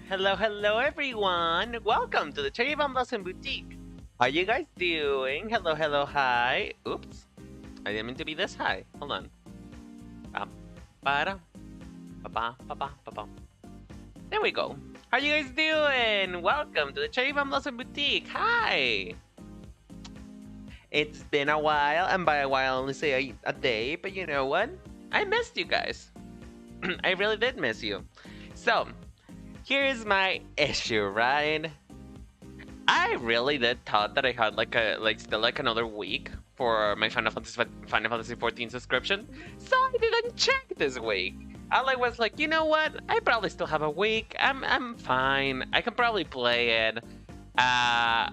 Hello, hello everyone! Welcome to the Cherry Bomb Blossom Boutique! How you guys doing? Hello, hello, hi! Oops. I didn't mean to be this high. Hold on. Ba-da. Ba-ba, ba-ba, ba-ba. There we go. How you guys doing? Welcome to the Cherry Bomb Blossom Boutique! Hi! It's been a while, and by a while I only say a day, but you know what? I missed you guys. I really did miss you. So, here's my issue, right? I really did thought that I had still another week for my Final Fantasy 14 subscription, so I didn't check this week. I was like, you know what? I probably still have a week. I'm fine. I can probably play it. I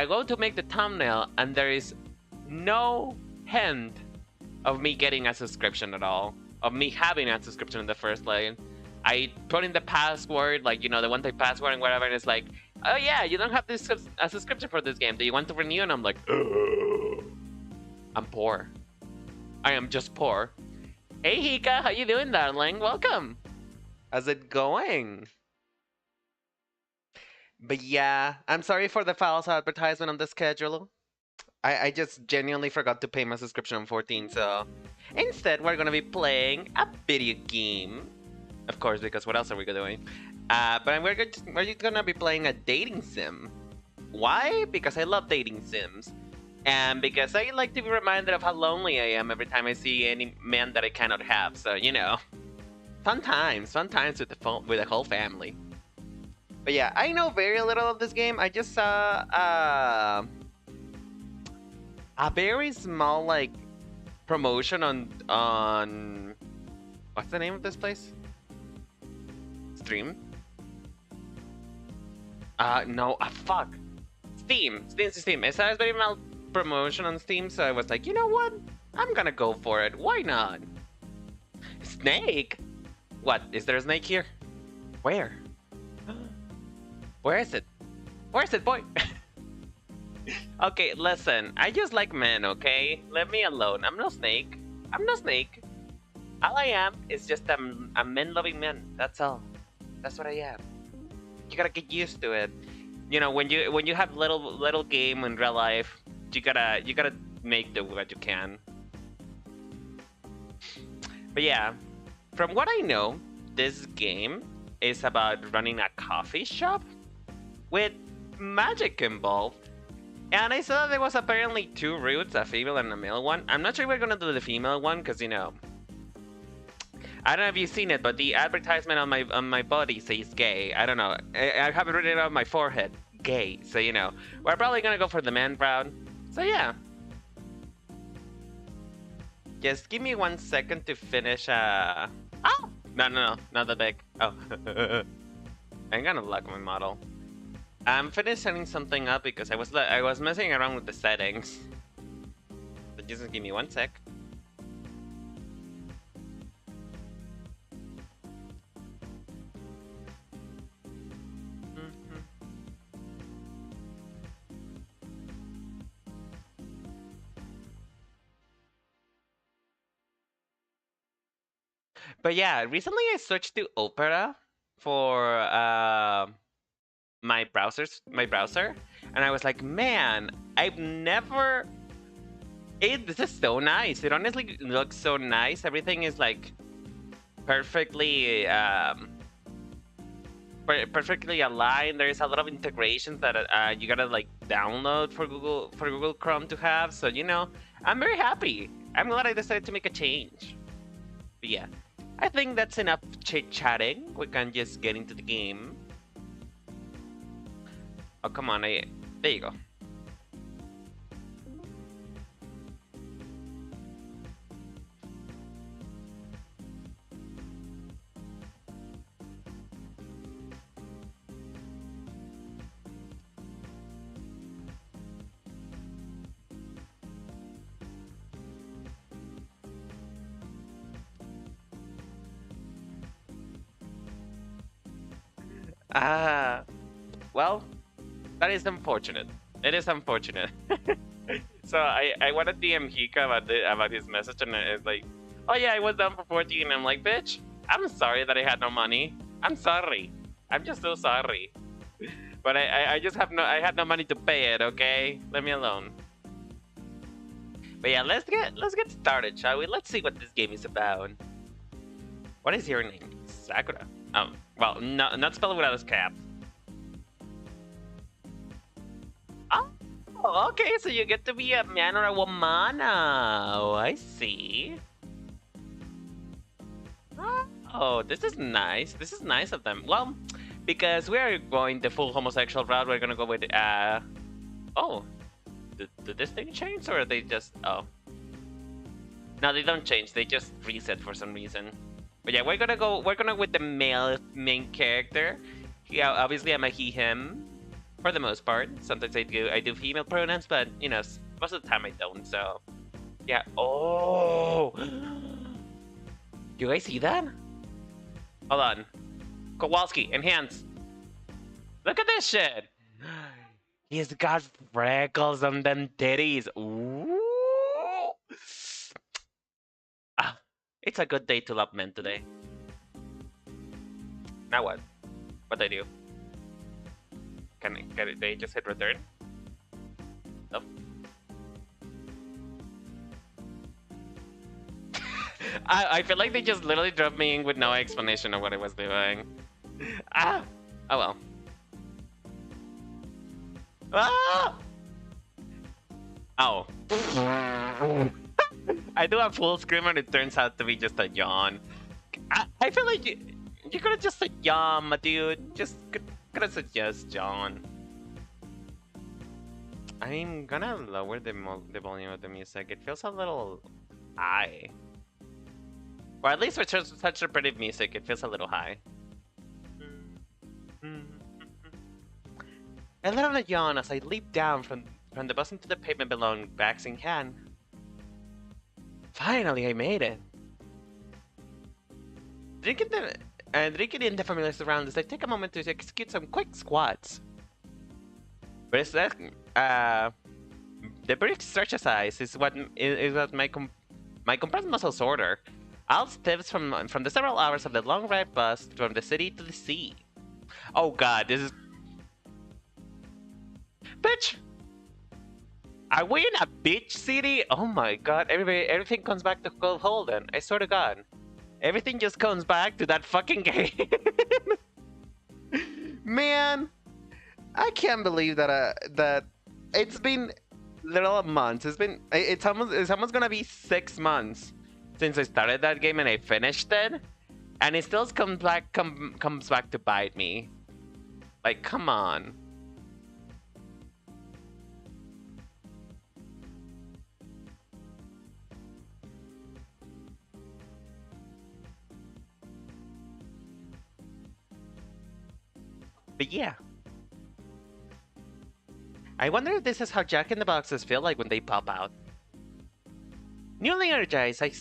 go to make the thumbnail, and there is no hint of me getting a subscription at all, of me having a subscription in the first place. I put in the password, like, the one-time password and whatever, and it's like, oh yeah, you don't have a subscription for this game. Do you want to renew? And I'm like, ugh. I'm poor. I am just poor. Hey Hika, how you doing, darling? Welcome. How's it going? But yeah, I'm sorry for the false advertisement on the schedule. I just genuinely forgot to pay my subscription on 14, so instead we're gonna be playing a video game. Of course, because what else are we doing? But we're gonna be playing a dating sim. Why? Because I love dating sims. And because I like to be reminded of how lonely I am every time I see any man that I cannot have. So, fun times with the whole family. But yeah, I know very little of this game. I just saw a very small promotion on what's the name of this place? Stream? No, fuck. Steam. It says very mal promotion on Steam, so I was like, you know what? I'm gonna go for it. Why not? Snake? What? Is there a snake here? Where? Where is it? Where is it, boy? Okay, listen. I just like men, okay? Leave me alone. I'm no snake. I'm no snake. All I am is just a men-loving man. That's all. That's what I am. You gotta get used to it. When you have little game in real life, you gotta make do what you can. But yeah, from what I know, this game is about running a coffee shop with magic involved. And I saw that there was apparently two routes, a female and a male one. I'm not sure we're gonna do the female one because I don't know if you've seen it, but the advertisement on my body says gay. I don't know. I have it written on my forehead, gay. So we're probably gonna go for the man route. So yeah. Just give me 1 second to finish. Oh no, not that big. Oh, I'm gonna lock my model. I'm finished setting something up because I was messing around with the settings. So just give me 1 sec. But yeah, recently I switched to Opera for my browser, and I was like, man, I've never. This is so nice. It honestly looks so nice. Everything is like perfectly perfectly aligned. There's a lot of integrations that you gotta download for Google Chrome to have. So I'm very happy. I'm glad I decided to make a change. But yeah, I think that's enough chit-chatting. We can just get into the game. Oh, come on. There you go. Well, that is unfortunate. It is unfortunate. So I want to DM Hika about his message, and it's like, oh yeah, I was down for 14. I'm like, bitch, I'm sorry that I had no money. I'm sorry. I'm just so sorry. But I just have no I had no money to pay it, okay? Let me alone. But yeah, let's get started, shall we? Let's see what this game is about. What is your name? Sakura. Oh, well, no, not spelled without a cap. Oh, okay, so you get to be a man or a woman. Oh, I see. Oh, this is nice. This is nice of them. Well, because we are going the full homosexual route, we're gonna go with oh, did this thing change or are they just oh? No, they don't change. They just reset for some reason. But yeah, we're gonna with the male main character. Yeah, obviously I'm a he/him for the most part. Sometimes I do female pronouns, but you know most of the time I don't. So yeah. Oh, you guys see that? Hold on. Kowalski, enhance. Look at this shit. He's got freckles on them titties. Ooh. Ah, it's a good day to love men today. Now what? What do I do? Can they just hit return? Nope. I feel like they just literally dropped me in with no explanation of what I was doing. Ah! Oh well. Ah! Oh. I do a full scream and it turns out to be just a yawn. I feel like you could have just said yawn, my dude. Just could have said yes, John. I'm gonna lower the volume of the music. It feels a little high. Or at least for such repetitive music, it feels a little high. I let out a yawn as I leaped down from the bus into the pavement below, bags in hand. Finally, I made it. Drinking in the familiar surroundings, I take a moment to execute some quick squats. But it's that, the brief stretch exercise is what my compressed muscles order. I'll steps from the several hours of the long ride bus from the city to the sea. Oh god, this is... Bitch! Are we in a beach city? Oh my god, everything comes back to Cold Holden. I swear to god. Everything just comes back to that fucking game. Man, I can't believe that that it's been little months. It's almost gonna be 6 months since I started that game and I finished it, and it still comes back to bite me. Like, come on. But yeah. I wonder if this is how Jack in the Boxes feel like when they pop out. Newly energized, I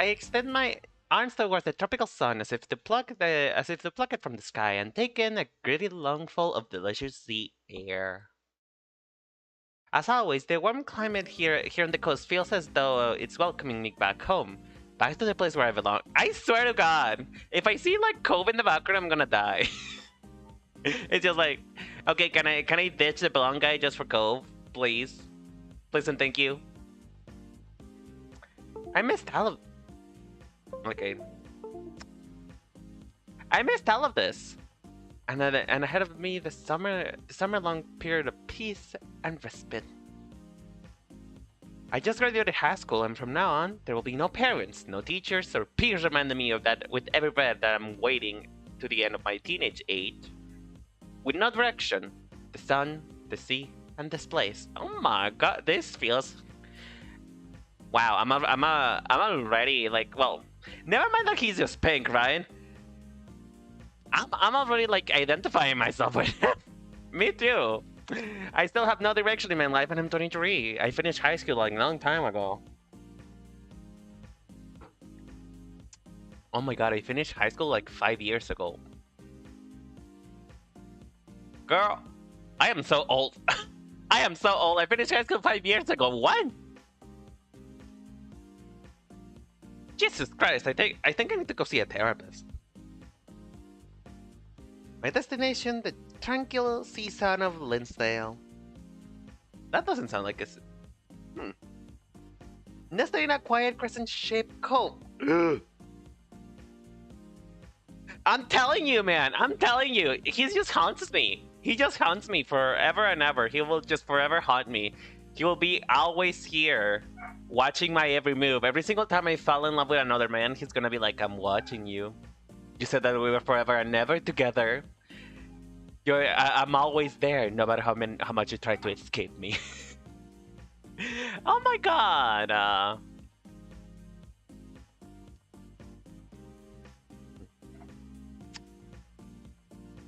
extend my arms towards the tropical sun as if to pluck it from the sky and take in a gritty lungful of delicious sea air. As always, the warm climate here on the coast feels as though it's welcoming me back home. Back to the place where I belong. I swear to god, if I see like Cove in the background, I'm gonna die. It's just like, okay, can I ditch the blonde guy just for Cove? Please? Please and thank you. I missed all of... Okay. I missed all of this. And ahead of me, the summer-long period of peace and respite. I just graduated high school, and from now on, there will be no parents, no teachers, or peers reminding me of that with every breath that I'm waiting to the end of my teenage age. With no direction, the sun, the sea, and this place. Oh my god, this feels... Wow, I'm already like, well, never mind that he's just pink, right? I'm already like identifying myself with him. Me too. I still have no direction in my life and I'm 23. I finished high school like a long time ago. Oh my god, I finished high school like 5 years ago. Girl, I am so old. I am so old. I finished high school 5 years ago. What? Jesus Christ, I think I need to go see a therapist. My destination, the tranquil seaside of Linsdale. That doesn't sound like a... Nestled in a quiet crescent-shaped cove. I'm telling you, man. I'm telling you. He just haunts me. He just haunts me forever and ever. He will just forever haunt me. He will be always here, watching my every move. Every single time I fall in love with another man, he's gonna be like, I'm watching you. You said that we were forever and never together. I'm always there, no matter how much you try to escape me. Oh my god.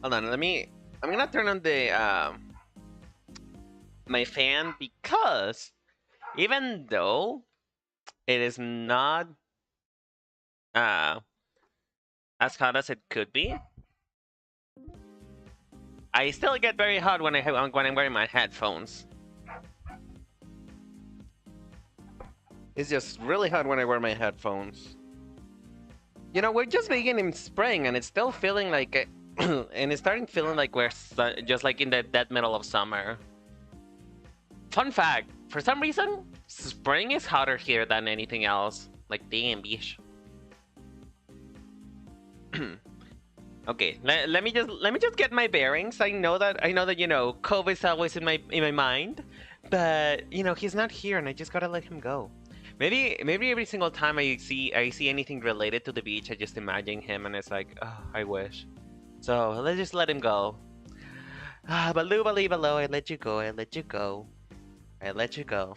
Hold on, I'm gonna turn on the my fan, because even though it is not as hot as it could be, I still get very hot when I'm wearing my headphones. It's just really hot when I wear my headphones. You know, we're just beginning spring, and it's still feeling like, and it's starting feeling like we're just like in the dead middle of summer. Fun fact: for some reason, spring is hotter here than anything else. Like, damn, bitch. Okay, let me just get my bearings. I know that you know, Kobe is always in my mind, but you know, he's not here, and I just gotta let him go. Maybe every single time I see anything related to the beach, I just imagine him, and it's like, oh, I wish. So let's just let him go. Baloo, baloo, I let you go, I let you go, I let you go.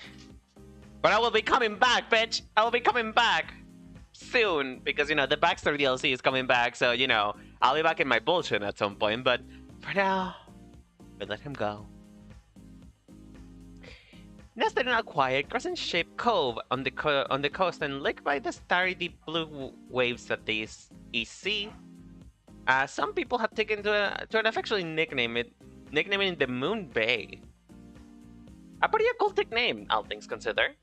But I will be coming back, bitch. I will be coming back soon, because you know the Backstory DLC is coming back. So you know I'll be back in my bullshit at some point. But for now, we let him go. Nested in a quiet, crescent-shaped cove on the coast and licked by the starry deep blue waves that they see. Some people have taken to an affectionate nicknaming the Moon Bay. A pretty occultic name, all things considered.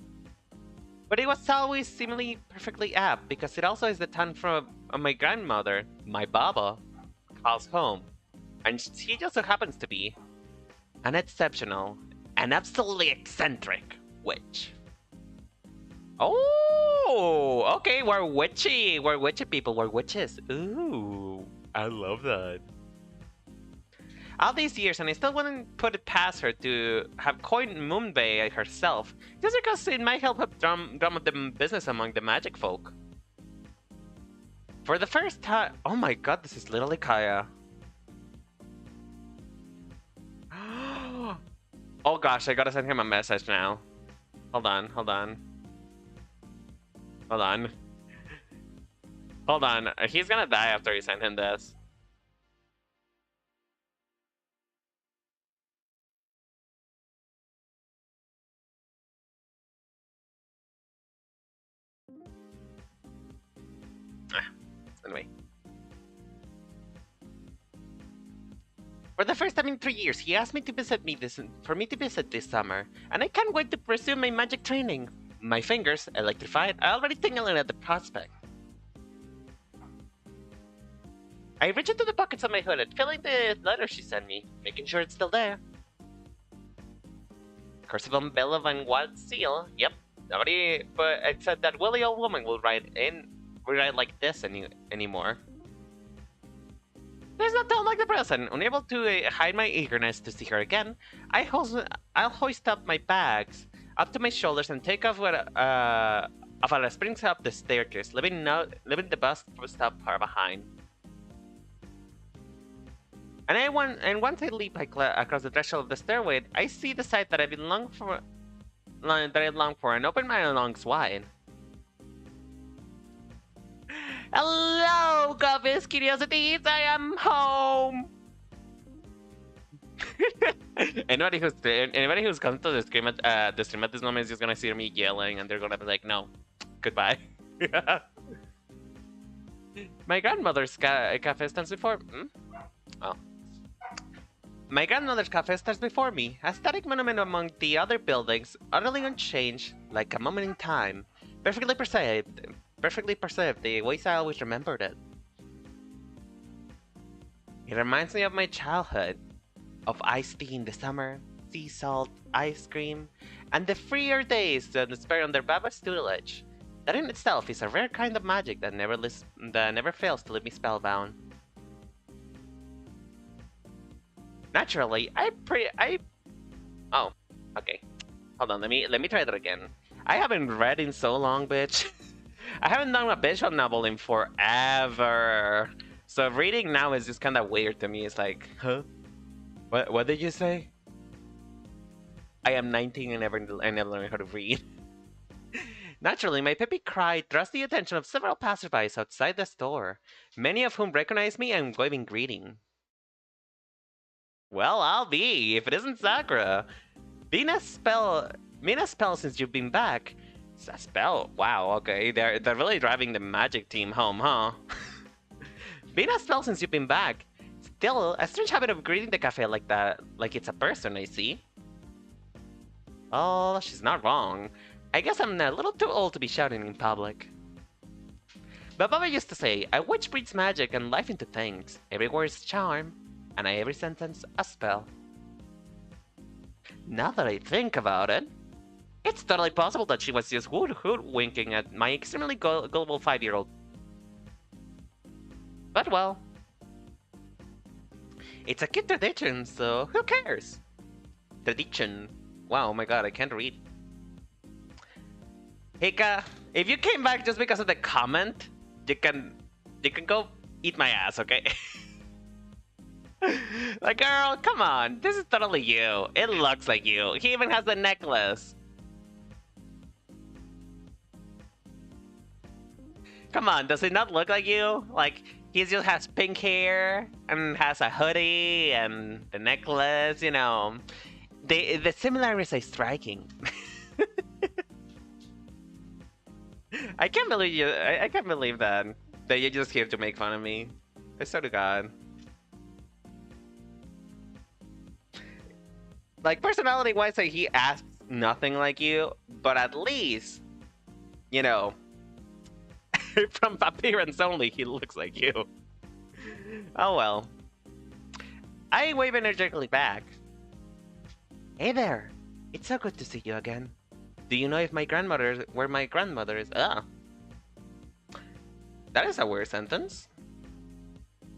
But it was always seemingly perfectly apt, because it also is the town from my grandmother, my Baba, calls home. And she just so happens to be an exceptional, an absolutely eccentric witch. Oh, okay, we're witchy. We're witchy people. We're witches. Ooh, I love that. All these years, and I still wouldn't put it past her to have coined Moonbay herself, just because it might help her drum up the business among the magic folk. For the first time... Oh my god, this is literally Kaya. Oh gosh, I gotta send him a message now. Hold on, hold on. Hold on. Hold on, he's gonna die after you send him this. Anyway. For the first time in 3 years, he asked me to visit this summer, and I can't wait to pursue my magic training. My fingers, electrified, are already tingling at the prospect. I reach into the pockets of my hood, filling the letter she sent me, making sure it's still there. Cursive on Bella Van Wild Seal. Yep, nobody but except that willy old woman will write like this anymore. There's no tone like the present. Unable to hide my eagerness to see her again, I'll hoist up my bags up to my shoulders and take off with springs up the staircase, leaving the bus stop far behind. And once I leap across the threshold of the stairway, I see the sight that I've longed for, and open my lungs wide. Hello, Coffee's Curiosities! I am home! anybody who's come to the stream at this moment is just gonna see me yelling, and they're gonna be like, no, goodbye. My grandmother's cafe stands before... Oh. My grandmother's cafe stands before me, a static monument among the other buildings, utterly unchanged, like a moment in time, perfectly perceived the ways I always remembered it. It reminds me of my childhood, of iced tea in the summer, sea salt, ice cream, and the freer days that spare under Baba's tutelage. That in itself is a rare kind of magic that never fails to leave me spellbound. Naturally, oh, okay. Hold on, let me try that again. I haven't read in so long, bitch. I haven't done a visual novel in forever. So reading now is just kind of weird to me. It's like, huh? What did you say? I am 19 and I never learned how to read. Naturally, my peppy cry draws the attention of several passersby outside the store, many of whom recognize me and waving greeting. Well, I'll be, if it isn't Sakura. Mina spell since you've been back. A spell? Wow, okay. They're really driving the magic team home, huh? Mina spell since you've been back. Still, a strange habit of greeting the cafe like that, like it's a person, I see. Oh, she's not wrong. I guess I'm a little too old to be shouting in public. But Baba used to say, a witch breeds magic and life into things. Every word's charm, and every sentence a spell. Now that I think about it, it's totally possible that she was just hoodwinking at my extremely gullible 5-year-old. But well, it's a kid tradition, so who cares? Tradition. Wow, oh my god, I can't read. Hika, if you came back just because of the comment, you can go eat my ass, okay? Like, girl, come on. This is totally you. It looks like you. He even has the necklace. Come on, does it not look like you? Like, he just has pink hair and has a hoodie and the necklace, you know. The similarities are striking. I can't believe you. I can't believe that you're just here to make fun of me. I swear to God. Like, personality-wise, he asks nothing like you, but at least, you know, from appearance only, he looks like you. Oh well. I wave energetically back. Hey there. It's so good to see you again. Do you know if where my grandmother is? Ah. That is a weird sentence.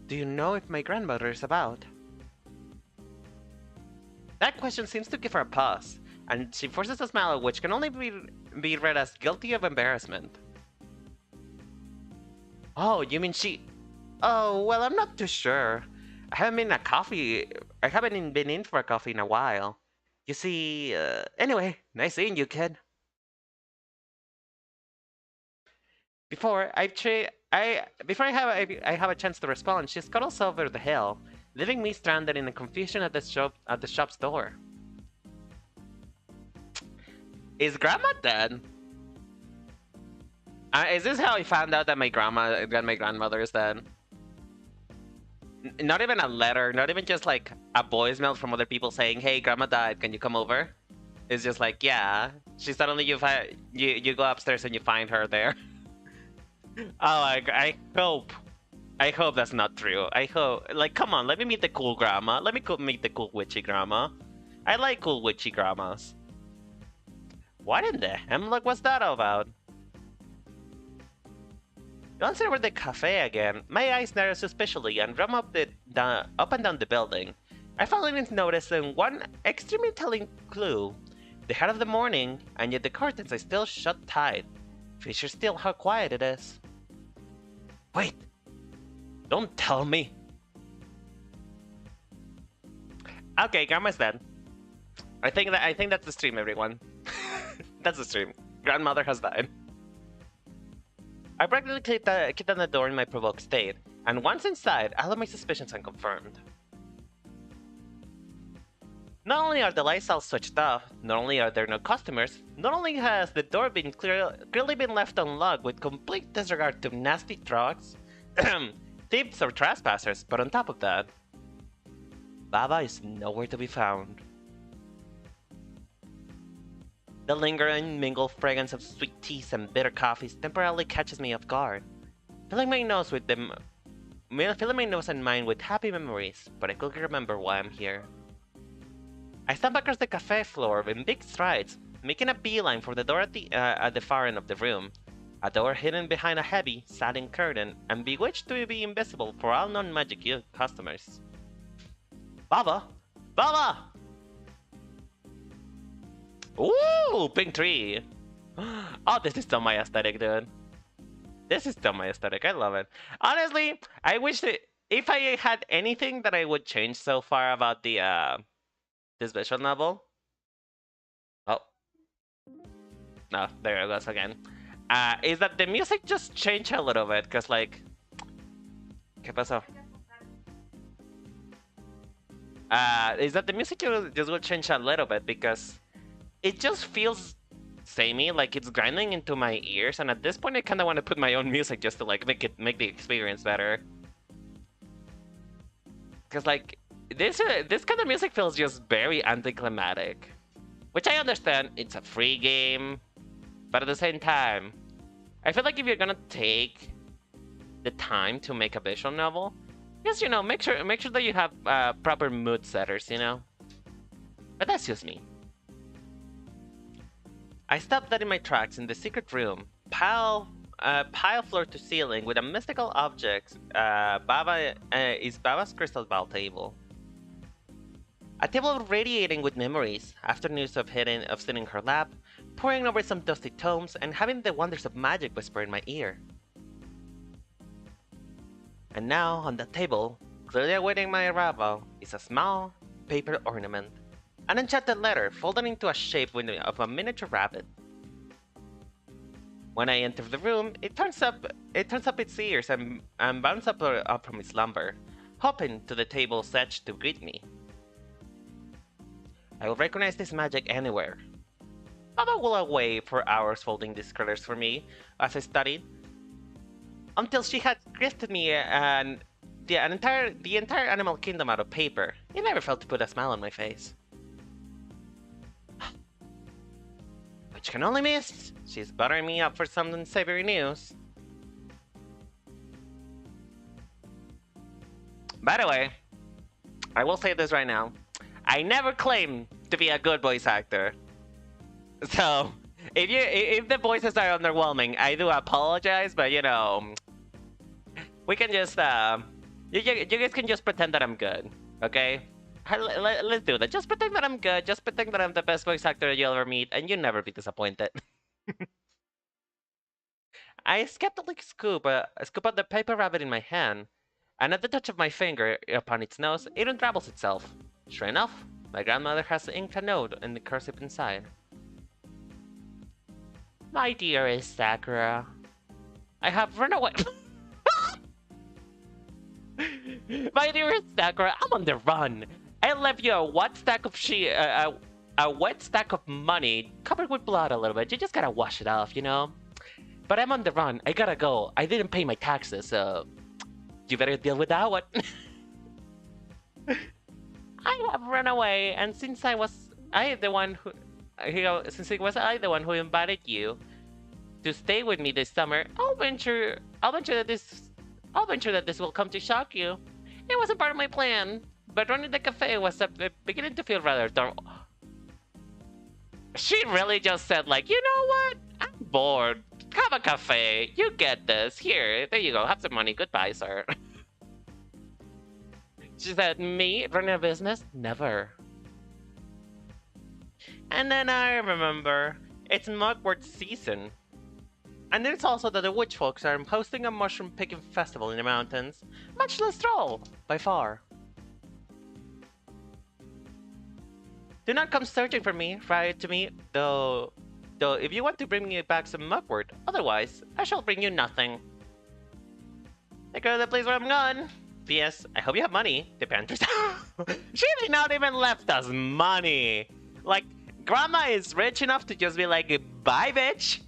Do you know if my grandmother is about? That question seems to give her a pause, and she forces a smile which can only be read as guilty of embarrassment. Oh, you mean she... Oh, well, I'm not too sure. I haven't been in for a coffee in a while. You see, anyway, nice seeing you, kid. Before I have a chance to respond, she scuttles over the hill, leaving me stranded in the confusion at the shop's door. Is Grandma dead? Is this how I found out that my grandmother is dead? Not even a letter, not even just like a voicemail from other people saying, "Hey, Grandma died. Can you come over?" It's just like, yeah. She suddenly you go upstairs and you find her there. Oh, I hope that's not true. I hope, like, come on, let me meet the cool grandma. Let me meet the cool witchy grandma. I like cool witchy grandmas. What in the hemlock was that about? Once over the cafe again, my eyes narrow suspiciously and roam up and down the building. I finally noticed one extremely telling clue. The head of the morning, and yet the curtains are still shut tight. Features still how quiet it is. Wait! Don't tell me! Okay, Grandma's dead. I think that's the stream, everyone. That's the stream. Grandmother has died. I practically kicked on the door in my provoked state, and once inside, all of my suspicions are confirmed. Not only are the lights all switched off, not only are there no customers, not only has the door been clearly been left unlocked with complete disregard to nasty drugs, thieves or trespassers, but on top of that, Baba is nowhere to be found. The lingering mingled fragrance of sweet teas and bitter coffees temporarily catches me off guard. Filling my nose with them filling my nose and mind with happy memories, but I couldn't remember why I'm here. I stumbled across the cafe floor in big strides, making a beeline for the door at the far end of the room. A door hidden behind a heavy, satin curtain and bewitched to be invisible for all non-Magic EN customers. Baba! Baba! Ooh, pink tree! Oh, this is still my aesthetic, dude. This is still my aesthetic. I love it. Honestly, I wish that if I had anything that I would change so far about the this visual novel. Oh. No, there it goes again. Is that the music just changed a little bit, because like... ¿Qué pasó? Is that the music just will change a little bit, because it just feels samey, like it's grinding into my ears, and at this point I kind of want to put my own music just to like make the experience better. Because like this kind of music feels just very anticlimactic, which I understand. It's a free game, but at the same time, I feel like if you're gonna take the time to make a visual novel, just make sure that you have proper mood setters, you know. But that's just me. I stopped dead in my tracks in the secret room, pile floor to ceiling with a mystical object. Baba's crystal ball table. A table radiating with memories, afternoons of sitting in her lap, poring over some dusty tomes, and having the wonders of magic whisper in my ear. And now, on the table, clearly awaiting my arrival, is a small paper ornament. An enchanted letter folded into a shape of a miniature rabbit. When I enter the room, it turns up its ears and bounds up from its slumber, hopping to the table's edge to greet me. I will recognize this magic anywhere. Baba will away for hours folding these critters for me as I studied, until she had gifted me the entire animal kingdom out of paper. It never failed to put a smile on my face. Which can only miss. She's buttering me up for some unsavory news. By the way, I will say this right now. I never claimed to be a good voice actor. So, if the voices are underwhelming, I do apologize, but we can just, you guys can just pretend that I'm good, okay? Let's do that. Just pretend that I'm good. Just pretend that I'm the best voice actor you'll ever meet, and you'll never be disappointed. I skeptically scoop out the paper rabbit in my hand, and at the touch of my finger upon its nose, it unravels itself. Sure enough, my grandmother has inked a note in the cursive inside. My dearest Sakura, I have run away. My dearest Sakura, I'm on the run. I left you a wet stack of money covered with blood a little bit. You just gotta wash it off, you know? But I'm on the run. I gotta go. I didn't pay my taxes, so you better deal with that one. I have run away, and since it was I the one who invited you to stay with me this summer, I'll venture that this will come to shock you. It wasn't part of my plan, but running the cafe was beginning to feel rather dull. She really just said, like, you know what? I'm bored. Have a cafe. You get this. Here, there you go. Have some money. Goodbye, sir. She said, me running a business? Never. And then I remember, it's mugwort season. And it's also that the witch folks are hosting a mushroom picking festival in the mountains. Much less troll, by far. Do not come searching for me, write to me, though if you want to bring me back some mugwort, otherwise, I shall bring you nothing. I go to the place where I'm gone. P.S. I hope you have money. The Panthers. She did not even left us money. Like, Grandma is rich enough to just be like, bye, bitch,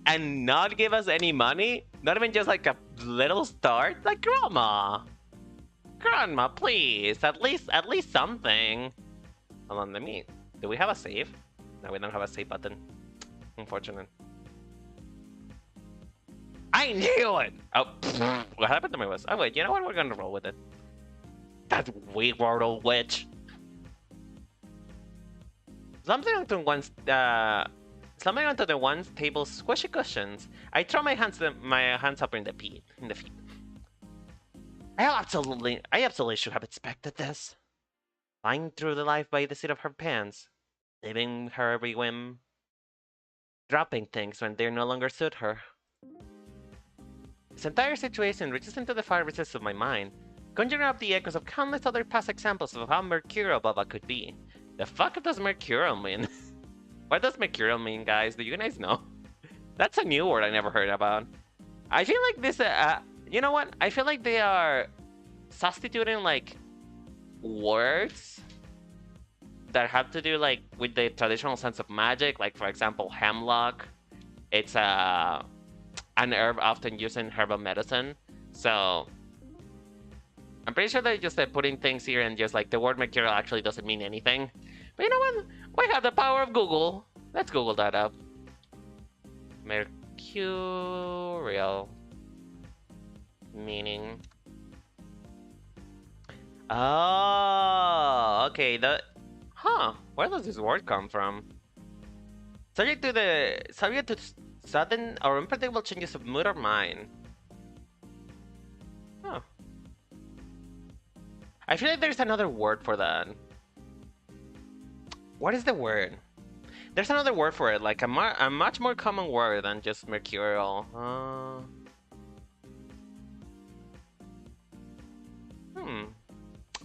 and not give us any money. Not even just like a little start. Like, Grandma, please, at least something. Hold on, do we have a save? No, we don't have a save button. Unfortunate. I knew it! Oh, what happened to my voice? Oh wait, you know what? We're gonna roll with it. That weak Wordle witch. Slumping onto the one table's squishy cushions, I throw my hands up in the feet. I absolutely should have expected this. Flying through the life by the seat of her pants, leaving her every whim, dropping things when they no longer suit her. This entire situation reaches into the far recesses of my mind, conjuring up the echoes of countless other past examples of how mercurial Baba could be. The fuck does mercurial mean? What does mercurial mean, guys? Do you guys know? That's a new word I never heard about. I feel like this, you know what? I feel like they are substituting, like, words that have to do, like, with the traditional sense of magic. Like, for example, hemlock. It's an herb often used in herbal medicine. So I'm pretty sure they're just putting things here and just, like, the word mercurial actually doesn't mean anything. But you know what? We have the power of Google. Let's Google that up. Mercurial meaning. Oh, okay. Where does this word come from? Subject to sudden or unpredictable changes of mood or mind. Oh. I feel like there's another word for that. What is the word? There's another word for it, like a much more common word than just mercurial.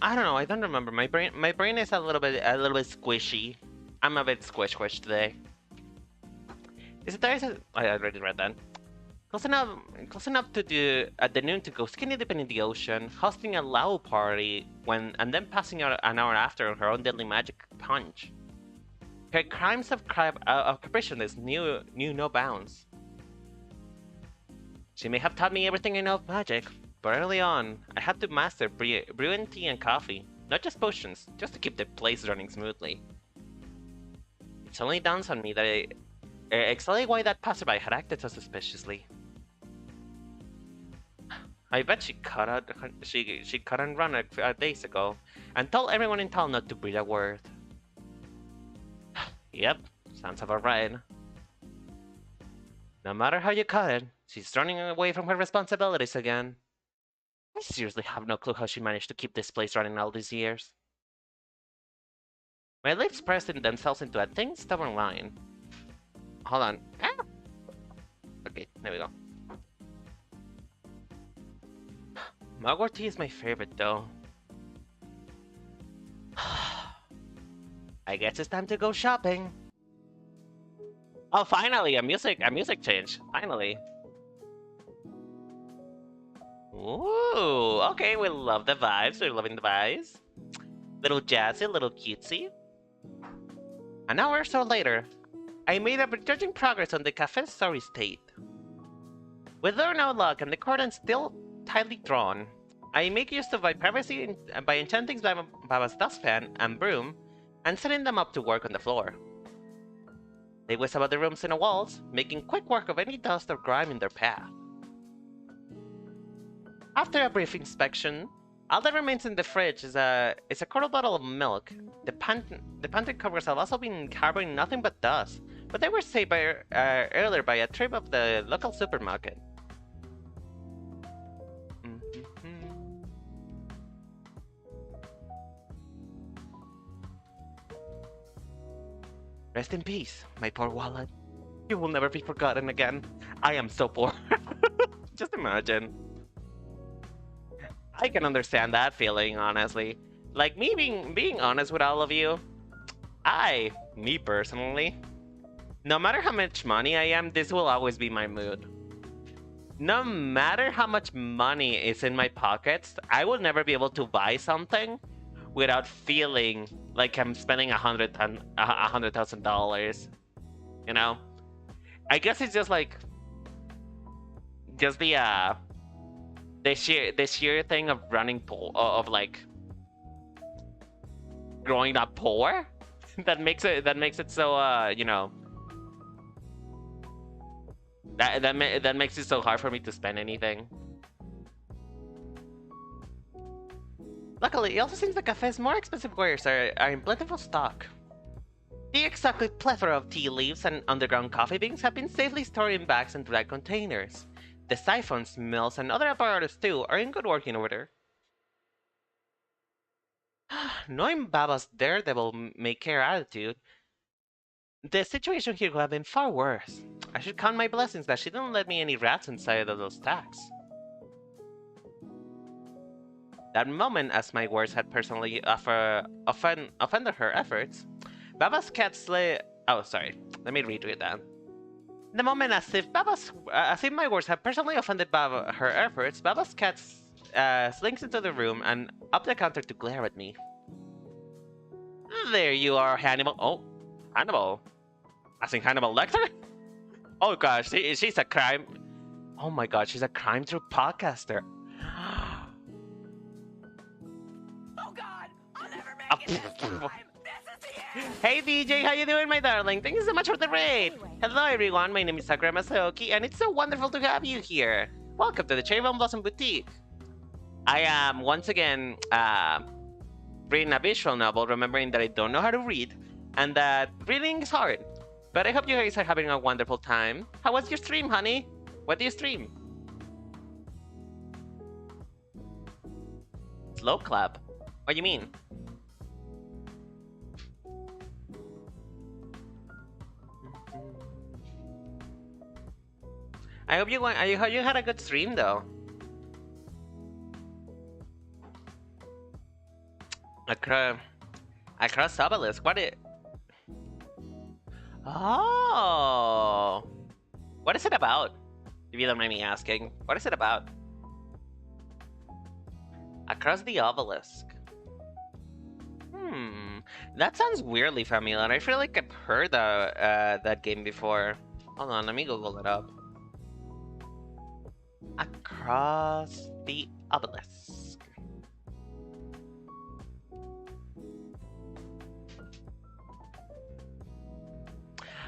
I don't know. I don't remember. My brain is a little bit squishy. I'm a bit squish today. Is it I already read that. Close enough to do at the noon to go skinny dipping in the ocean, hosting a Lao party and then passing out an hour after on her own deadly magic punch. Her crimes of capriciousness knew no bounds. She may have taught me everything I know of magic, but early on, I had to master brewing tea and coffee, not just potions, just to keep the place running smoothly. It suddenly dawns on me that exactly why that passerby had acted so suspiciously. I bet she cut and run days ago, and told everyone in town not to breathe a word. Yep, sounds about right. No matter how you cut it, she's running away from her responsibilities again. I seriously have no clue how she managed to keep this place running all these years. My lips pressed themselves into a thin, stubborn line. Hold on. Ah! Okay, there we go. Mugwort tea is my favorite, though. I guess it's time to go shopping. Oh, finally, a music change. Finally. Ooh, okay, we love the vibes. We're loving the vibes. Little jazzy, little cutesy. An hour or so later, I made a begrudging progress on the cafe's sorry state. With no luck and the curtain still tightly drawn, I make use of my privacy by enchanting Baba's dustpan and broom and setting them up to work on the floor. They whiz about the rooms and the walls, making quick work of any dust or grime in their path. After a brief inspection, all that remains in the fridge is a quarter bottle of milk. The pantry covers have also been harboring nothing but dust, but they were saved earlier by a trip of the local supermarket. Rest in peace, my poor wallet. You will never be forgotten again. I am so poor. Just imagine. I can understand that feeling, honestly. Like, me being honest with all of you, me personally, no matter how much money I am, this will always be my mood. No matter how much money is in my pockets, I will never be able to buy something without feeling like I'm spending $100,000. You know? I guess it's just like, just the sheer thing of running like growing up poor that makes it so you know, That makes it so hard for me to spend anything. Luckily, it also seems the cafe's more expensive wares are in plentiful stock. The exotic plethora of tea leaves and underground coffee beans have been safely stored in bags and dry containers. The siphons, mills, and other apparatus too are in good working order. Knowing Baba's daredevil make-care attitude, the situation here could have been far worse. I should count my blessings that she didn't let me any rats inside of those stacks. That moment, as my words had personally offended her efforts, Baba's cat slay. Oh, sorry. Let me redo that. The moment, as if my words had personally offended her efforts, Baba's cat slinks into the room and up the counter to glare at me. There you are, Hannibal. Oh, Hannibal. As in Hannibal Lecter? Oh gosh, she's a crime. Oh my god, she's a crime true podcaster. Oh god, I'll never make it this time. This is the end. Hey DJ, how you doing, my darling? Thank you so much for the raid. Anyway. Hello everyone, my name is Sakura Masaoki, and it's so wonderful to have you here. Welcome to the Cherry Blossom Boutique. I am once again reading a visual novel, remembering that I don't know how to read, and that reading is hard. But I hope you guys are having a wonderful time. How was your stream, honey? What do you stream? Slow clap? What do you mean? I hope you had a good stream though. Across obelisk. What it? Oh, what is it about? If you don't mind me asking, what is it about? Across the obelisk. That sounds weirdly familiar. I feel like I've heard that game before. Hold on, let me Google it up. Across the obelisk.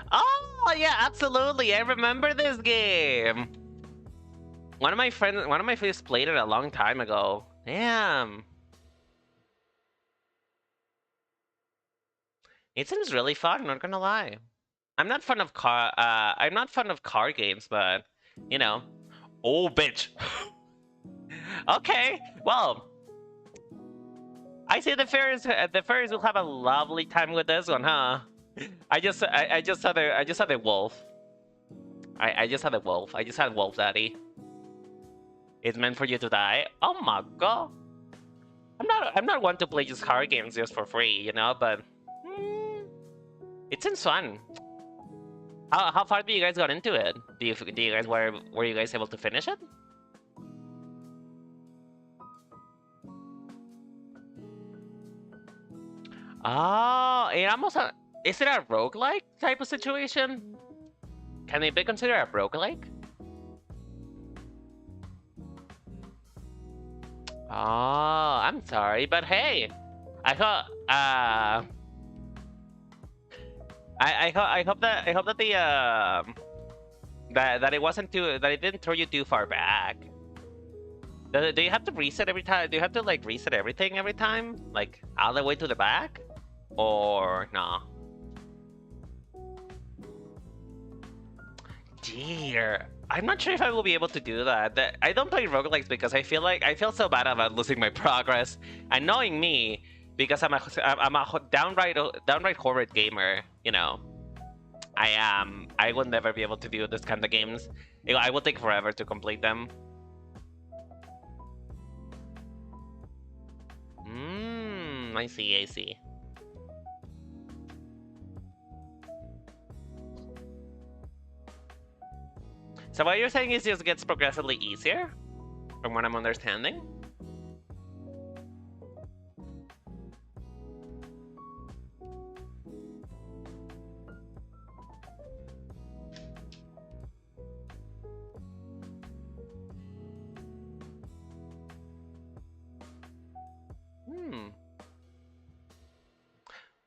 Oh yeah, absolutely. I remember this game. One of my friends played it a long time ago. Damn. It seems really fun, not gonna lie. I'm not fond of car games, but you know. Oh bitch. Okay, well. I see the fairies will have a lovely time with this one, huh? I just saw the wolf. I just had the wolf. I just had wolf daddy. It's meant for you to die. Oh my god. I'm not one to play just car games just for free, you know, but it seems fun. How far do you guys got into it? Do you guys were you guys able to finish it? Oh, is it a roguelike type of situation? Can it be considered a roguelike? Oh, I'm sorry, but hey, I thought I hope that the that it didn't throw you too far back. Do you have to reset every time? Do you have to like reset everything every time, like all the way to the back, or no? Dear, I'm not sure if I will be able to do that. I don't play roguelikes because I feel so bad about losing my progress. And knowing me, because I'm a downright horrid gamer, you know. I will never be able to do this kind of games. I will take forever to complete them. I see. So what you're saying is it just gets progressively easier, from what I'm understanding?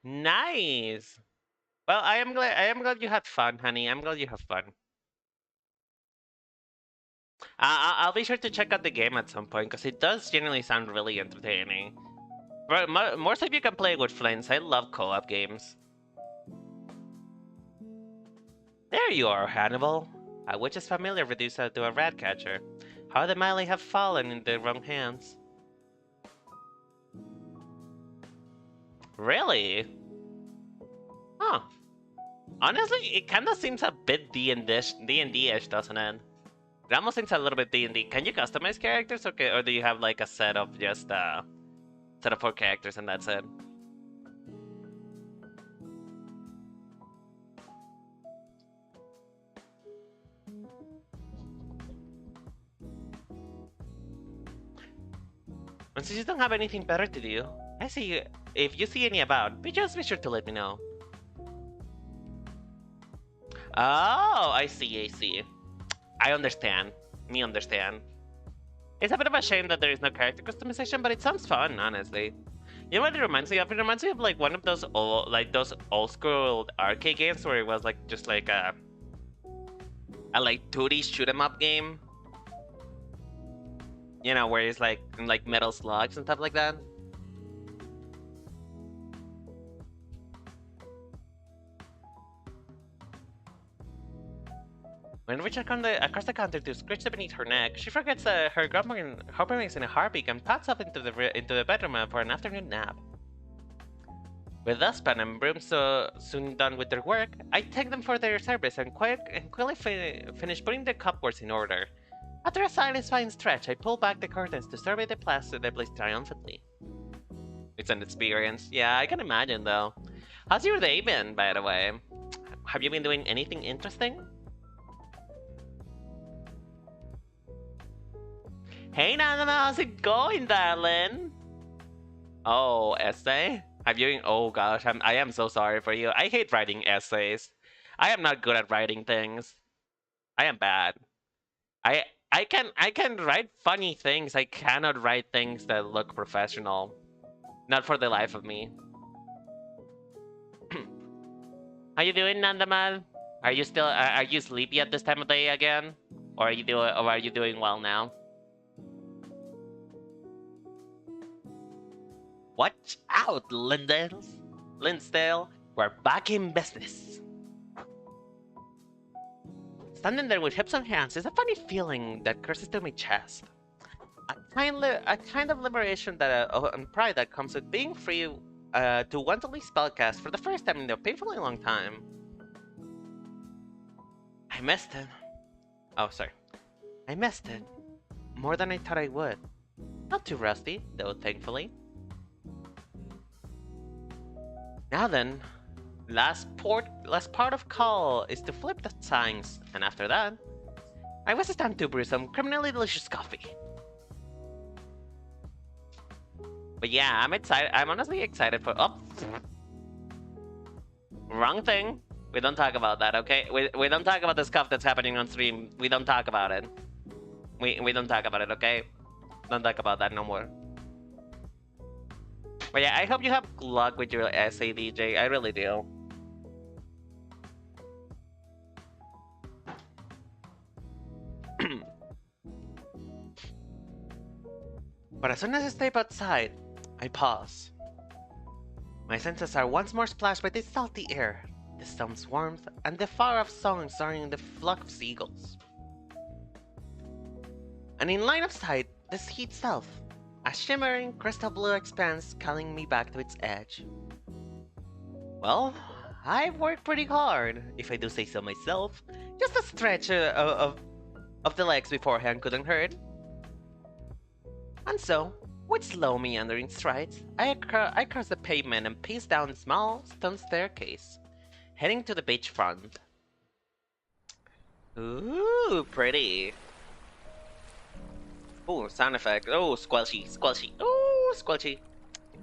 Nice. Well, I am glad you had fun, honey. I'm glad you have fun. I'll be sure to check out the game at some point because it does generally sound really entertaining. But more so if you can play with friends. I love co-op games. There you are, Hannibal. A witch is familiar reduced to a rat catcher. How the mighty have fallen in the wrong hands. Really? Huh. Honestly, it kind of seems a bit D&D-ish, doesn't it? It almost seems a little bit D&D. Can you customize characters, or do you have like a set of just set of 4 characters and that's it? And since you don't have anything better to do, I see if you see any about, just be sure to let me know. Oh, I see. I understand. Me understand. It's a bit of a shame that there is no character customization, but it sounds fun, honestly. You know what it reminds me of? It reminds me of like one of those old school arcade games where it was like just like a like 2D shoot 'em up game. You know, where it's like metal slugs and stuff like that. When reaching across the counter to scratch beneath her neck, she forgets her girlfriend is in a heartbeat and pops up into the bedroom for an afternoon nap. With dustpan and broom so soon done with their work, I thank them for their service and quickly finish putting the cupboards in order. After a satisfying stretch, I pull back the curtains to survey the place triumphantly. It's an experience. Yeah, I can imagine though. How's your day been, by the way? Have you been doing anything interesting? Hey Nanama, how's it going, darling? Oh, essay? Oh gosh, I am so sorry for you. I hate writing essays. I am not good at writing things. I am bad. I can write funny things. I cannot write things that look professional. Not for the life of me. How you doing, Nandaman? Are you still are you sleepy at this time of day again? Or are you doing well now? Watch out, Linsdale. We're back in business. Standing there with hips and hands is a funny feeling that curses through my chest. A kind of liberation and pride that comes with being free to wantonly spellcast for the first time in a painfully long time. I missed it. Oh, sorry. I missed it. More than I thought I would. Not too rusty, though, thankfully. Now then, last part of call is to flip the signs, and after that, I was time to brew some criminally delicious coffee. But yeah, I'm excited. I'm honestly excited for. Oh, wrong thing. We don't talk about that, okay? We don't talk about the stuff that's happening on stream. We don't talk about it. We don't talk about it, okay? Don't talk about that no more. But yeah, I hope you have luck with your essay, DJ. I really do. But as soon as I step outside, I pause. My senses are once more splashed by the salty air, the sun's warmth, and the far-off song soaring in the flock of seagulls. And in line of sight, the sea itself, a shimmering crystal blue expanse calling me back to its edge. Well, I've worked pretty hard, if I do say so myself. Just a stretch of the legs beforehand couldn't hurt. And so, with slow meandering strides, I cross the pavement and pace down a small stone staircase, heading to the beach front. Ooh, pretty. Ooh, sound effect. Oh, squelchy. Ooh, squelchy.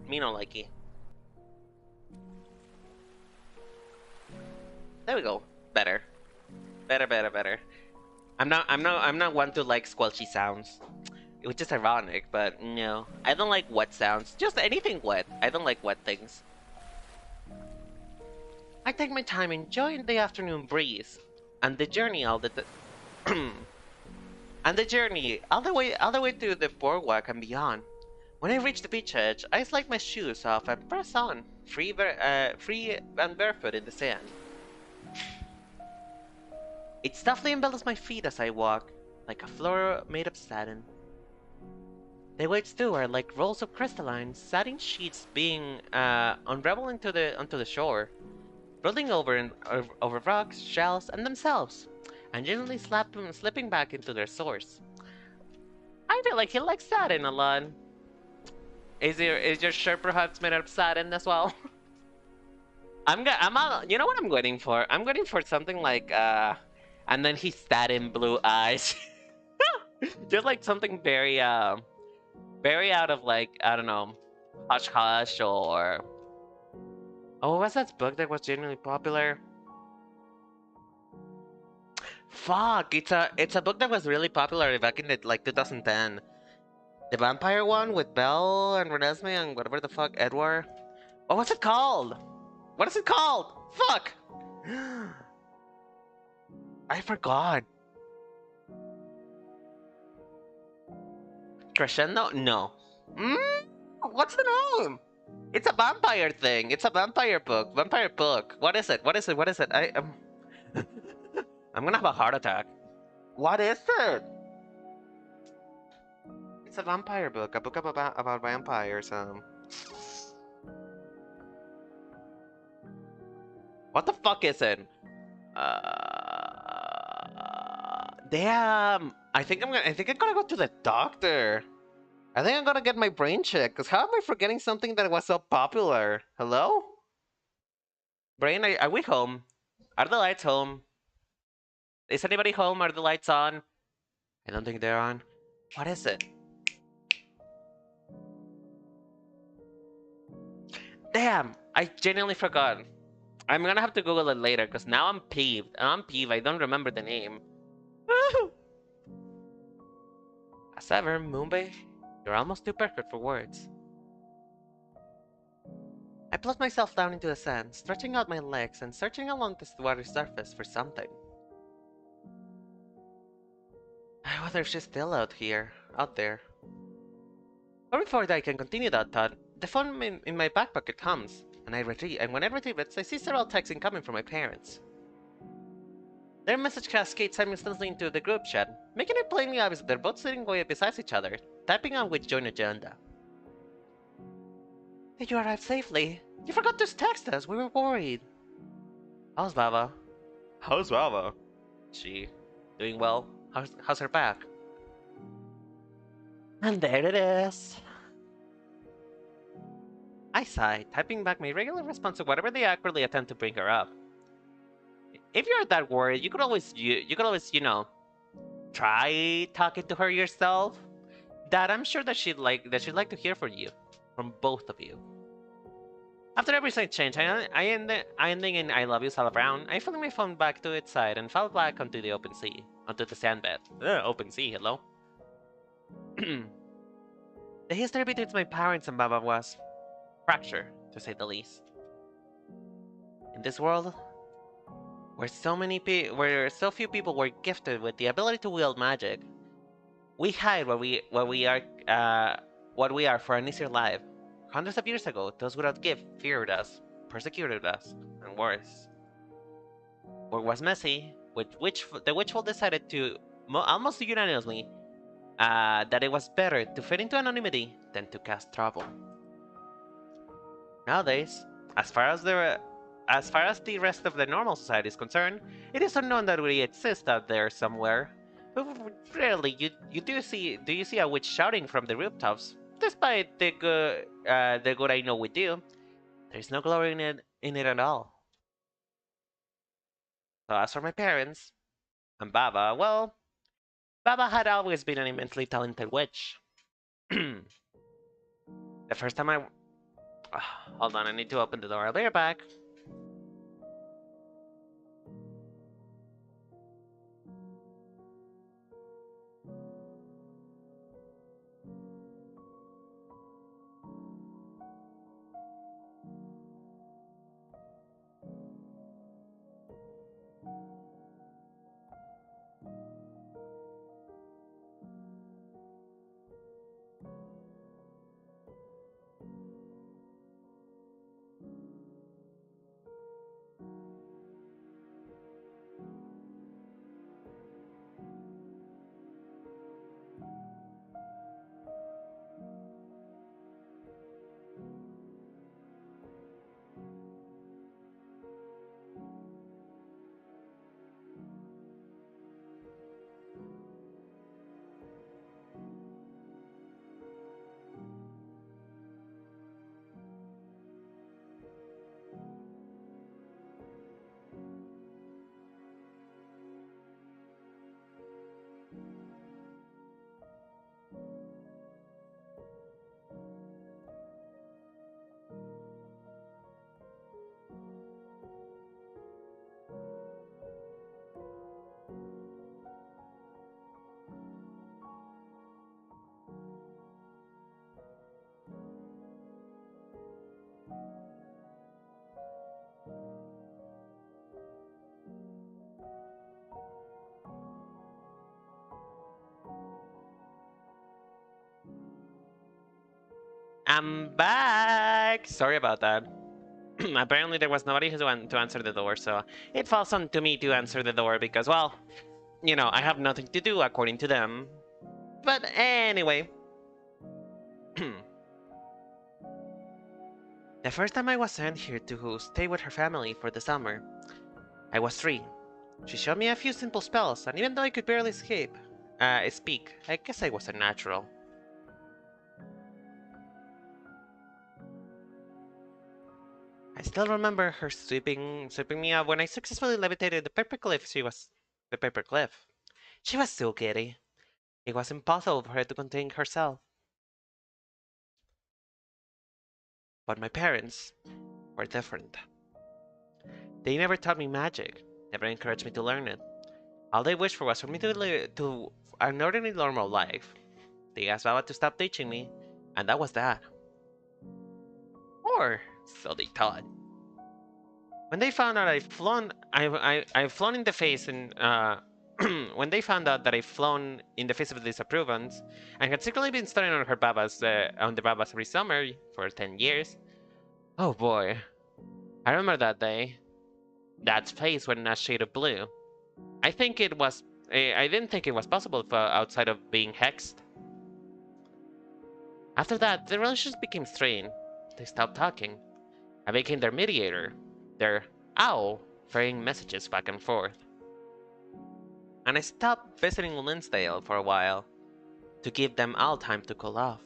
Me no likey. There we go. Better. Better. I'm not one to like squelchy sounds. Which is ironic, but no. I don't like wet sounds. Just anything wet. I don't like wet things. I take my time enjoying the afternoon breeze and the journey all the And the journey, all the way to the boardwalk and beyond. When I reach the beach edge, I slide my shoes off and press on, free and barefoot in the sand. It softly envelops my feet as I walk, like a floor made of satin. The waves too are like rolls of crystalline satin sheets being unraveled onto the shore, rolling over rocks, shells, and themselves, and gently slipping back into their source. I feel like he likes satin a lot. Is your shirt perhaps made out of satin as well? You know what I'm waiting for? I'm waiting for something like and then he's satin blue eyes. Just like something very out of like, I don't know, Hush Hush or oh, what was that book that was genuinely popular? Fuck, it's a book that was really popular back in the, like 2010. The vampire one with Belle and Renesmee and whatever the fuck Edward. Oh, what's it called? What is it called? Fuck! I forgot. Crescendo? No. What's the name? It's a vampire thing. It's a vampire book. Vampire book. What is it? What is it? What is it? I'm gonna have a heart attack. What is it? It's a vampire book. A book about vampires. What the fuck is it? Damn. I think I'm gonna go to the doctor. I think I'm gonna get my brain checked. Cause how am I forgetting something that was so popular? Hello? Brain, are we home? Are the lights home? Is anybody home? Are the lights on? I don't think they're on. What is it? Damn! I genuinely forgot. I'm gonna have to Google it later, because now I'm peeved. I don't remember the name. As ever, Moonbay, you're almost too perfect for words. I plot myself down into the sand, stretching out my legs and searching along the water's surface for something. I wonder if she's still out there. But before I can continue that thought, the phone in my back pocket hums, and when I retrieve it, I see several texts incoming from my parents. Their message cascades simultaneously into the group chat, making it plainly obvious that they're both sitting way beside each other, typing on which joint agenda. Did you arrive safely? You forgot to text us, we were worried. How's Baba? How's Baba? She doing well? How's her back? And there it is. I sigh, typing back my regular response to whatever they awkwardly attempt to bring her up. If you're that worried, you could always, you know, try talking to her yourself. That I'm sure that she'd like to hear from both of you. After every slight change, I ending in I love yous all around. I fling my phone back to its side and fell back onto the open sea, onto the sandbed. Open sea, hello. The history between my parents and Baba was fractured, to say the least. In this world, where so few people were gifted with the ability to wield magic, we hide what we are for an easier life. Hundreds of years ago, those without gift feared us, persecuted us, and worse. War was messy, the Witchful decided to almost unanimously that it was better to fade into anonymity than to cause trouble. Nowadays, as far as the rest of the normal society is concerned, it is unknown that we exist out there somewhere. But rarely do you see a witch shouting from the rooftops. Despite the good I know we do, there is no glory in it at all. So as for my parents and Baba, well, Baba had always been an immensely talented witch. The first time hold on, I need to open the door. I'll be right back. I'm back! Sorry about that. Apparently there was nobody to answer the door, so it falls on to me to answer the door because, well, you know, I have nothing to do according to them. But anyway. The first time I was sent here to stay with her family for the summer, I was 3. She showed me a few simple spells, and even though I could barely speak, I guess I was a natural. I still remember her sweeping me up when I successfully levitated the paper cliff. She was so giddy. It was impossible for her to contain herself. But my parents were different. They never taught me magic, never encouraged me to learn it. All they wished for was for me to live an ordinary normal life. They asked Baba to stop teaching me, and that was that. Or so they thought. When they found out I've flown in the face and when they found out that I've flown in the face of disapproval and had secretly been studying on the babas every summer for 10 years. Oh boy. I remember that day. That face went in a shade of blue. I didn't think it was possible outside of being hexed. After that, the relationship became strained. They stopped talking. I became their mediator. Their owl, ferrying messages back and forth. And I stopped visiting Linsdale for a while to give them all time to cool off.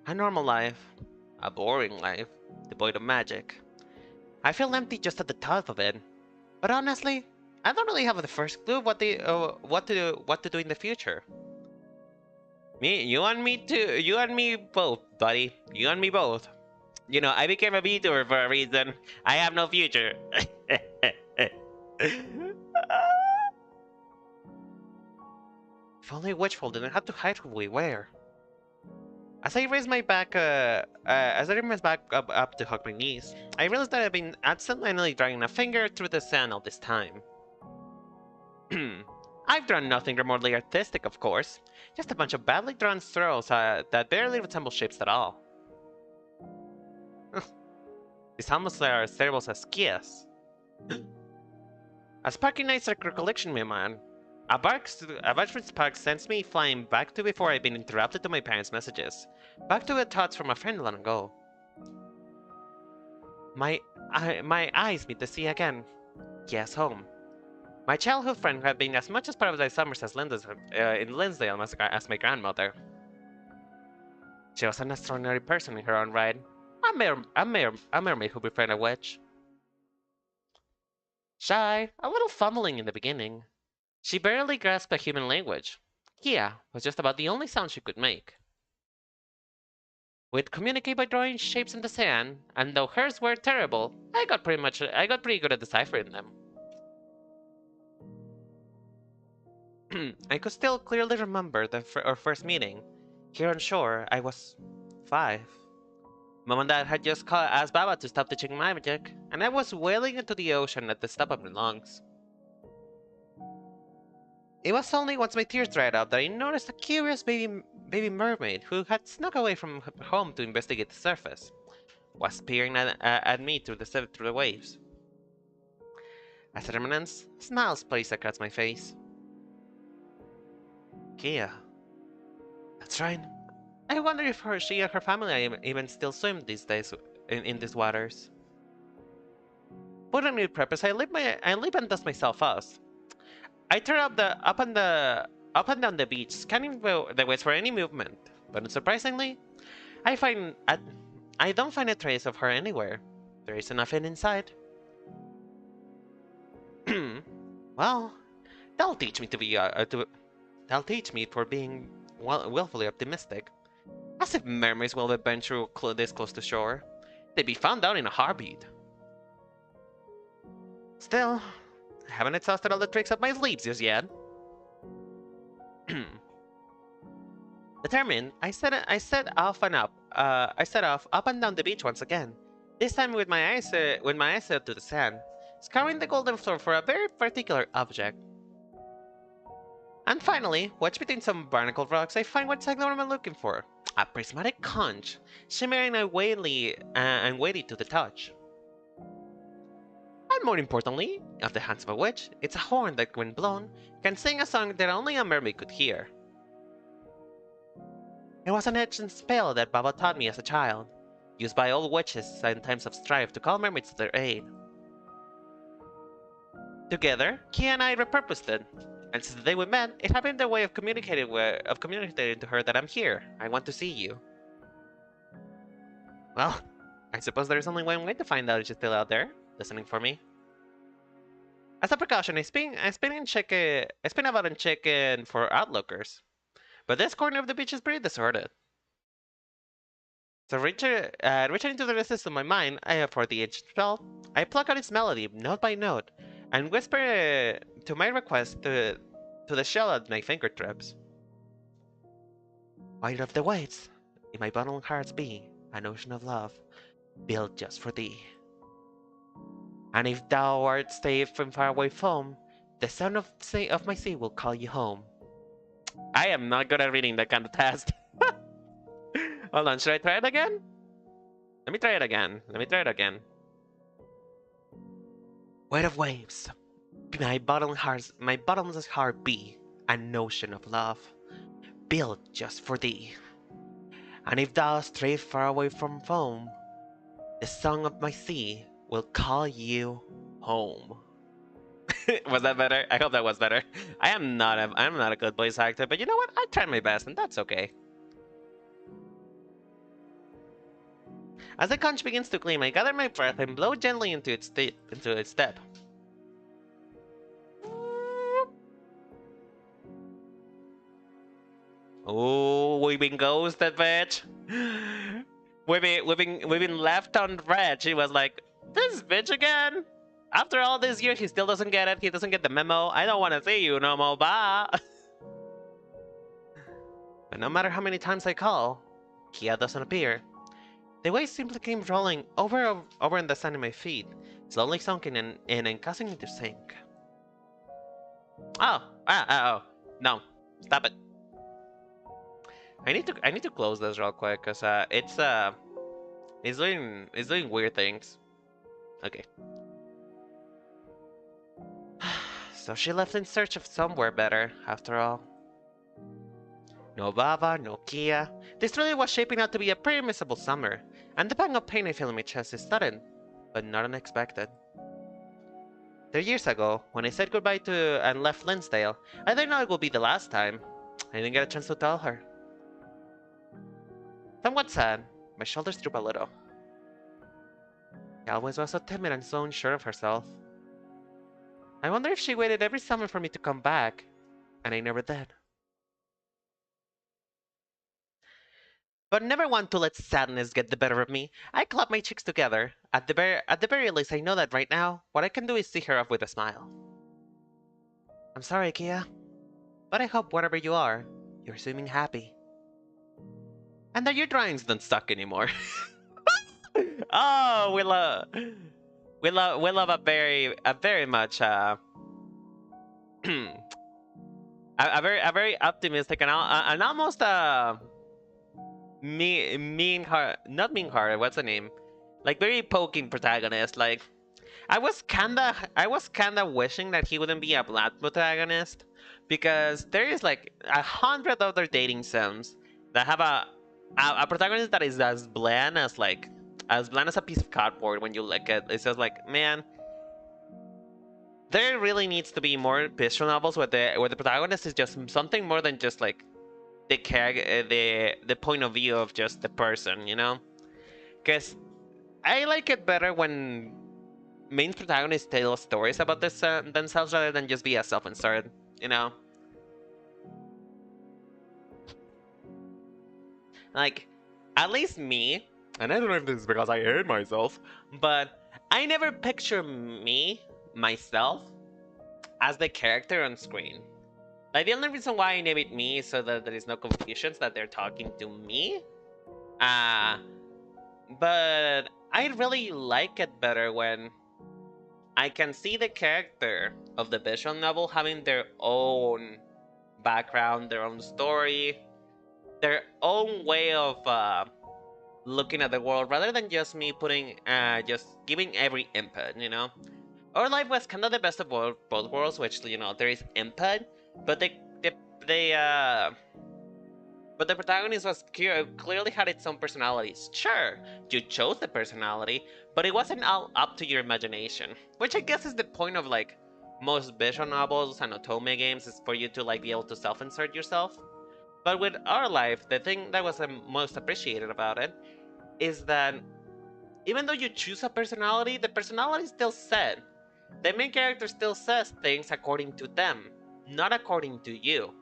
A normal life, a boring life, devoid of magic. I feel empty just at the thought of it. But honestly, I don't really have the first clue what to do in the future. You and me both, buddy. You and me both. You know, I became a VTuber for a reason. I have no future. If only Witchful didn't have to hide who we were. As I raised my back, up to hug my knees, I realized that I've been accidentally dragging a finger through the sand all this time. I've drawn nothing remotely artistic, of course. Just a bunch of badly drawn swirls that barely resemble shapes at all. These almost are as terrible as skiers. A spark ignites a recollection, my man. A bark spark sends me flying back to before I'd been interrupted to my parents' messages. Back to the thoughts from a friend long ago. My eyes meet the sea again. Yes, home. My childhood friend who had been as much as part of my summers in Linsdale as my grandmother. She was an extraordinary person in her own right. A mermaid who befriended a witch. Shy, a little fumbling in the beginning. She barely grasped a human language. Kia was just about the only sound she could make. We'd communicate by drawing shapes in the sand, and though hers were terrible, I got pretty good at deciphering them. I could still clearly remember our first meeting. Here on shore, I was 5. Mom and Dad had just asked Baba to stop teaching magic, and I was wailing into the ocean at the top of my lungs. It was only once my tears dried up that I noticed a curious baby mermaid who had snuck away from home to investigate the surface, was peering at me through the waves. As a remnants, smiles played across my face. Kia. That's right. I wonder if she and her family even still swim these days in these waters. Put on new purpose, I leap and dust myself off. I turn up and down the beach, scanning the waves for any movement. But unsurprisingly, I don't find a trace of her anywhere. There isn't nothing inside. Well, that'll teach me for being willfully optimistic. As if mermaids will venture this close to shore. They'd be found out in a heartbeat. Still, I haven't exhausted all the tricks up my sleeves just yet. Determined, I set off up and down the beach once again. This time with my eyes set to the sand, scouring the golden floor for a very particular object. And finally, wedged between some barnacled rocks, I find what exactly I'm looking for. A prismatic conch, shimmering and weighty to the touch. And more importantly, of the hands of a witch, it's a horn that, when blown, can sing a song that only a mermaid could hear. It was an ancient spell that Baba taught me as a child, used by old witches in times of strife to call mermaids to their aid. Together, Kia and I repurposed it, and since the day we met, it had been the way of communicating to her that I'm here. I want to see you. Well, I suppose there's only one way to find out if she's still out there, listening for me. As a precaution, I spin about and check in for outlookers. But this corner of the beach is pretty deserted. So reaching into the recesses of my mind, for the ancient spell, I pluck out its melody, note by note, and whisper to my request to the shell at my fingertips. Wide of the waves, in my bundled hearts be an ocean of love, built just for thee. And if thou art safe from faraway foam, the sound of my sea will call you home. I am not good at reading that kind of test. Hold on, should I try it again? Let me try it again. Weight of waves, my bottomless heart be an ocean of love, built just for thee. And if thou stray far away from foam, the song of my sea will call you home. Was that better? I hope that was better. I'm not a good voice actor, but you know what? I tried my best, and that's okay. As the conch begins to gleam, I gather my breath and blow gently into its step. Oh, we've been ghosted, bitch. We've been left on red. She was like, this bitch again. After all this years, he still doesn't get it. He doesn't get the memo. I don't want to see you no more. Bye. But no matter how many times I call, Kia doesn't appear. The waves simply came rolling over in the sand at my feet, slowly sunken in and causing me to sink. Oh, no, stop it. I need to close this real quick because it's doing weird things. Okay. So she left in search of somewhere better, after all. No Baba, no Kia. This really was shaping out to be a pretty miserable summer, and the pang of pain I feel in my chest is sudden, but not unexpected. 3 years ago, when I said goodbye to and left Linsdale, I didn't know it would be the last time. I didn't get a chance to tell her. Somewhat sad, my shoulders droop a little. She always was so timid and so unsure of herself. I wonder if she waited every summer for me to come back, and I never did. But never want to let sadness get the better of me. I clap my cheeks together. At the very least, I know that right now, what I can do is see her off with a smile. I'm sorry, Kia, but I hope wherever you are, you're swimming happy. And that your drawings don't suck anymore. Oh, we love a very much a very optimistic and almost not mean heart. What's the name? Like very poking protagonist. Like I was kinda wishing that he wouldn't be a black protagonist, because there is like 100 other dating sims that have a protagonist that is as bland as a piece of cardboard. When you look at it, it's just like, man, there really needs to be more visual novels where the protagonist is just something more than just like the point of view of just the person, you know? Because I like it better when main protagonists tell stories about themselves rather than just be a self-insert, you know? Like, at least me, and I don't know if this is because I hate myself, but I never picture myself, as the character on screen. Like, the only reason why I name it me is so that there is no confusion that they're talking to me. But I really like it better when I can see the character of the visual novel having their own background, their own story, their own way of looking at the world, rather than just me putting, just giving every input, you know? Our life was kind of the best of both worlds, which, you know, there is input, but they but the protagonist was clearly had its own personalities. Sure, you chose the personality, but it wasn't all up to your imagination. Which I guess is the point of like most visual novels and otome games, is for you to like be able to self-insert yourself. But with our life, the thing that was the most appreciated about it is that even though you choose a personality, the personality is still set. The main character still says things according to them, not according to you.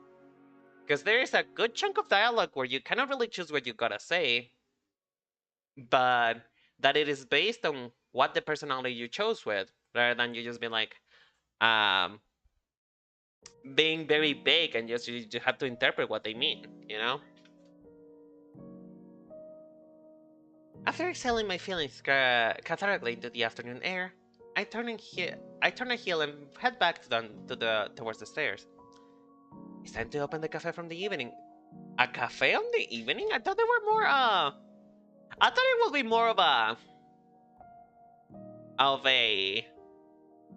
Because there is a good chunk of dialogue where you cannot really choose what you gotta say, but that it is based on what the personality you chose with, rather than you just be like, um, being very vague and just you have to interpret what they mean, you know? After exhaling my feelings cathartically into the afternoon air, I turn a heel and head back towards the stairs. It's time to open the cafe from the evening. A cafe on the evening? I thought there were more, I thought it would be more of a,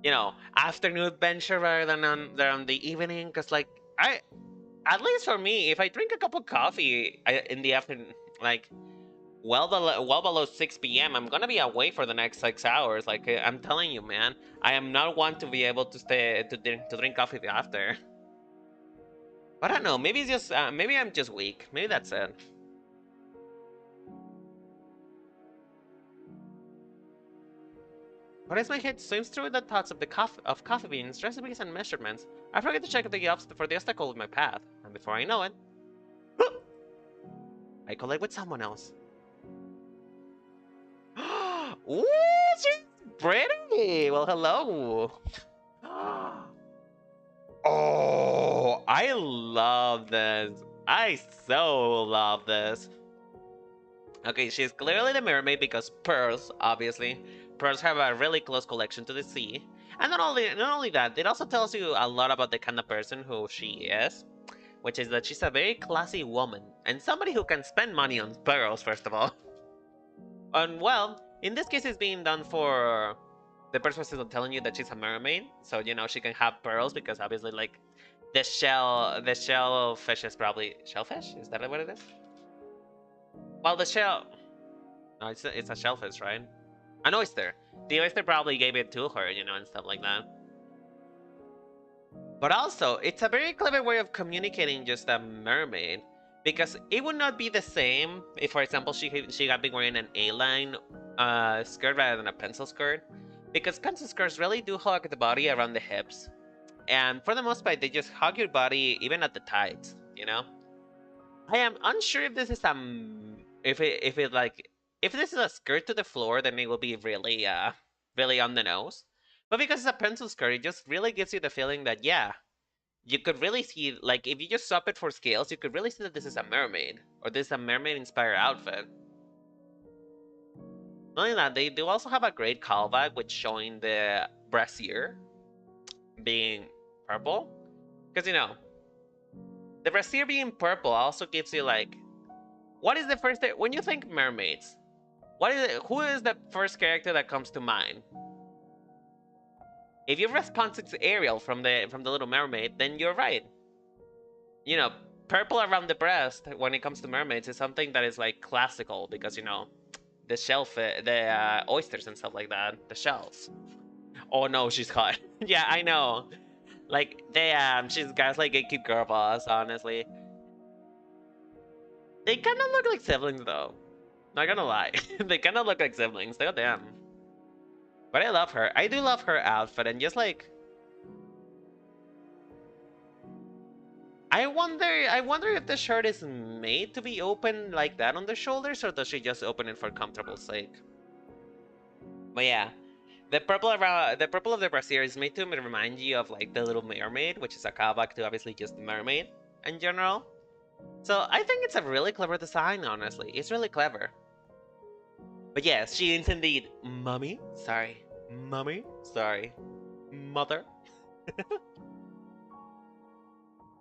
you know, afternoon adventure rather than on the evening. Cause like, at least for me, if I drink a cup of coffee in the afternoon, like, well below 6 p.m., I'm gonna be away for the next 6 hours. Like, I'm telling you, man, I am not one to be able to stay to drink coffee after. But I don't know. Maybe it's just maybe I'm just weak. Maybe that's it. But as my head swims through the thoughts of coffee beans, recipes, and measurements, I forget to check for the obstacle in my path, and before I know it, I collide with someone else. Ooh, she's pretty! Well, hello! Oh, I love this. I so love this. Okay, she's clearly the mermaid because pearls, obviously. Pearls have a really close connection to the sea. And not only that, it also tells you a lot about the kind of person who she is, which is that she's a very classy woman and somebody who can spend money on pearls, first of all. And well, in this case, it's being done for the person who's telling you that she's a mermaid, so you know she can have pearls because obviously, like, the shellfish is probably shellfish. Is that what it is? Well, the shell. No, it's a shellfish, right? An oyster. The oyster probably gave it to her, you know, and stuff like that. But also, it's a very clever way of communicating just a mermaid, because it would not be the same if, for example, she had been wearing an A-line skirt rather than a pencil skirt, because pencil skirts really do hug the body around the hips, and for the most part, they just hug your body even at the tights, you know. I am unsure if this is if this is a skirt to the floor, then it will be really on the nose. But because it's a pencil skirt, it just really gives you the feeling that, yeah, you could really see, like, if you just swap it for scales, you could really see that this is a mermaid, or this is a mermaid-inspired outfit. Not only that, they do also have a great callback with showing the brassiere being purple. Because, you know, the brassiere being purple also gives you, like, what is the first thing, when you think mermaids, who is the first character that comes to mind? If your response is Ariel from the Little Mermaid, then you're right. You know, purple around the breast when it comes to mermaids is something that is like classical because, you know, the oysters and stuff like that, the shells. Oh no, she's hot. Yeah, I know. Like, damn, she's got like gatekeep girl boss. Honestly, they kind of look like siblings though. Not gonna lie, they kind of look like siblings. Oh damn. But I love her. I do love her outfit, and just like, I wonder if the shirt is made to be open like that on the shoulders, or does she just open it for comfortable sake? But yeah, the purple of the brassiere is made to remind you of like the Little Mermaid, which is a callback to obviously just the mermaid in general. So I think it's a really clever design. Honestly, it's really clever. But yes, she is indeed mummy. Sorry, mummy. Sorry, mother.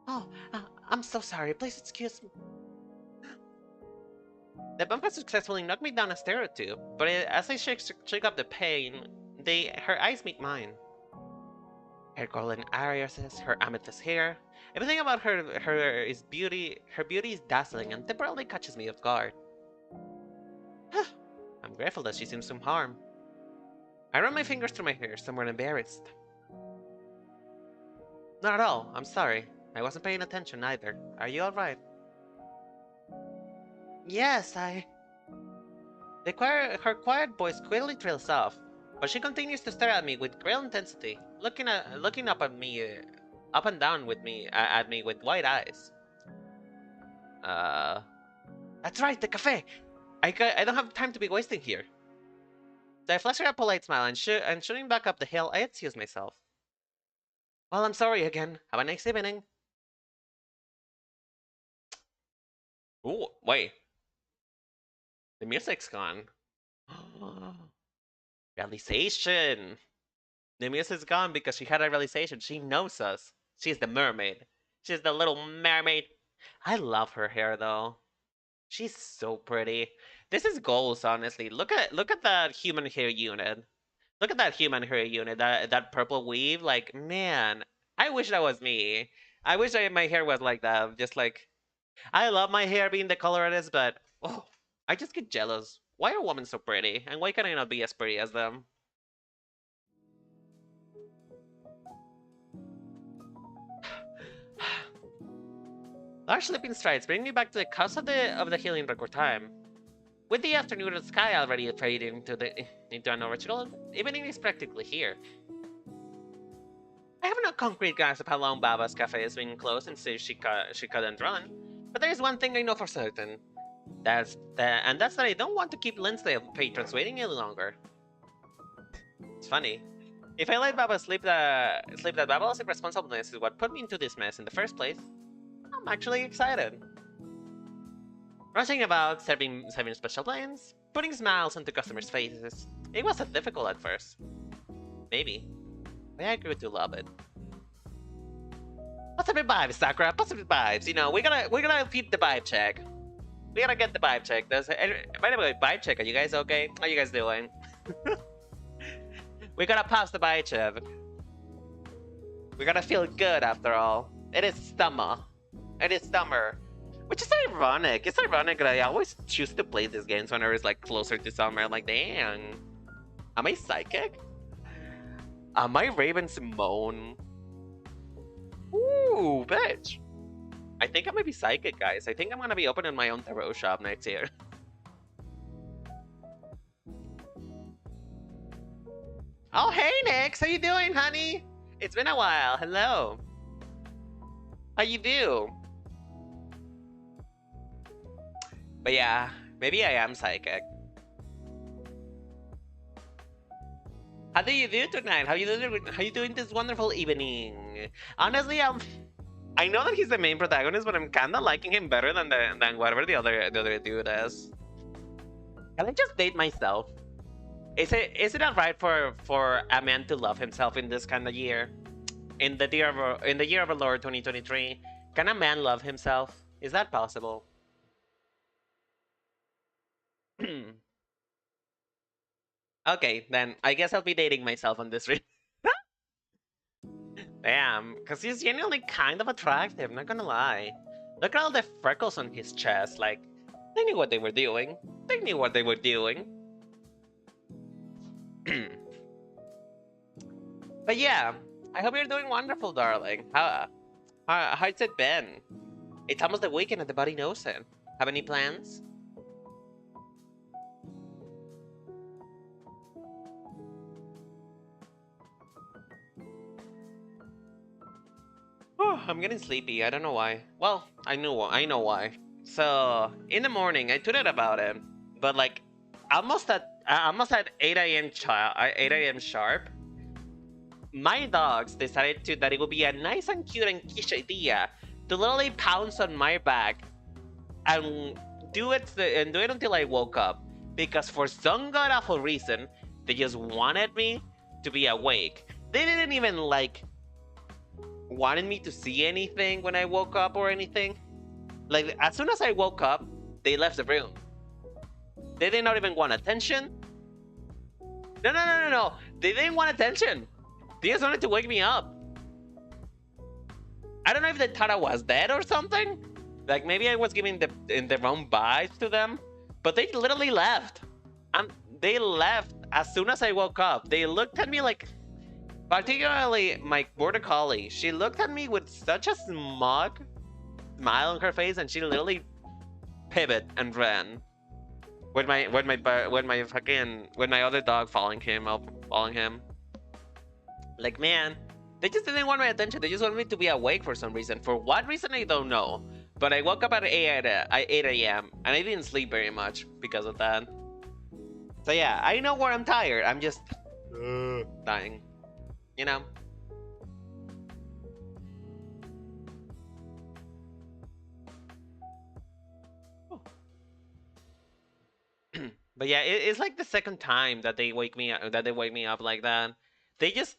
Oh, I'm so sorry. Please excuse me. The bump has successfully knocked me down a stair or two, but as I shake up the pain, her eyes meet mine. Her golden irises, her amethyst hair, everything about her beauty is dazzling and temporarily catches me off guard. I'm grateful that she seems unharmed. I run my fingers through my hair, somewhat embarrassed. Not at all, I'm sorry. I wasn't paying attention either. Are you alright? Yes, her quiet voice quickly trails off, but she continues to stare at me with great intensity, looking up at me, up and down at me with wide eyes. That's right, the cafe. I don't have time to be wasting here. So I flash her a polite smile and shooting back up the hill, I excuse myself. Well, I'm sorry again. Have a nice evening. Ooh, wait. The music's gone. Realization. The music's gone because she had a realization. She knows us. She's the mermaid. She's the little mermaid. I love her hair though. She's so pretty. This is goals, honestly. Look at that human hair unit. Look at that human hair unit. That purple weave. Like, man, I wish that was me. I wish my hair was like that. Just like, I love my hair being the color it is, but oh, I just get jealous. Why are women so pretty? And why can I not be as pretty as them? Large sleeping strides bring me back to the cusp of the healing record time. With the afternoon and sky already fading into an original, evening is practically here. I have no concrete grasp of how long Baba's cafe has been closed since she couldn't run, but there is one thing I know for certain. That's that I don't want to keep Lindsay patrons waiting any longer. It's funny. If I let Baba sleep that Baba's irresponsibleness is what put me into this mess in the first place, I'm actually excited. Rushing about, serving special blends, putting smiles onto customers' faces. It wasn't difficult at first. Maybe. But I grew to love it. Positive vibes, Sakura. Positive vibes. You know, we gotta feed the vibe check. We gotta get the vibe check. By the way, vibe check. Are you guys okay? How are you guys doing? We gotta pass the vibe check. We gotta feel good after all. It is summer. It is summer. Which is ironic. It's ironic that I always choose to play these games whenever it's like closer to summer. I'm like, damn. Am I psychic? Am I Raven Simone? Ooh, bitch. I think I might be psychic, guys. I think I'm gonna be opening my own tarot shop next year. Oh, hey, Nix. How you doing, honey? It's been a while. Hello. How you do? But yeah, maybe I am psychic. How do you do tonight? How you doing this wonderful evening? Honestly, I know that he's the main protagonist, but I'm kinda liking him better than whatever the other dude is. Can I just date myself? Is it alright for a man to love himself in this kind of year? In the year of our Lord 2023, can a man love himself? Is that possible? Okay, then I guess I'll be dating myself on this read. Damn, because he's genuinely kind of attractive, not gonna lie. Look at all the freckles on his chest, like, they knew what they were doing. They knew what they were doing. But yeah, I hope you're doing wonderful, darling. How's it been? It's almost the weekend and the body knows it. Have any plans? Oh, I'm getting sleepy. I don't know why. Well, I know why. So in the morning, I tweeted about it, but like almost at 8 a.m. sharp, my dogs decided that it would be a nice and cute and quiche idea to literally pounce on my back and do it until I woke up, because for some god awful reason they just wanted me to be awake. They didn't even like wanted me to see anything when I woke up or anything. Like, as soon as I woke up, they left the room. They did not even want attention. No. They didn't want attention. They just wanted to wake me up. I don't know if they thought I was dead or something. Like, maybe I was giving the wrong vibes to them. But they literally left. And they left as soon as I woke up. They looked at me like... Particularly my border collie. She looked at me with such a smug smile on her face, and she literally pivoted and ran. With my other dog following him. Like, man, they just didn't want my attention. They just wanted me to be awake for some reason. For what reason, I don't know. But I woke up at 8 a.m. and I didn't sleep very much because of that. So yeah, I know where I'm tired. I'm just dying. You know? But yeah, it's like the second time that they wake me up like that. They just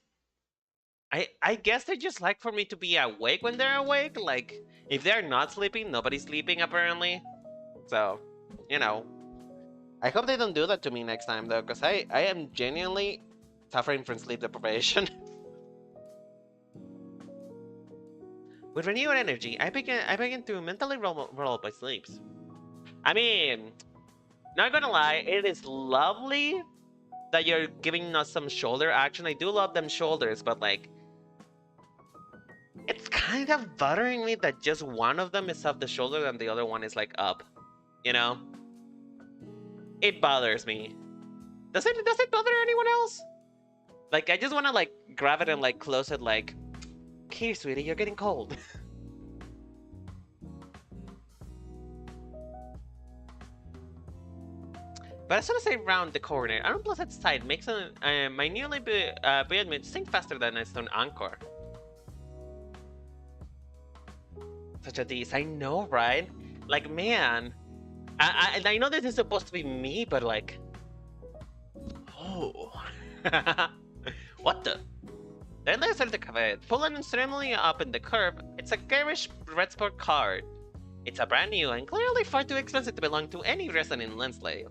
I guess they just like for me to be awake when they're awake. Like, if they're not sleeping, nobody's sleeping apparently. So, you know. I hope they don't do that to me next time though, because I am genuinely suffering from sleep deprivation. With renewed energy, I begin to mentally roll up my sleeps. I mean, not gonna lie, it is lovely that you're giving us some shoulder action. I do love them shoulders, but like, it's kind of bothering me that just one of them is off the shoulder and the other one is like up. You know? It bothers me. Does it bother anyone else? Like, I just want to like grab it and like close it like, here, sweetie, you're getting cold. But as soon as I round the corner, an unpleasant sight makes my newly built sink faster than a stone anchor. Such a tease, I know, right? Like, man, I know this is supposed to be me, but like, oh, what the? Then I started the cafe, pulling extremely up in the curb. It's a garish red sport car. It's a brand new and clearly far too expensive to belong to any resident in Lensleigh.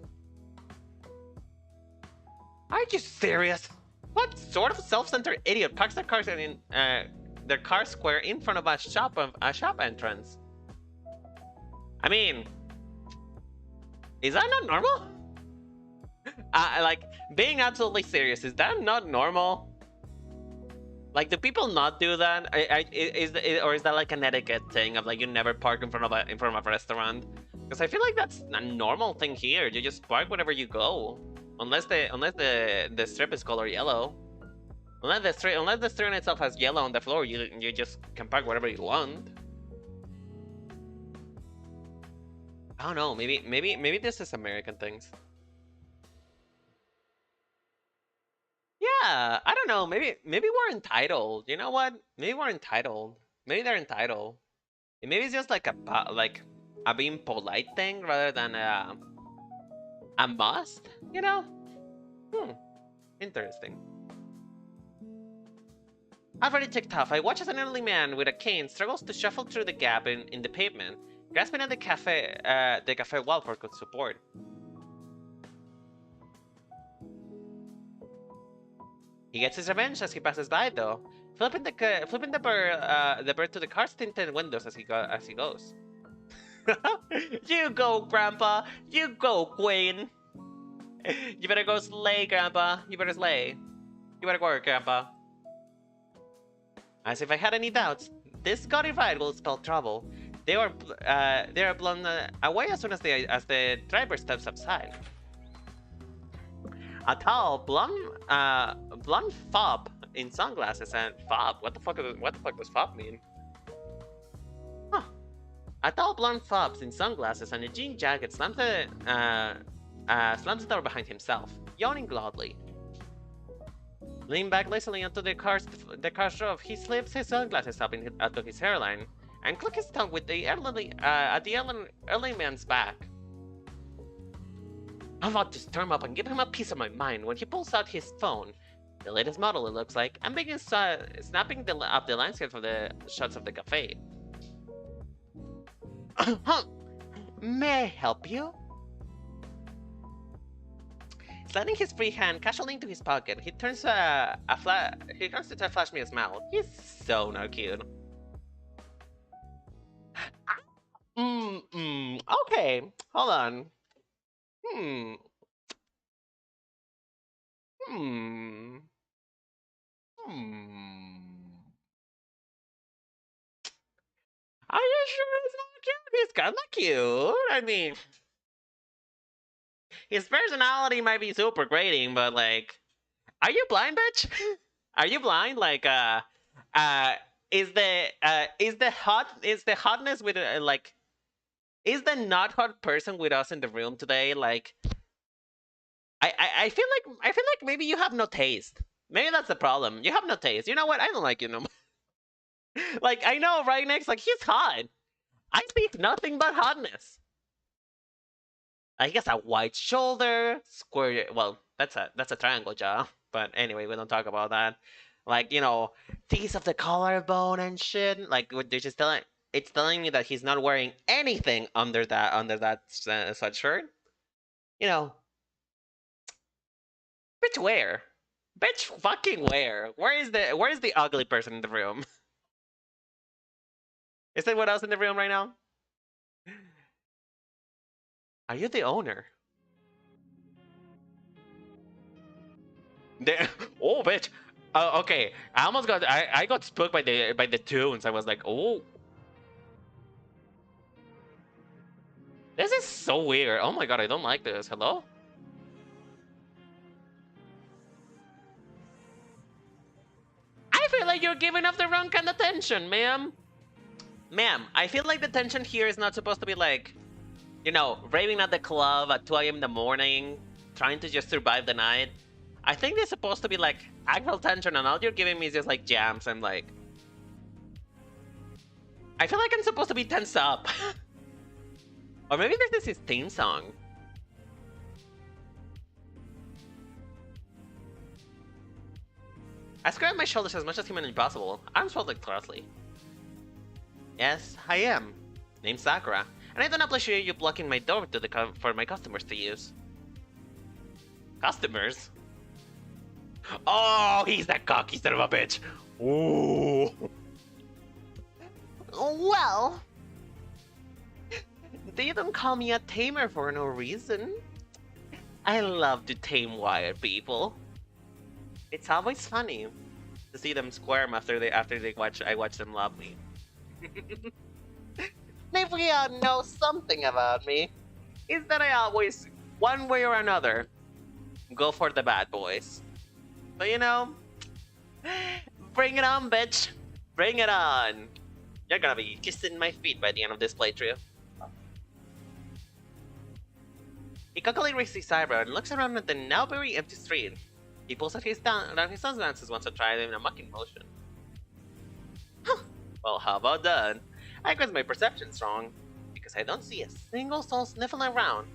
Are you serious? What sort of self-centered idiot parks their cars in their car square in front of a shop entrance? I mean, is that not normal? Like, being absolutely serious, is that not normal? Like, do people not do that? Or is that like an etiquette thing of like you never park in front of a restaurant? Because I feel like that's a normal thing here. You just park wherever you go, unless the strip is color yellow. Unless the strip itself has yellow on the floor, you just can park wherever you want. I don't know. Maybe this is American things. Yeah, I don't know. Maybe we're entitled. You know what? Maybe we're entitled. Maybe they're entitled. And maybe it's just like a being polite thing rather than a must. You know? Interesting. I've already ticked off. I watch as an elderly man with a cane struggles to shuffle through the gap in the pavement, grasping at the cafe wall for good support. He gets his revenge as he passes by, though, flipping the bird to the car's tinted windows as he goes. You go, Grandpa. You go, Queen. You better go slay, Grandpa. You better slay. You better work, Grandpa. As if I had any doubts, this gaudy ride will spell trouble. They are blown away as soon as the driver steps outside. A tall, blonde fop in sunglasses and fop. What the fuck does fop mean? Huh. A tall blonde fop in sunglasses and a jean jacket slams the door behind himself, yawning loudly. Leaning back lazily onto the car's roof, he slips his sunglasses up to his hairline and clicks his tongue with at the elderly man's back. I'm about to stir him up and give him a piece of my mind when he pulls out his phone, The latest model, it looks like. I'm beginning snapping up the landscape for the shots of the cafe. May I help you? Sliding his free hand casually into his pocket, he turns to flash me a smile. He's so not cute. Okay, hold on. Are you sure it's not cute? He's kinda cute. I mean, his personality might be super grating, but like, are you blind, bitch? Are you blind? Like, is the hotness with like, is the not hot person with us in the room today? Like, I feel like maybe you have no taste. Maybe that's the problem. You have no taste. You know what? I don't like you no more. Like, I know right next, like, he's hot. I see nothing but hotness. He has a white shoulder, square. Well, that's a triangle jaw. But anyway, we don't talk about that. Like, you know, piece of the collarbone and shit. Like, they're just it's telling me that he's not wearing anything under that sweatshirt. You know, bitch, where? Bitch, fucking where? Where is the ugly person in the room? Is there what else in the room right now? Are you the owner? Oh, bitch. Okay. I got spooked by the tunes. I was like, oh. This is so weird. Oh my god, I don't like this. Hello? I feel like you're giving off the wrong kind of tension, ma'am. Ma'am, I feel like the tension here is not supposed to be like, you know, raving at the club at 2 a.m. in the morning, trying to just survive the night. I think it's supposed to be like actual tension, and all you're giving me is just like jams. I'm like, I feel like I'm supposed to be tense up. Or maybe this is his theme song. I squared my shoulders as much as humanly possible. Arms folded closely. Yes, I am. Name's Sakura, and I don't appreciate you blocking my door for my customers to use. Customers? Oh, he's that cocky son of a bitch. Ooh. Well, they don't call me a tamer for no reason. I love to tame wild people. It's always funny to see them squirm after I watch them love me. If we all know something about me, is that I always, one way or another, go for the bad boys. So, you know, bring it on, bitch. Bring it on. You're gonna be kissing my feet by the end of this playthrough. He cockily raises his eyebrow and looks around at the now very empty street. He pulls out his sunglasses once or try them in a mocking motion. Huh. Well, how about that? I guess my perception's wrong, because I don't see a single soul sniffing around.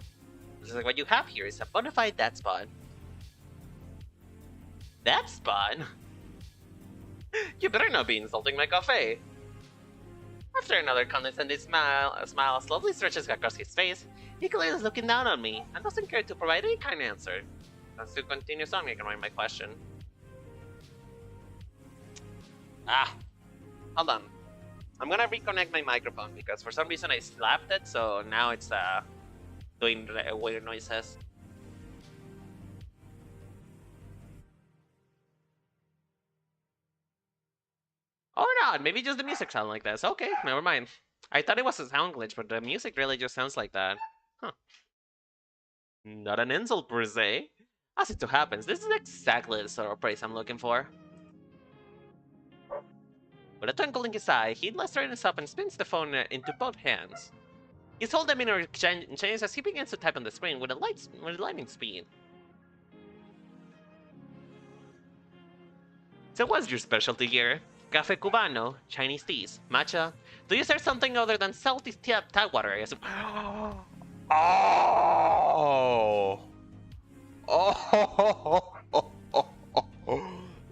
Looks like what you have here is a bona fide dead spot. Dead spot? You better not be insulting my cafe. After another condescending smile, a smile slowly stretches across his face. He clearly is looking down on me and doesn't care to provide any kind of answer. As to continue on, ignoring my question. Hold on. I'm gonna reconnect my microphone because for some reason I slapped it, so now it's doing weird noises. Or not, maybe just the music sounds like this. Okay, never mind. I thought it was a sound glitch, but the music really just sounds like that. Huh. Not an insult per se. As it so happens, this is exactly the sort of praise I'm looking for. With a twinkle in his eye, he straightens up and spins the phone into both hands. His whole demeanor changes as he begins to type on the screen with lightning speed. So what's your specialty here? Cafe Cubano, Chinese teas, matcha? Do you serve something other than salty tap water? I assume. Oh! Oh!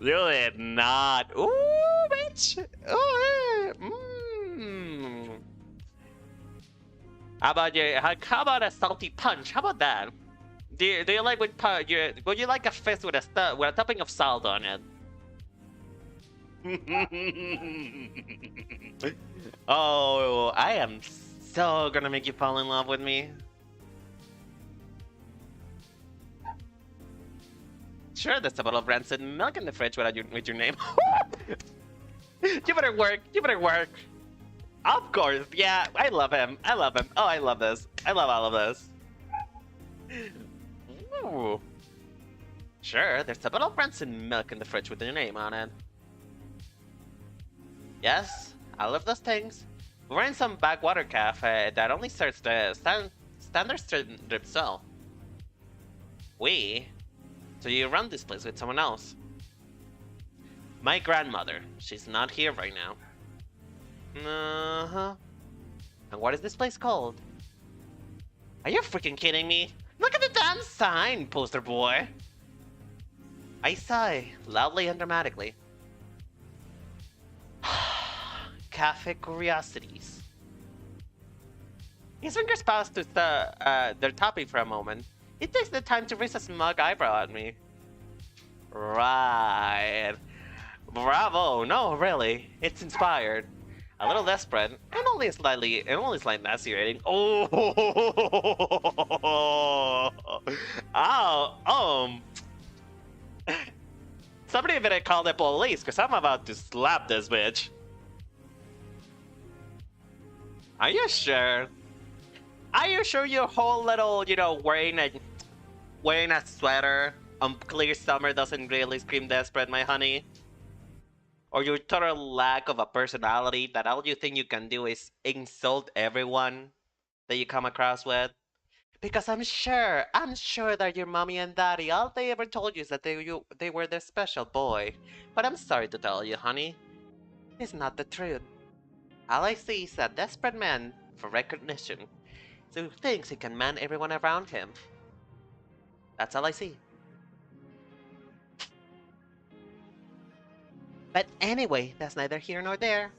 You did not. Ooh, bitch. Ooh, How about you? How about a salty punch? How about that? Do you like would you like a fist with a topping of salt on it? Oh, I am so gonna make you fall in love with me. Sure, there's a bottle of rancid milk in the fridge with your name. You better work. You better work. Of course, yeah. I love him. I love him. Oh, I love this. I love all of this. Ooh. Sure, there's a bottle of rancid milk in the fridge with your name on it. Yes, I love those things. We're in some backwater cafe that only serves the standard strip cell. So you run this place with someone else. My grandmother. She's not here right now. Uh-huh. And what is this place called? Are you freaking kidding me? Look at the damn sign, poster boy! I sigh, loudly and dramatically. Cafe Curiosities. His fingers pass to their topping for a moment. He takes the time to raise a smug eyebrow at me. Right. Bravo. No, really. It's inspired. A little desperate, and only slightly nauseating. Oh, oh, somebody better call the police, cause I'm about to slap this bitch. Are you sure? Are you sure your whole little, wearing a sweater on clear summer doesn't really scream desperate, my honey? Or your total lack of a personality that all you think you can do is insult everyone that you come across with? Because I'm sure that your mommy and daddy, all they ever told you is that they were their special boy. But I'm sorry to tell you, honey, it's not the truth. All I see is a desperate man for recognition, who thinks he can man everyone around him. That's all I see. But anyway, that's neither here nor there.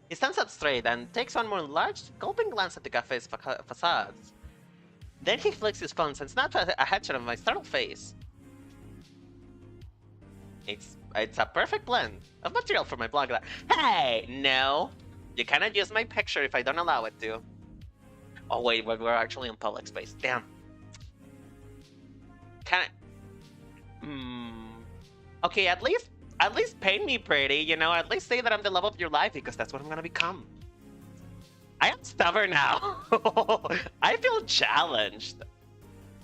He stands up straight and takes one more large, gulping glance at the cafe's facades. Then he flicks his phone and snaps a headshot of my startled face. It's a perfect blend of material for my blog. Hey, no! You cannot use my picture if I don't allow it to. Oh wait, we're actually in public space. Damn. Can I... Okay, at least paint me pretty, at least say that I'm the love of your life, because that's what I'm gonna become. I am stubborn now. I feel challenged.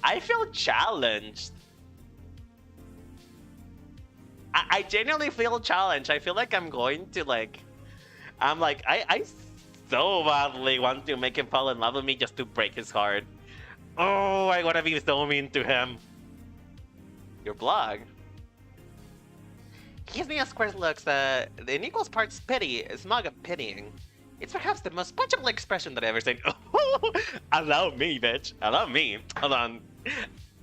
I genuinely feel challenged. I feel like I'm going to I so badly want to make him fall in love with me just to break his heart. Oh, I wanna be so mean to him. Your blog? He gives me a square look in equal parts smug of pitying. It's perhaps the most punchable expression that I've ever seen. Oh, allow me, bitch. Allow me. Hold on.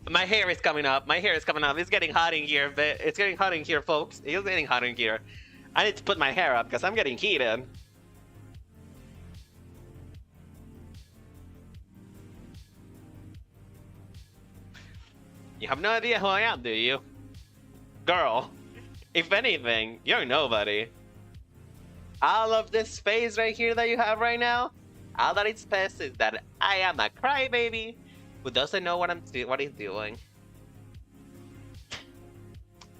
My hair is coming up. It's getting hot in here. It's getting hot in here, folks. It's getting hot in here. I need to put my hair up because I'm getting heated. You have no idea who I am, do you? Girl. If anything, you're nobody. All of this phase right here that you have right now, all that it says is that I am a crybaby who doesn't know what he's doing.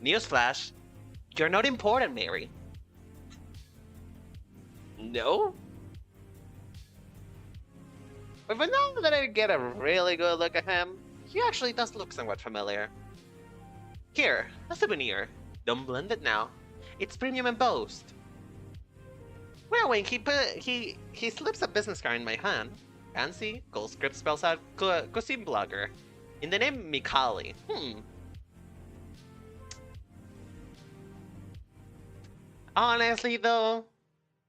Newsflash, you're not important, Mary. No? But now that I get a really good look at him, he actually does look somewhat familiar. Here, a souvenir. Don't blend it now. It's premium embossed. Well, when he slips a business card in my hand. Fancy, gold script spells out cuisine blogger. In the name Mikali. Honestly though,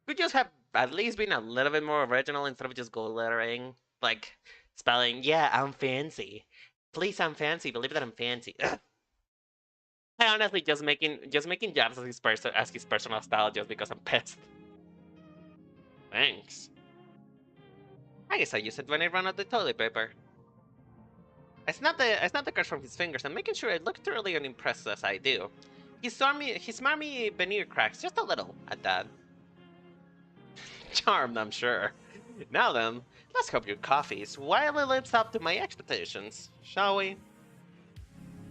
could just have at least been a little bit more original instead of just gold lettering. Like, spelling, yeah, I'm fancy. Please, I'm fancy. Believe that I'm fancy. I honestly just making jabs as his personal style just because I'm pissed. Thanks. I guess I use it when I run out of toilet paper. I snap the cards from his fingers and making sure I look thoroughly unimpressed as I do. He smarmy veneer cracks just a little at that. Charmed, I'm sure. Now then, let's hope your coffee's wildly lives up to my expectations, shall we?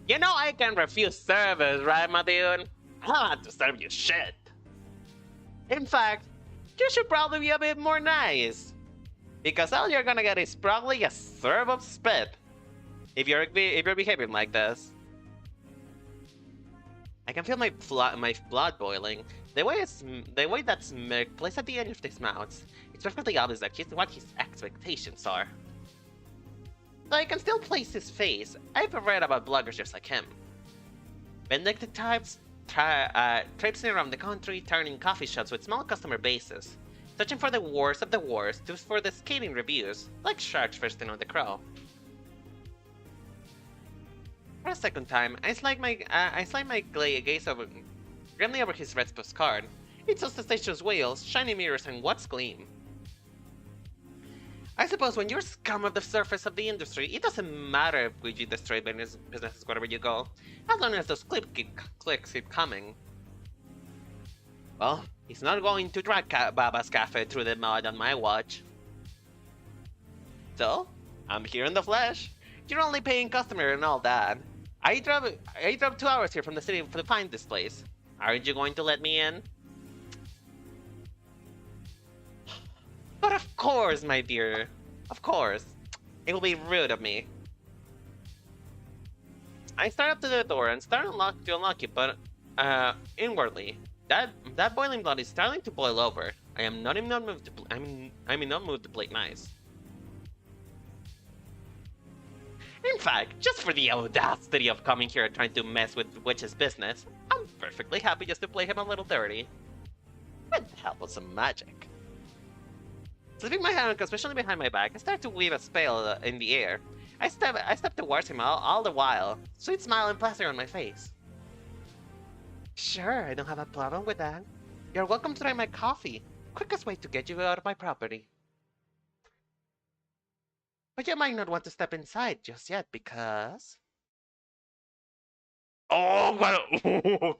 You know I can refuse service, right, my dude? I don't have to serve you shit. In fact, you should probably be a bit more nice. Because all you're gonna get is probably a serve of spit. If you're behaving like this. I can feel my blood boiling. The way that smirk plays at the end of his mouth, it's perfectly obvious that what his expectations are. Though I can still place his face, I've read about bloggers just like him. Vindictive types traipsing around the country, turning coffee shops with small customer bases, searching for the worst of the worst for the scathing reviews, like sharks feasting on the crow. For a second time, I slide my gaze grimly over his red postcard. It's ostentatious whales, shiny mirrors, and what's gleam. I suppose when you're scum of the surface of the industry, it doesn't matter if you destroy businesses wherever you go, as long as those clicks keep coming. Well, he's not going to drag Baba's Cafe through the mud on my watch. So, I'm here in the flesh. You're only paying customer and all that. I drove 2 hours here from the city to find this place. Aren't you going to let me in? But of course, my dear. Of course. It will be rude of me. I start up to the door and start to unlock it, but inwardly, that boiling blood is starting to boil over. I am not in no mood to I'm in no mood to play nice. In fact, just for the audacity of coming here and trying to mess with Witch's business, I'm perfectly happy just to play him a little dirty. With the help of some magic. Slipping my hand, especially behind my back, I start to weave a spell in the air. I step towards him all the while, sweet smile and pleasure on my face. Sure, I don't have a problem with that. You're welcome to try my coffee. Quickest way to get you out of my property. But you might not want to step inside just yet because... Oh, what?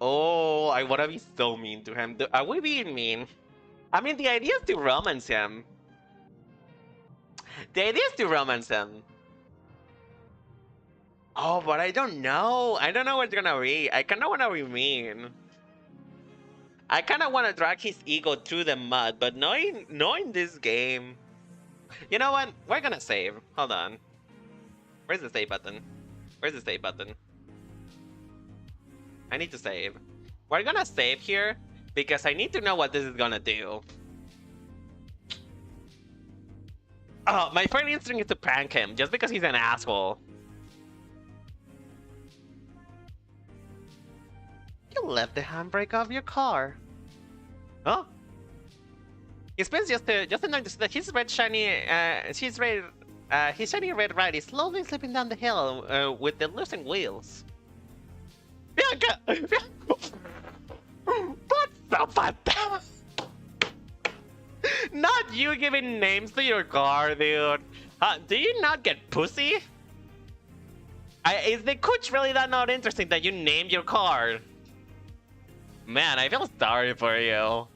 Oh, I wanna be so mean to him. Are we being mean? I mean, the idea is to romance him. The idea is to romance him. Oh, but I don't know. I don't know what it's gonna be. I kinda wanna be mean. I kinda wanna drag his ego through the mud, but knowing this game... You know what? We're gonna save. Hold on. Where's the save button? Where's the save button? I need to save. We're gonna save here because I need to know what this is gonna do. Oh, my first instinct is to prank him just because he's an asshole. You left the handbrake of your car. Oh. He spins just to notice that his shiny red ride is slowly slipping down the hill with the loosened wheels. Bianca! What's up with that? Not you giving names to your car, dude. Do you not get pussy? Is the coach really that not interesting that you named your car? Man, I feel sorry for you.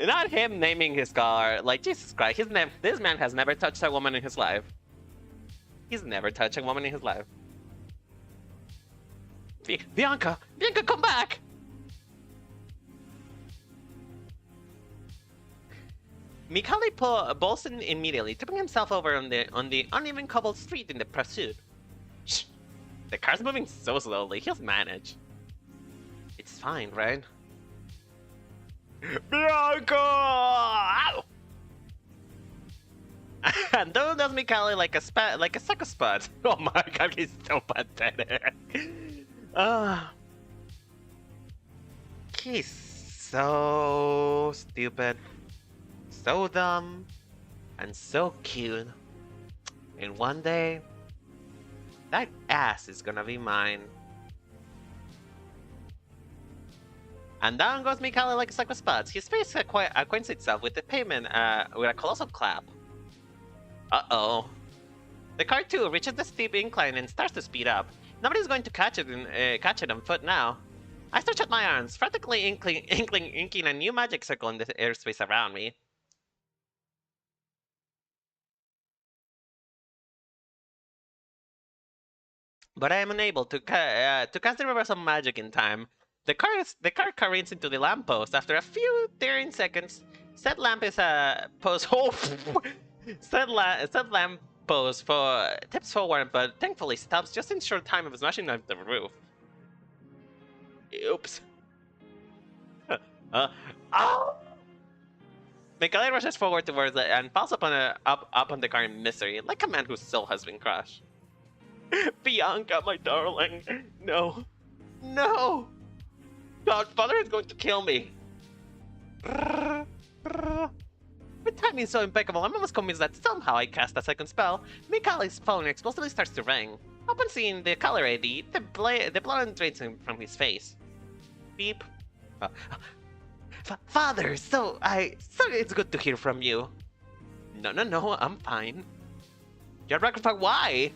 Not him naming his car. Like, Jesus Christ, this man has never touched a woman in his life. He's never touched a woman in his life. Bianca! Bianca, come back! Mikhail bolts in immediately, tipping himself over on the uneven cobbled street in the pursuit. Shh! The car's moving so slowly, he'll manage. It's fine, right? Bianca! Ow! And though does Mikhail like a sucker spot. Oh my god, he's so pathetic. He's so stupid, so dumb, and so cute. And one day, that ass is gonna be mine. And down goes Mikhail like a sack of spuds. His face acquaints itself with the pavement with a colossal clap. Uh-oh. The car too reaches the steep incline and starts to speed up. Nobody's going to catch it on foot now. I stretch out my arms, frantically inking a new magic circle in the airspace around me. But I am unable to cast the reversal magic in time. The car careens into the lamppost. After a few daring seconds, said lamp is post. Oh, said lamppost tips forward, but thankfully stops just in short time of smashing off the roof. Oops. Oh! Mikhail rushes forward towards it and falls up on the car in misery, like a man whose soul has been crushed. Bianca, my darling. No. No! Godfather is going to kill me. The timing is so impeccable, I'm almost convinced that somehow I cast a second spell. Mikhail's phone explosively starts to ring. Upon seeing the caller ID, the blood drains from his face. Beep. Father, so it's good to hear from you. No, I'm fine. You're back for why?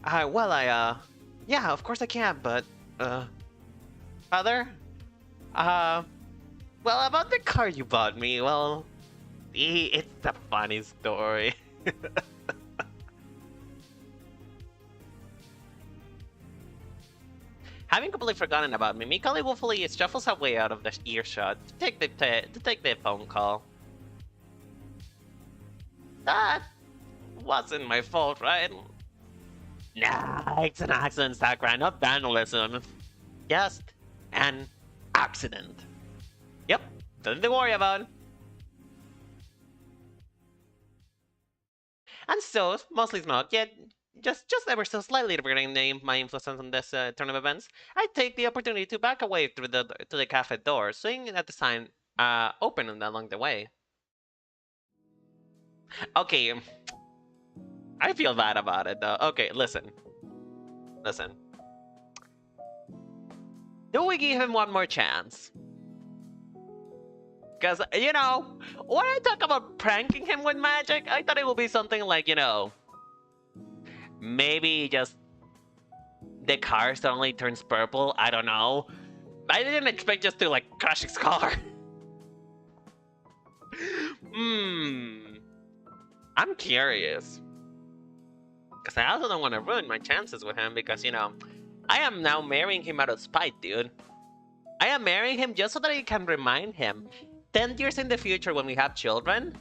Yeah, of course I can, but, Father? Well, about the car you bought me, well, it's a funny story. Having completely forgotten about me, Mikhail woefully shuffles her way out of the earshot to take the phone call. That wasn't my fault, right? Nah, it's an accident, Sakura, not vandalism. Just an accident. Yep, nothing to worry about. And so, mostly smoke, yet just ever so slightly regarding my influence on this turn of events, I take the opportunity to back away to the cafe door, swinging at the sign open along the way. Okay, I feel bad about it though. Okay, listen. Do we give him one more chance? Because, you know, when I talk about pranking him with magic, I thought it would be something like, you know, maybe just the car suddenly turns purple. I don't know. I didn't expect just to, like, crash his car. I'm curious. Because I also don't want to ruin my chances with him because, you know, I am now marrying him out of spite, dude. I am marrying him just so that I can remind him 10 years in the future when we have children,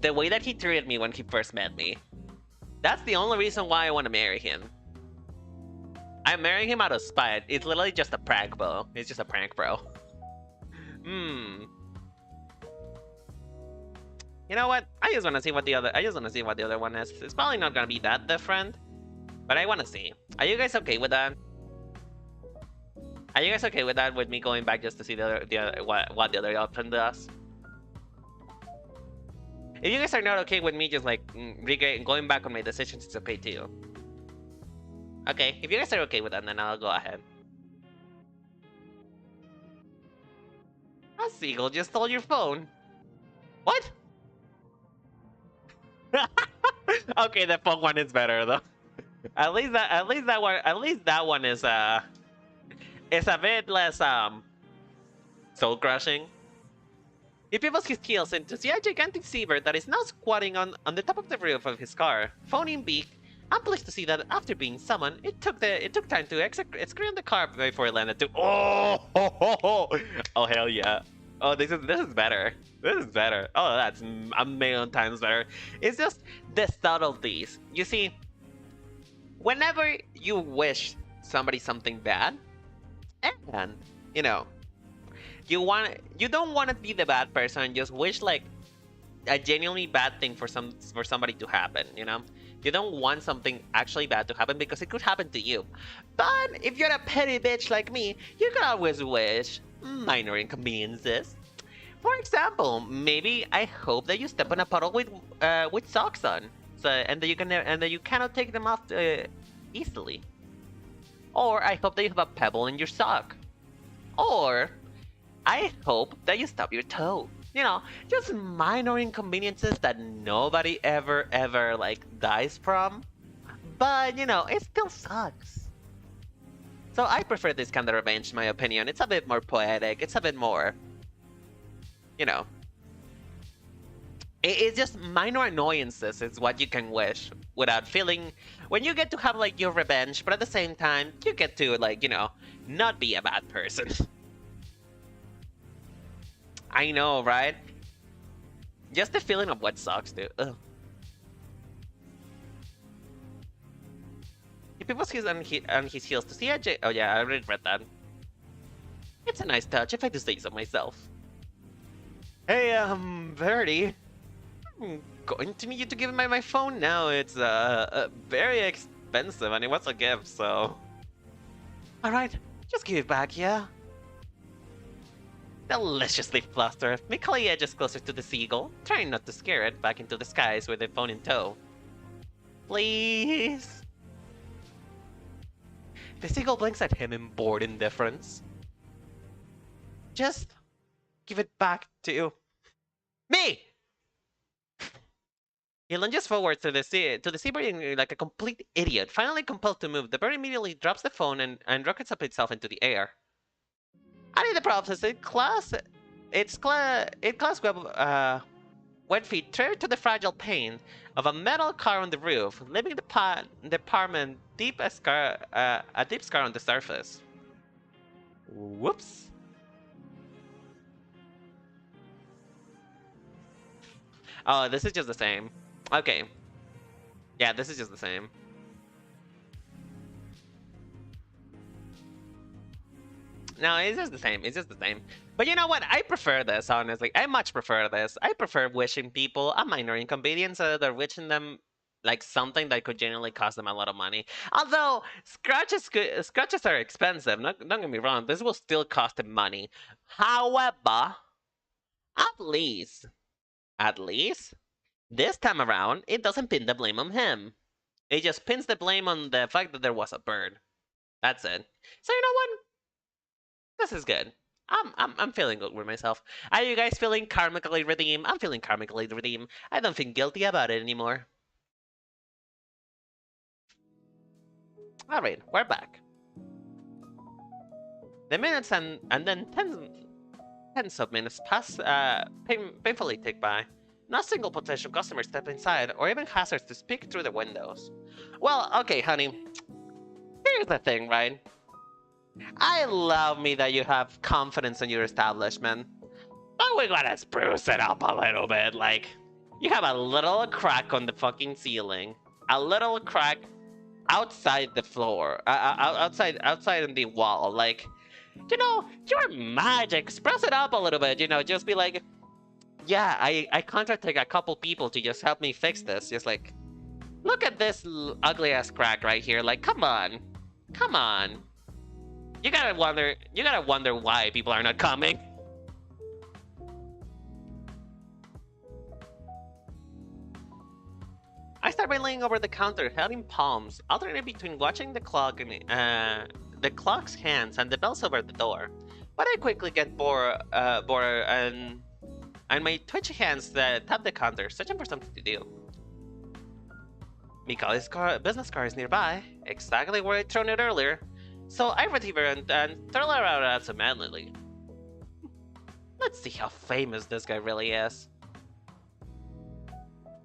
the way that he treated me when he first met me. That's the only reason why I want to marry him. I'm marrying him out of spite. It's literally just a prank, bro. It's just a prank, bro. You know what? I just want to see what the other one is. It's probably not gonna be that different, but I want to see. Are you guys okay with that? Are you guys okay with that? With me going back just to see what the other option does? If you guys are not okay with me just like going back on my decisions, it's okay too. Okay, if you guys are okay with that, then I'll go ahead. A seagull just stole your phone. What? Okay, the phone one is better though. At least that one is it's a bit less soul crushing. He pivots his heels and to see a gigantic seabird that is now squatting on the top of the roof of his car. Phone in beak. I'm pleased to see that after being summoned, it took time to excrete the car before it landed to. Oh hell yeah! Oh, this is better. This is better. Oh, that's a million times better. It's just the subtleties. You see, whenever you wish somebody something bad, and you know, you don't want to be the bad person and just wish like a genuinely bad thing for somebody to happen. You know, you don't want something actually bad to happen because it could happen to you. But if you're a petty bitch like me, you can always wish minor inconveniences. For example, maybe I hope that you step on a puddle with socks on. and that you cannot take them off easily. Or I hope that you have a pebble in your sock. Or I hope that you stub your toe. You know, just minor inconveniences that nobody ever like dies from. But you know, it still sucks. So I prefer this kind of revenge, in my opinion. It's a bit more poetic. It's a bit more, you know. It's just minor annoyances is what you can wish without feeling. When you get to have like your revenge, but at the same time, you get to like, you know, not be a bad person. I know, right? Just the feeling of what sucks, dude. Ugh. He pivots on his heels to see a Oh yeah, I already read that. It's a nice touch, if I do say so myself. Hey, Verity. I'm going to need you to give me my phone now. It's very expensive and it was a gift, so... Alright, just give it back, yeah? Deliciously flustered, Mikali edges closer to the seagull, trying not to scare it back into the skies with the phone in tow. Please? The seagull blinks at him in bored indifference. Just give it back to me! He lunges forward to the seabird like a complete idiot. Finally compelled to move, the bird immediately drops the phone and rockets up itself into the air. I need the process. It claws wet feet tear to the fragile pane of a metal car on the roof, leaving the apartment a deep scar on the surface. Whoops. Oh, this is just the same. Okay. Yeah, this is just the same. No, it's just the same. It's just the same. But you know what? I prefer this, honestly. I much prefer this. I prefer wishing people a minor inconvenience than wishing them like something that could genuinely cost them a lot of money. Although scratches are expensive. Don't get me wrong. This will still cost them money. However, at least, this time around, it doesn't pin the blame on him. It just pins the blame on the fact that there was a bird. That's it. So you know what? This is good. I'm feeling good with myself. Are you guys feeling karmically redeemed? I'm feeling karmically redeemed. I don't feel guilty about it anymore. Alright, we're back. The minutes and then tens of minutes pass painfully tick by. Not a single potential customer step inside or even hazards to speak through the windows. Well, okay, honey. Here's the thing, right? I love me that you have confidence in your establishment, but we gotta spruce it up a little bit. Like, you have a little crack on the fucking ceiling, a little crack outside the floor, outside in the wall. Like, you know, your magic, spruce it up a little bit. You know, just be like, yeah, I contracted a couple people to just help me fix this. Just like, look at this ugly ass crack right here. Like, come on, come on. You gotta wonder why people are not coming. I start by laying over the counter, held in palms, alternating between watching the clock and the clock's hands and the bells over the door. But I quickly get bored and my twitchy hands tap the counter, searching for something to do. Mikali's business card is nearby, exactly where I'd thrown it earlier. So I retrieve her and throw her out absentmindedly. Let's see how famous this guy really is.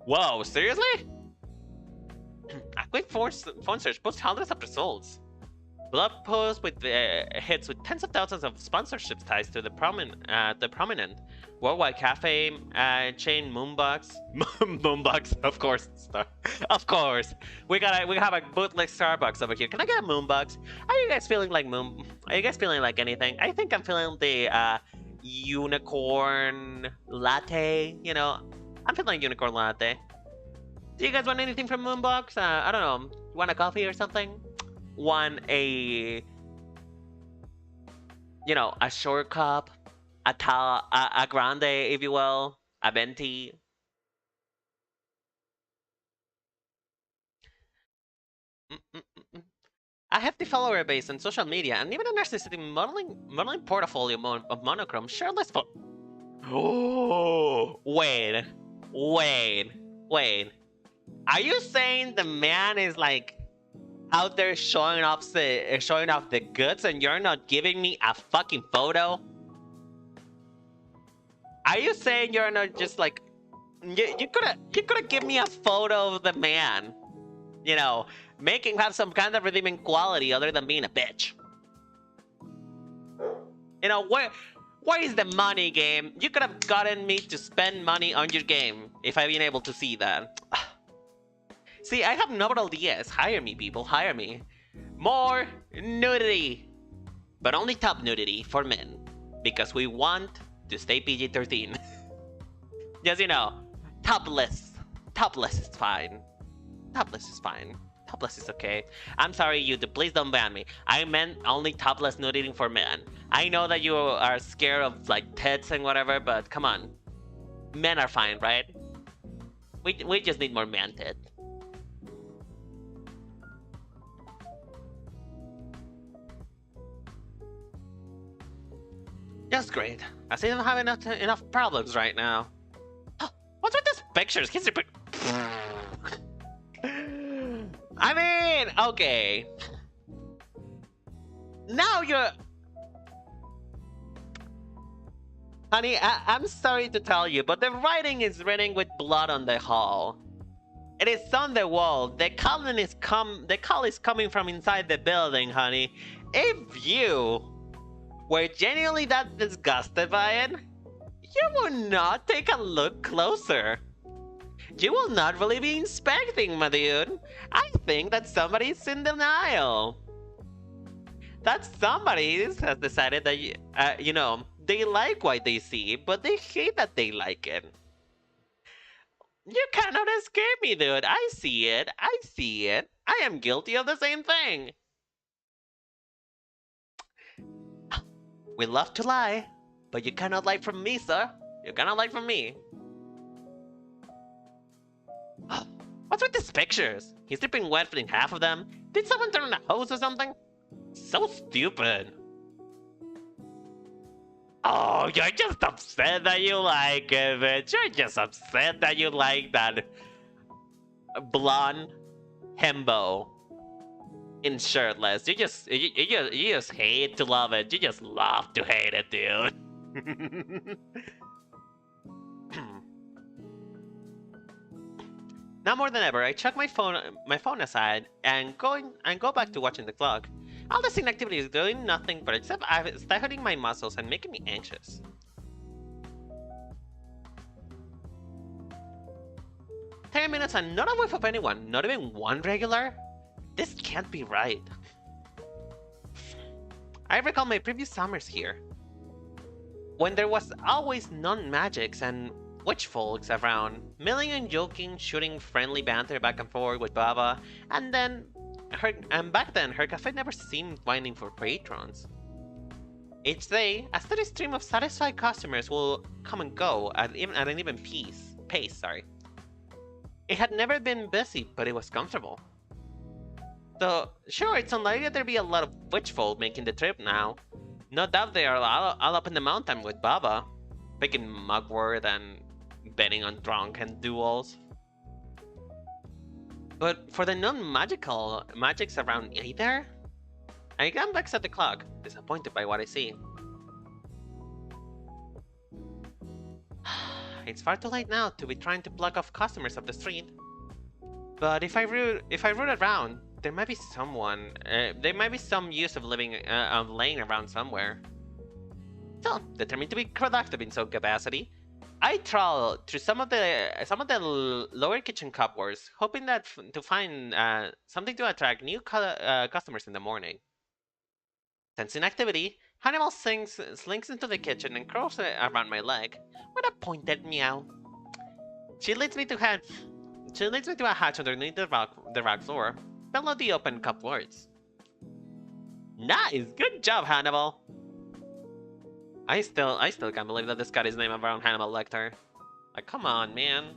Whoa, seriously? A quick phone search posts hundreds of results. Blog posts with hits with tens of thousands of sponsorships ties to the prominent worldwide cafe chain Moonbox. Moonbox, of course, of course. We have a bootleg Starbucks over here. Can I get a Moonbox? Are you guys feeling like Are you guys feeling like anything? I think I'm feeling the unicorn latte. You know, I'm feeling unicorn latte. Do you guys want anything from Moonbox? I don't know. Want a coffee or something? Want a, you know, a short cup, a grande, if you will, a venti. Mm, mm, mm, mm. A hefty follower base on social media, and even a narcissistic modeling portfolio of monochrome shirtless photo. Oh, wait. Are you saying the man is like out there showing off the goods, and you're not giving me a fucking photo? Are you saying you're not just like you could have given me a photo of the man? You know, make him have some kind of redeeming quality other than being a bitch. You know, where is the money, game? You could have gotten me to spend money on your game if I'd been able to see that. See, I have novel ideas. Hire me, people. Hire me. More nudity. But only top nudity for men. Because we want to stay PG-13. Just, you know, topless. Topless is fine. Topless is fine. Topless is okay. I'm sorry, YouTube. Please don't ban me. I meant only topless nudity for men. I know that you are scared of like tits and whatever, but come on. Men are fine, right? We just need more man tit. Just great. I see them having enough problems right now. What's with these pictures? I mean, okay. Now you're... Honey, I'm sorry to tell you, but the writing is written with blood on the hall. It is on the wall. The call is coming from inside the building, honey. If you were genuinely that disgusted by it, you will not take a look closer. You will not really be inspecting, my dude. I think that somebody's in denial. That somebody has decided that, you know, they like what they see, but they hate that they like it. You cannot escape me, dude. I see it. I see it. I am guilty of the same thing. We love to lie, but you cannot lie from me, sir. You cannot lie from me. What's with these pictures? He's dripping wet in half of them. Did someone turn on a hose or something? So stupid. Oh, you're just upset that you like it, bitch. You're just upset that you like that blonde hembo in shirtless. You just hate to love it. You just love to hate it, dude. Now more than ever, I chuck my phone aside and go back to watching the clock. All this inactivity is doing nothing but except stifling my muscles and making me anxious. "10 minutes and not a whiff of anyone, not even one regular? This can't be right." I recall my previous summers here, when there was always non-magics and witch folks around, milling and joking, shooting friendly banter back and forth with Baba, and back then her cafe never seemed winding for patrons. Each day, a steady stream of satisfied customers will come and go at an even pace. It had never been busy, but it was comfortable. So, sure, it's unlikely there'd be a lot of witch folk making the trip now. No doubt they are all up in the mountain with Baba, picking mugwort and betting on drunken duels. But for the non-magical magics around either, I glance at the clock, disappointed by what I see. It's far too late now to be trying to block off customers off the street. But if I root around, there might be some use of laying around somewhere. Still, determined to be productive in some capacity, I trawl through some of the lower kitchen cupboards, hoping to find something to attract new customers in the morning. Sensing activity, Hannibal slinks into the kitchen and crawls around my leg with a pointed meow. She leads me to a hatch underneath the rock floor, below the open cupboards. Nice, good job, Hannibal. I still can't believe that this got his name around Hannibal Lecter. Like, come on, man.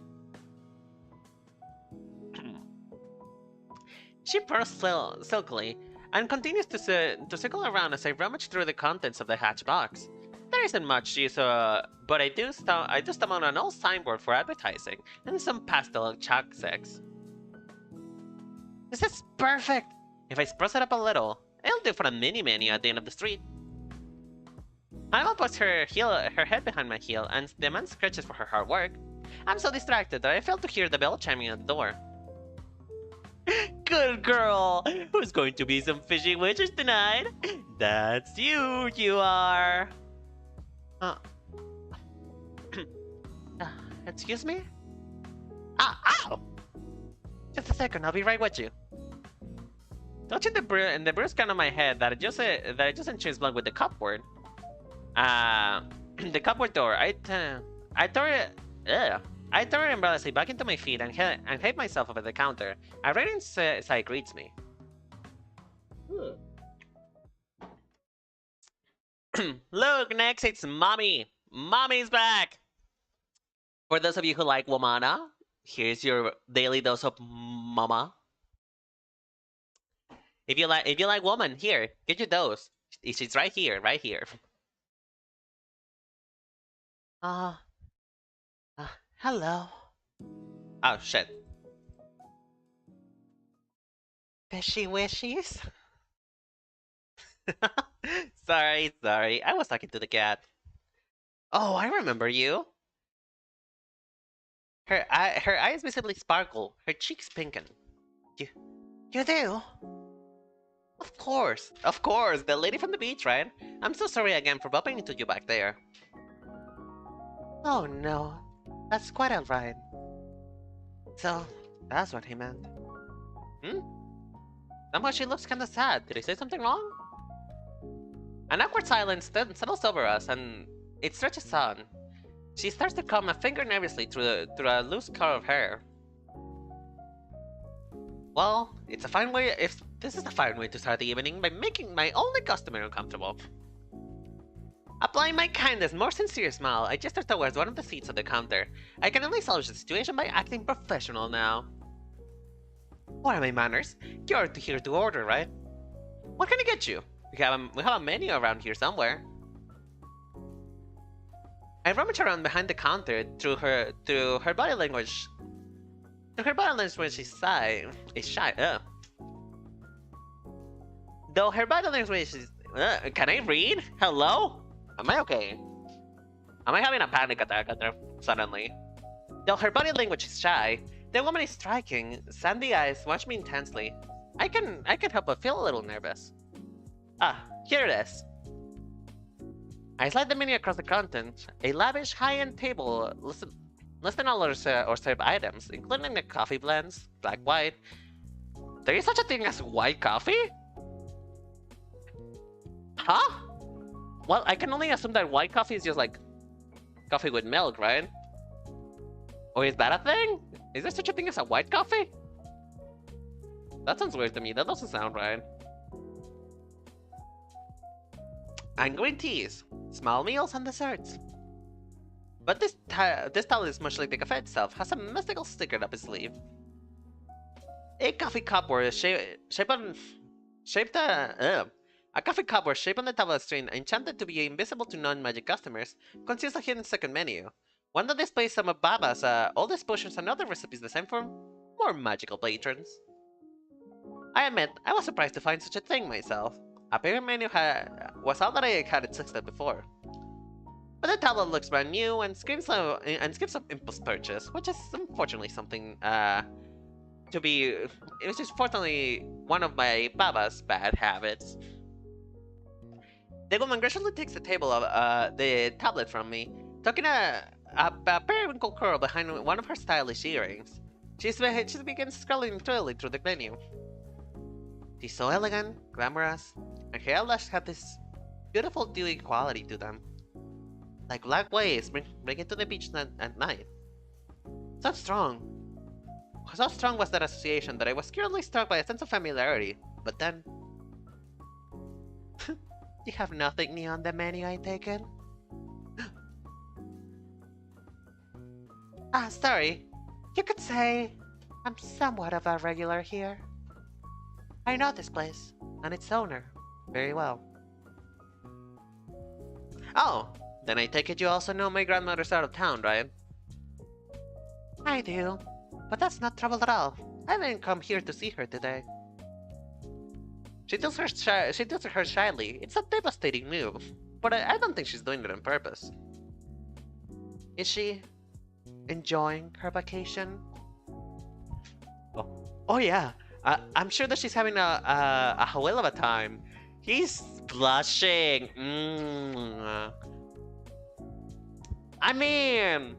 She purrs silkily and continues to circle around as I rummage through the contents of the hatch box. There isn't much use, but I do stumble on an old signboard for advertising and some pastel chalk sex. This is perfect! If I spruce it up a little, it'll do for a mini menu at the end of the street. Alma puts her head behind my heel and demands scratches for her hard work. I'm so distracted that I fail to hear the bell chiming at the door. Good girl! Who's going to be some fishy witches tonight? That's you are! Excuse me? Ow! Just a second, I'll be right with you. Touching the bruise gun on my head that it just enchants blood with the cupboard. The cupboard door. I tore it embarrassingly back into my feet and hit myself over the counter. A radiant sight greets me. Look, next it's Mommy. Mommy's back. For those of you who like Womana, here's your daily dose of Mama. If you like woman, here, get your dose. She's right here, right here. Hello. Oh shit. Fishy wishies? Sorry. I was talking to the cat. Oh, I remember you. Her eyes visibly sparkle, her cheeks pinken. You do? Of course, the lady from the beach, right? I'm so sorry again for bumping into you back there. Oh no, that's quite alright. So, that's what he meant. Somehow she looks kinda sad. Did he say something wrong? An awkward silence then settles over us, and it stretches on. She starts to comb a finger nervously through a loose curl of hair. Well, this is a fine way to start the evening by making my only customer uncomfortable. Applying my kindest, more sincere smile, I gesture towards one of the seats of the counter. I can only salvage the situation by acting professional now. What are my manners? You're here to order, right? What can I get you? We have a menu around here somewhere. I rummage around behind the counter through her body language. Her body language is shy. Though her body language is. Can I read? Hello? Am I okay? Am I having a panic attack suddenly? Though her body language is shy, the woman is striking. Sandy eyes watch me intensely. I can help but feel a little nervous. Here it is. I slide the menu across the content. A lavish, high-end table listing all our served items, including the coffee blends, black, white. There is such a thing as white coffee? Huh? Well, I can only assume that white coffee is just like coffee with milk, right? Or is that a thing? Is there such a thing as a white coffee? That sounds weird to me. That doesn't sound right. And green teas, small meals, and desserts. But this towel is much like the cafe itself, has a mystical sticker up its sleeve. A coffee cupboard shaped on the table screen, enchanted to be invisible to non-magic customers, conceals a hidden second menu. One that displays some of Baba's oldest potions and other recipes designed for more magical patrons. I admit, I was surprised to find such a thing myself. A paper menu was all that I had existed before. But the tablet looks brand new and screams of impulse purchase, which is unfortunately something which is fortunately one of my Baba's bad habits. The woman graciously takes the tablet from me, tucking a periwinkle curl behind one of her stylish earrings. She begins scrolling thoroughly through the menu. She's so elegant, glamorous, and her eyelashes have this beautiful dewy quality to them. Like black waves bringing to the beach at night. So strong was that association that I was curiously struck by a sense of familiarity. But then... You have nothing new on the menu, I take it? Sorry. You could say I'm somewhat of a regular here. I know this place, and its owner, very well. Oh, then I take it you also know my grandmother's out of town, right? I do, but that's not trouble at all. I didn't come here to see her today. She does her shyly. It's a devastating move, but I don't think she's doing it on purpose. Is she enjoying her vacation? Oh yeah. I'm sure that she's having a whale of a time. He's blushing. I mean,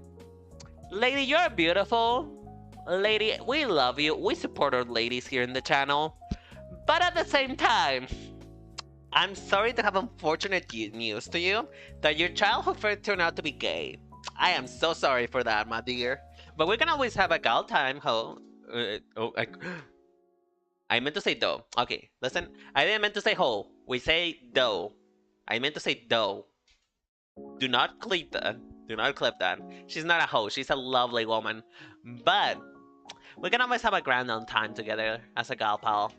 lady, you're beautiful. Lady, we love you. We support our ladies here in the channel. But at the same time, I'm sorry to have unfortunate news to you that your childhood friend turned out to be gay. I am so sorry for that, my dear. But we can always have a gal time, ho. I meant to say dough. Okay, listen. I didn't meant to say ho. We say dough. I meant to say dough. Do not clip that. Do not clip that. She's not a hoe. She's a lovely woman. But we can always have a grand old time together as a gal pal.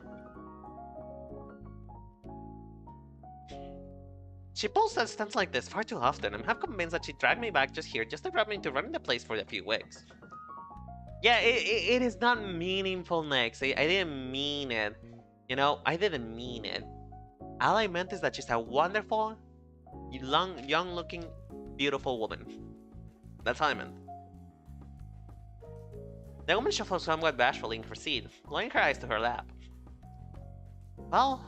She pulls out stunts like this far too often. I'm half convinced that she dragged me back just here just to grab me into running the place for a few weeks. Yeah, it is not meaningful, Nex. I didn't mean it. You know, I didn't mean it. All I meant is that she's a wonderful, young-looking, beautiful woman. That's all I meant. The woman shuffles somewhat bashfully in her seat, lowering her eyes to her lap. Well,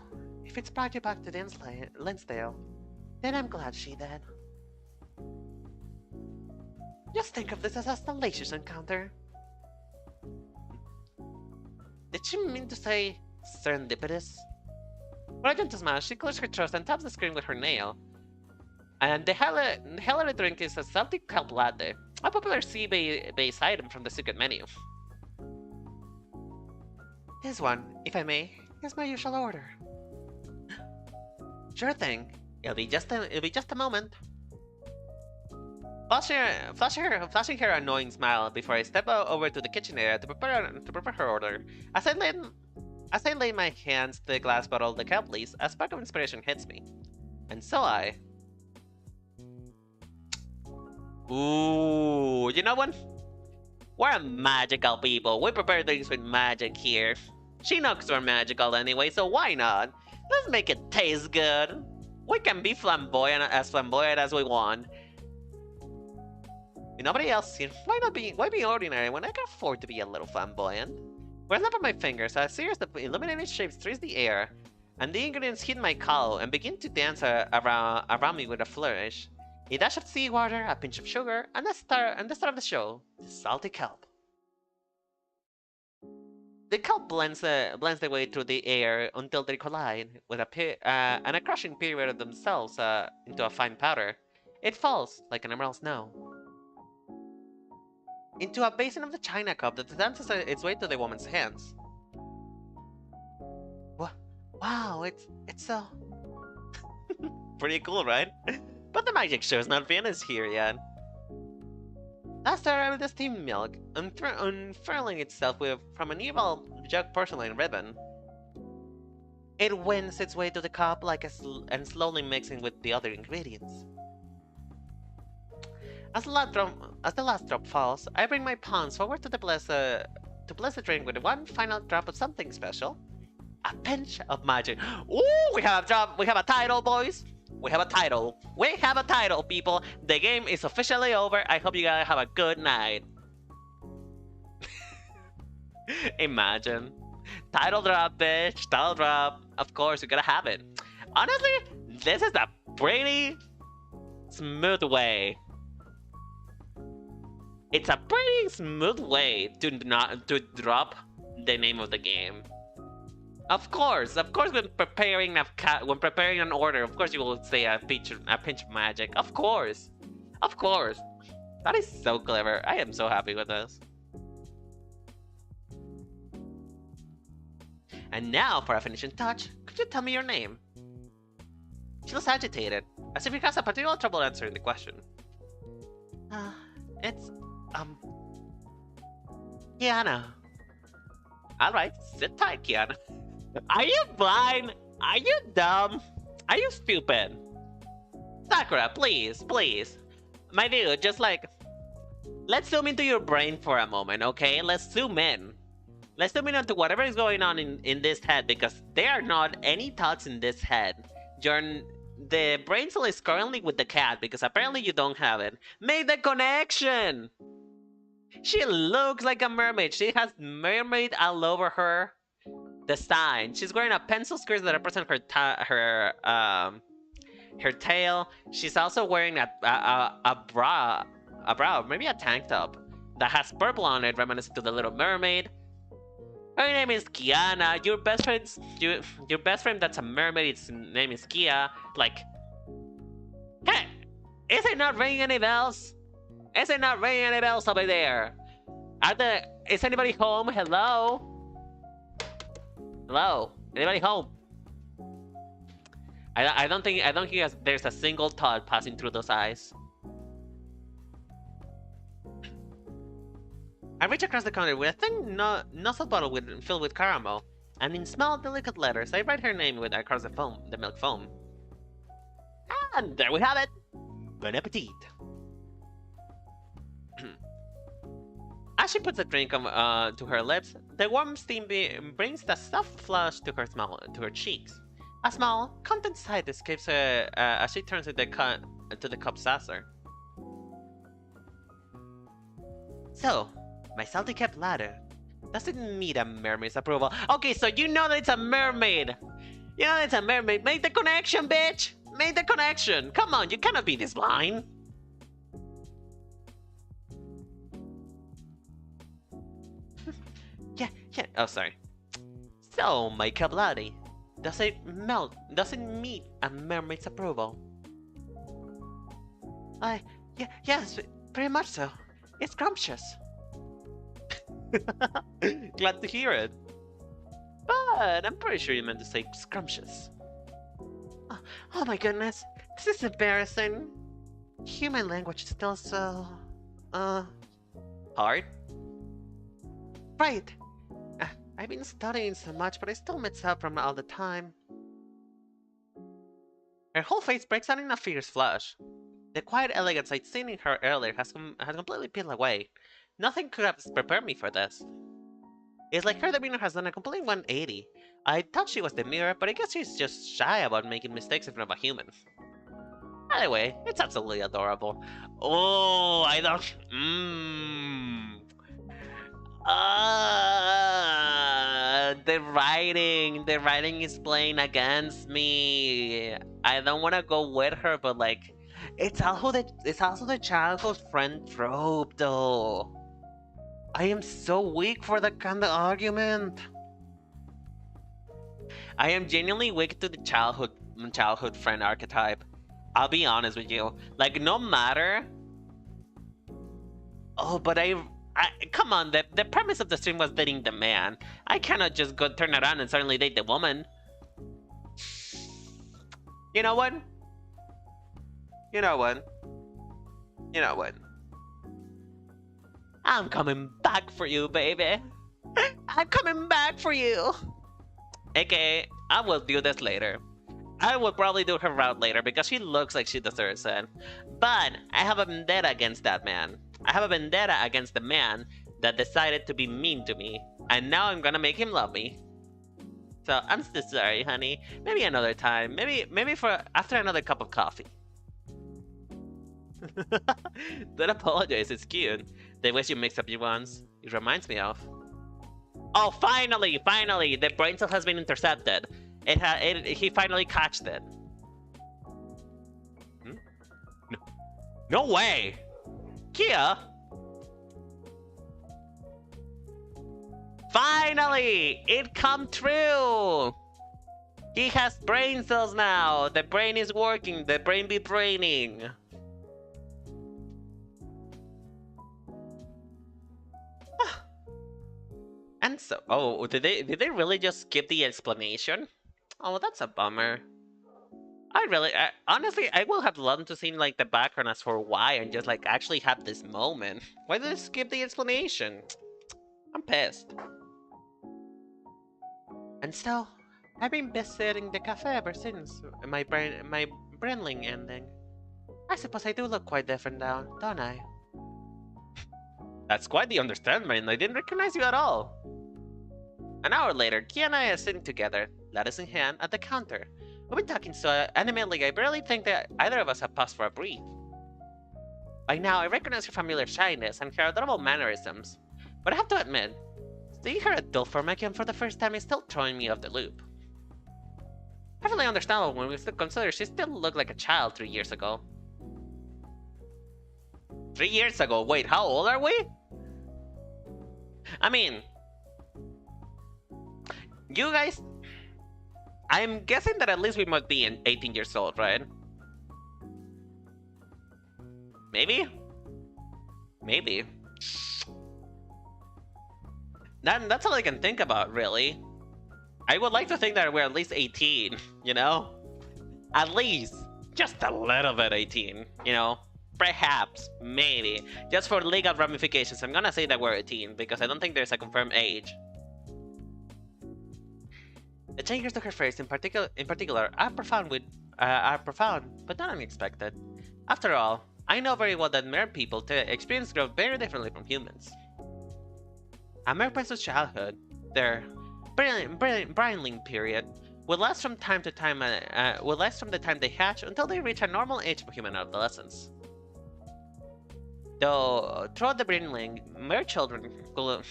if it's brought you back to Linsdale, then I'm glad she did. Just think of this as a salacious encounter. Did she mean to say serendipitous? Urgent to smash, she closes her chest and taps the screen with her nail. And the highlighted drink is a salty kelp latte, a popular sea-based item from the secret menu. This one, if I may, is my usual order. Sure thing. It'll be just a moment. Flashing her annoying smile before I step over to the kitchen area to prepare her order. As I lay my hands to the glass bottle the kelp leaves, a spark of inspiration hits me. And so I... Ooh, you know what? We're magical people. We prepare things with magic here. She knows we're magical anyway, so why not? Let's make it taste good. We can be flamboyant as we want. With nobody else here, why be ordinary when I can afford to be a little flamboyant? With a snap of my fingers, a series of illuminated shapes thrills the air, and the ingredients hit my collar and begin to dance around me with a flourish. A dash of seawater, a pinch of sugar, and the start of the show, the salty kelp. The kelp blends their way through the air until they collide, with and a crushing period of themselves into a fine powder. It falls like an emerald snow into a basin of the china cup that dances its way to the woman's hands. Wow, it's so pretty cool, right? But the magic show's not finished here yet. Last arrived the steamed milk, unfurling itself from an evil jug porcelain ribbon. It wends its way to the cup and slowly mixing with the other ingredients. As the last drop falls, I bring my palms forward to bless the drink with one final drop of something special. A pinch of magic. Ooh, we have a title, boys. We have a title. We have a title, people. The game is officially over. I hope you guys have a good night. Imagine. Title drop, bitch. Title drop. Of course, you gotta have it. Honestly, this is a pretty smooth way. It's a pretty smooth way to drop the name of the game. Of course, when preparing an order, of course you will say a pinch of magic. Of course. That is so clever. I am so happy with this. And now for a finishing touch, could you tell me your name? She looks agitated, as if you has a particular trouble answering the question. It's Kiana. Alright, sit tight, Kiana. Are you blind? Are you dumb? Are you stupid? Sakura, please, please. My dude, just like, let's zoom into your brain for a moment, okay? Let's zoom in. Let's zoom in onto whatever is going on in this head, because there are not any thoughts in this head. The brain cell is currently with the cat, because apparently you don't have it. Make the connection! She looks like a mermaid. She has mermaid all over her. The sign. She's wearing a pencil skirt that represents her tail. She's also wearing a bra, maybe a tank top that has purple on it, reminiscent to the Little Mermaid. Her name is Kiana. Your best friend that's a mermaid. Its name is Kia. Like, hey, is it not ringing any bells? Is it not ringing any bells over there? Is anybody home? Hello? Hello? Anybody home? I don't think there's a single thought passing through those eyes. I reach across the counter with a thin nozzle bottle filled with caramel, and in small, delicate letters, I write her name across the milk foam. And there we have it. Bon appetit. As she puts the drink to her lips, the warm steam brings the soft flush to her cheeks. A small, content sigh escapes her as she turns to the cup saucer. So, my salty kept ladder doesn't need a mermaid's approval. Okay, so you know that it's a mermaid. You know that it's a mermaid. Make the connection, bitch. Make the connection. Come on, you cannot be this blind. Yeah. Oh, sorry. So, my Kabladi, does it meet a mermaid's approval? Yes, very much so. It's scrumptious. Glad to hear it. But I'm pretty sure you meant to say scrumptious. Oh my goodness, this is embarrassing. Human language is still so... hard? Right. I've been studying so much, but I still mess up from all the time. Her whole face breaks out in a fierce flush. The quiet elegance I'd seen in her earlier has completely peeled away. Nothing could have prepared me for this. It's like her demeanor has done a complete 180. I thought she was demure, but I guess she's just shy about making mistakes in front of a human. Anyway, it's absolutely adorable. Oh, I don't... The writing is playing against me. I don't want to go with her, but like, it's also the childhood friend trope, though. I am so weak for that kind of argument. I am genuinely weak to the childhood friend archetype. I'll be honest with you. Like, no matter. Oh, but come on. The premise of the stream was dating the man. I cannot just go turn around and suddenly date the woman. You know what? You know what? You know what? I'm coming back for you, baby. I'm coming back for you. Okay, I will do this later. I will probably do her route later because she looks like she deserves it. But I have a vendetta against that man. I have a vendetta against the man that decided to be mean to me. And now I'm gonna make him love me. So I'm so sorry, honey. Maybe another time. Maybe for after another cup of coffee. Don't apologize, it's cute. The way you mix up your ones, it reminds me of. Oh, finally! The brain cell has been intercepted. He finally catched it. No way! Kia? Finally! It come true! He has brain cells now! The brain is working, the brain be braining. And so, oh, did they really just skip the explanation? Oh, that's a bummer. Honestly, I will have loved to see like the background as for why and just like actually have this moment. Why did they skip the explanation? I'm pissed. And so, I've been visiting the cafe ever since my Brenling ending. I suppose I do look quite different now, don't I? That's quite the understatement. I didn't recognize you at all. An hour later, Kia and I are sitting together, lettuce in hand, at the counter. We've been talking so animatedly I barely think that either of us have paused for a breath. By now, I recognize her familiar shyness and her adorable mannerisms, but I have to admit, seeing her adult form again for the first time is still throwing me off the loop. Perfectly understandable when we still consider she still looked like a child 3 years ago. 3 years ago? Wait, how old are we? I mean, you guys, I'm guessing that at least we must be 18 years old, right? Maybe? Maybe. That's all I can think about, really. I would like to think that we're at least 18, you know? At least. Just a little bit 18, you know? Perhaps, maybe. Just for legal ramifications, I'm gonna say that we're 18, because I don't think there's a confirmed age. The changes to her face, in particular, are profound, but not unexpected. After all, I know very well that mere people experience growth very differently from humans. A mere person's childhood, their brilliant period, will last from time to time. Will last from the time they hatch until they reach a normal age of human adolescence. Though throughout the Brinling, mere children will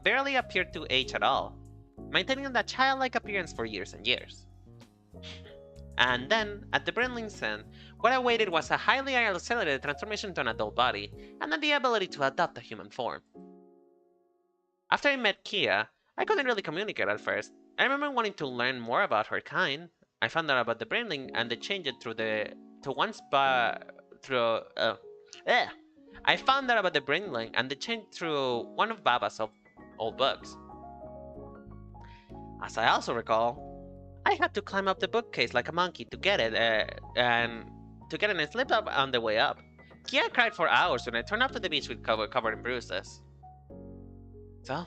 barely appear to age at all, maintaining that childlike appearance for years and years. And then, at the Brinling's end, what awaited was a highly accelerated transformation to an adult body, and then the ability to adopt a human form. After I met Kia, I couldn't really communicate at first. I remember wanting to learn more about her kind. I found out about the Brinling and the change it I found out about the Brinling and the change through one of Baba's old books. As I also recall, I had to climb up the bookcase like a monkey to get it, and slipped up on the way up. Kia cried for hours when I turned up to the beach with covered in bruises. So,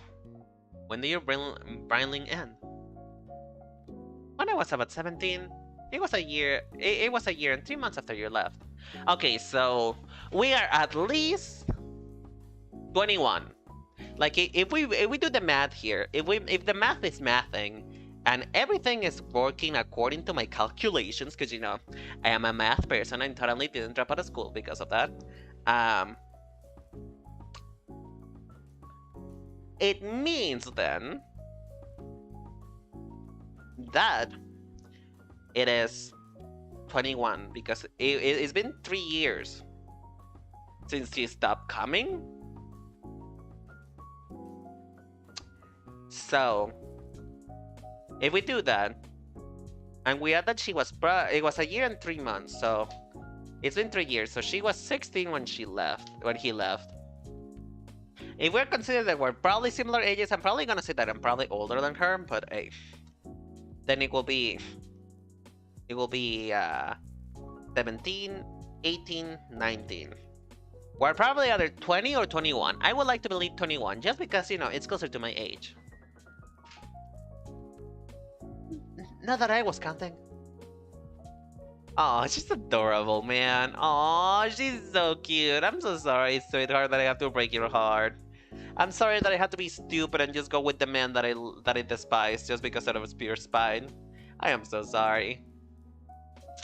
when did your Brinling end? When I was about 17, it was a year and 3 months after you left. Okay, so we are at least 21. Like if we do the math here, if the math is mathing and everything is working according to my calculations, because you know I am a math person and totally didn't drop out of school because of that. It means then that it is 21 because it's been 3 years since she stopped coming. So if we do that, and we add that it was a year and 3 months, so it's been 3 years. So she was 16 when he left. If we're considering that we're probably similar ages, I'm probably gonna say that I'm probably older than her, but hey, then it will be 17, 18, 19. We're probably either 20 or 21. I would like to believe 21, just because, you know, it's closer to my age. Not that I was counting. Oh, she's adorable, man. Oh, she's so cute. I'm so sorry, sweetheart, that I have to break your heart. I'm sorry that I had to be stupid and just go with the man that I despise just because out of his pure spite. I am so sorry.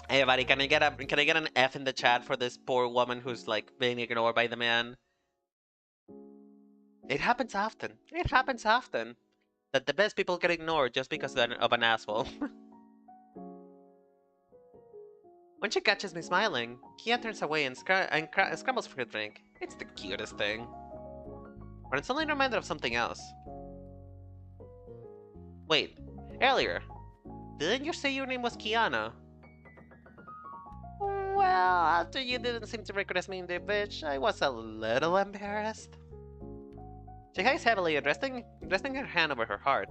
Hey, buddy, can I get an F in the chat for this poor woman who's like being ignored by the man? It happens often. It happens often that the best people get ignored just because of an asshole. When she catches me smiling, Kia turns away and scrambles for her drink. It's the cutest thing. But it's only a reminder of something else. Wait, earlier, didn't you say your name was Kiana? Well, after you didn't seem to recognize me in the bitch, I was a little embarrassed. She highs heavily, resting her hand over her heart.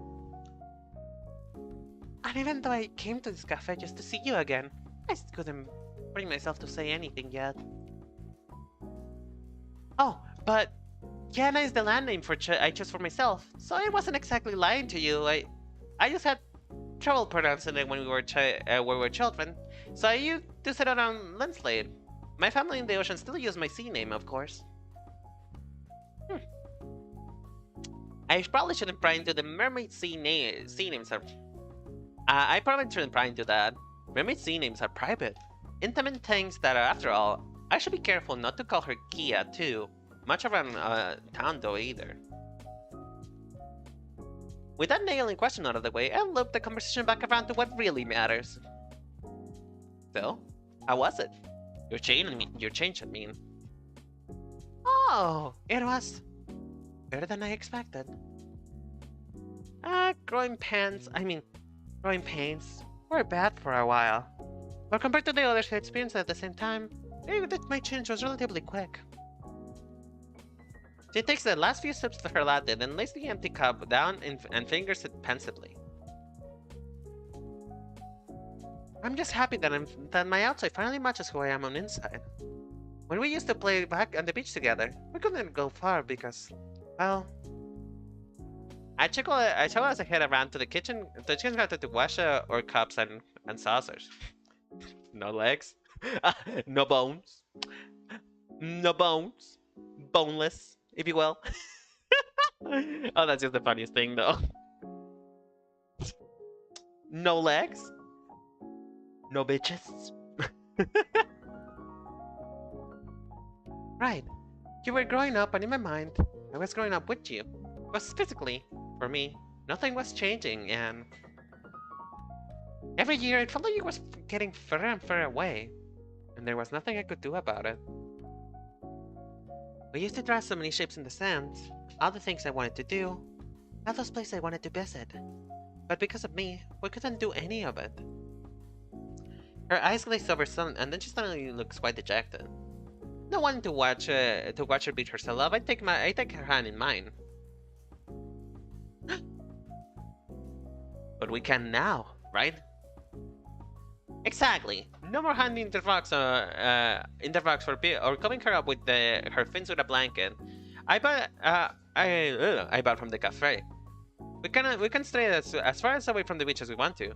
And even though I came to this cafe just to see you again, I just couldn't bring myself to say anything yet. Oh, but Kiana is the land name I chose for myself, so I wasn't exactly lying to you. I just had trouble pronouncing it when we were children, so I used to sit on Linslade. My family in the ocean still use my sea name, of course. I probably shouldn't pry into the mermaid sea names are. I probably shouldn't pry into that. Mermaid sea names are private, intimate things that, after all, I should be careful not to call her Kia too. Much around town though either. With that nagging question out of the way, I'll loop the conversation back around to what really matters. So, how was it? Your change, I mean. Oh, it was better than I expected. Growing pains were bad for a while. But compared to the others who experienced it at the same time, my change was relatively quick. She takes the last few sips of her latte, then lays the empty cup down and fingers it pensively. I'm just happy that my outside finally matches who I am on inside. When we used to play back on the beach together, we couldn't go far because, well... I chuckle as I head around to the kitchen counter to wash our cups and saucers. No legs. No bones. No bones. Boneless, if you will. Oh, that's just the funniest thing, though. No legs. No bitches. Right. You were growing up, and in my mind, I was growing up with you. But physically, for me, nothing was changing, and every year it felt like it was getting further and further away, and there was nothing I could do about it. We used to draw so many shapes in the sand, all the things I wanted to do, all those places I wanted to visit. But because of me, we couldn't do any of it. Her eyes glazed over some, and then she suddenly looks quite dejected. Not wanting to watch her beat herself up, I take her hand in mine. But we can now, right? Exactly. No more handing the rocks for beer or covering her up with her fins with a blanket. I bought from the cafe. We can stray as far as away from the beach as we want to.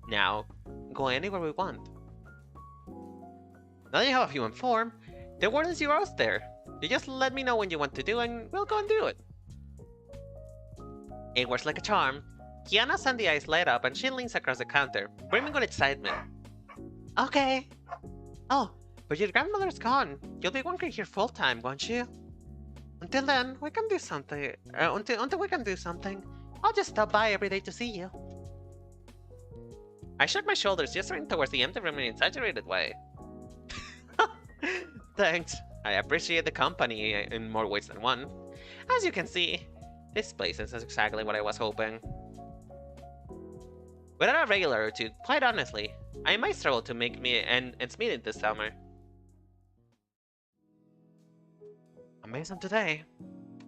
Now, go anywhere we want. Now that you have a human form, the world is yours there. You just let me know when you want to do, and we'll go and do it. It works like a charm. Kiana's sandy eyes light up, and she leans across the counter, brimming with excitement. Okay. Oh, but your grandmother's gone. You'll be working here full-time, won't you? Until then, we can do something. Until we can do something, I'll just stop by every day to see you. I shook my shoulders, gesturing towards the empty room in an exaggerated way. Thanks. I appreciate the company in more ways than one. As you can see, this place is exactly what I was hoping. Without a regular or two, quite honestly, I might struggle to make ends meet this summer. Amazing today.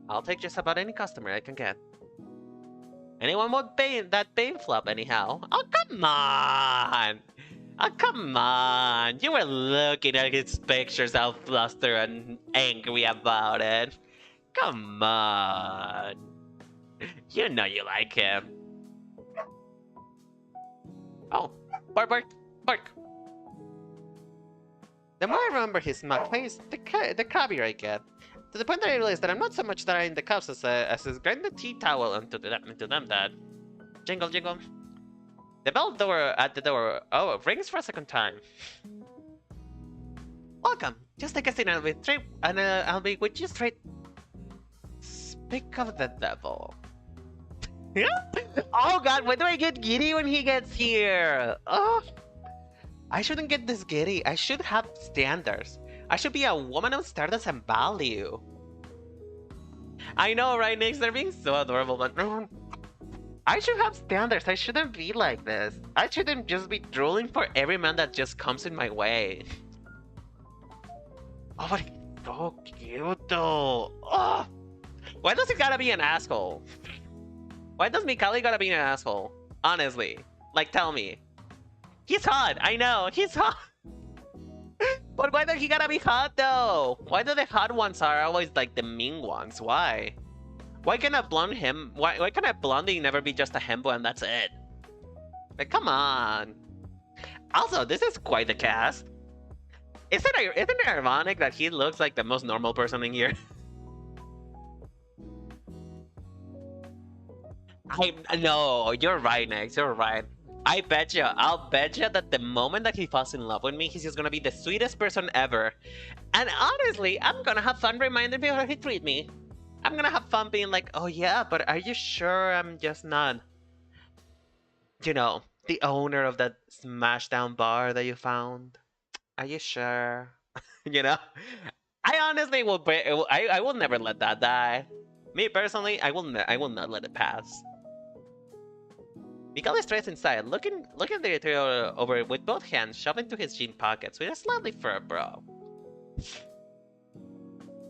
I'll take just about any customer I can get. Anyone want that Bane flop anyhow? Oh, come on! Oh, come on! You were looking at his pictures all flustered and angry about it. Come on! You know you like him. Oh, bark, bark, bark. The more I remember his smug face, the crabbier I get. To the point that I realize that I'm not so much drying the cups as grind the tea towel into them that... Jingle, jingle. The bell at the door rings for a second time. Welcome. Just take a seat and I'll be with you straight. Speak of the devil. Oh god, why do I get giddy when he gets here? Oh, I shouldn't get this giddy. I should have standards. I should be a woman of status and value. I know, right, Nix? They're being so adorable, but I should have standards. I shouldn't be like this. I shouldn't just be drooling for every man that just comes in my way. Oh, but he's so cute, though. Oh, why does he gotta be an asshole? Why does Mikali gotta be an asshole? Honestly, like, tell me. He's hot. I know, he's hot. But why does he gotta be hot though? Why do the hot ones are always like the mean ones? Why? Why can a blonde blondie never be just a hembo and that's it? Like, come on. Also, this is quite the cast. Isn't it ironic that he looks like the most normal person in here? No, you're right, Nex. You're right. I'll bet you that the moment that he falls in love with me, he's just gonna be the sweetest person ever. And honestly, I'm gonna have fun reminding people how he treat me. I'm gonna have fun being like, oh yeah, but are you sure I'm just not, you know, the owner of that smash down bar that you found? Are you sure? You know? I honestly will. I will never let that die. Me personally, I will not let it pass. Miguel stays inside, looking the interior over with both hands shoved into his jean pockets with a slightly furrowed brow.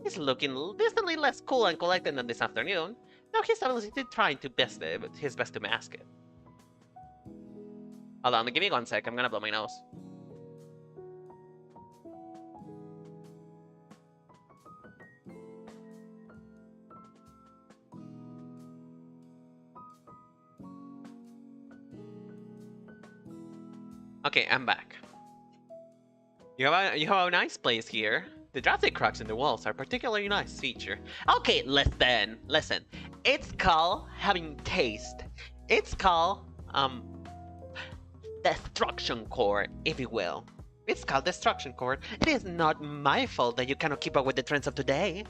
He's looking distantly less cool and collected than this afternoon. Now he's obviously trying his best to mask it. Hold on, give me 1 sec. I'm gonna blow my nose. Okay, I'm back. You have a nice place here. The drafty cracks in the walls are a particularly nice feature. Okay, listen. It's called having taste. It's called destruction core, if you will. It's called destruction core. It is not my fault that you cannot keep up with the trends of today.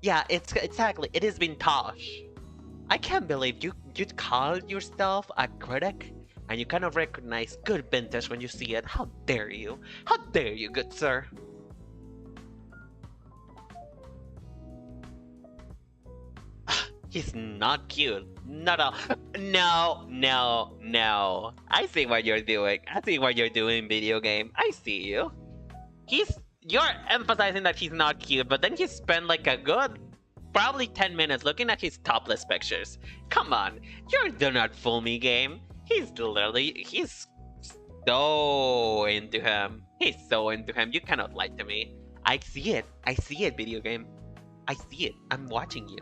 Yeah, exactly. It has been Tosh. I can't believe you'd call yourself a critic and you cannot recognize good vintage when you see it. How dare you? How dare you, good sir? He's not cute. Not at all. No. I see what you're doing. Video game. I see you. You're emphasizing that he's not cute, but then you spend like a good probably 10 minutes looking at his topless pictures. Come on, you do not fool me, game. He's so into him. He's so into him. You cannot lie to me. I see it, video game. I see it. I'm watching you.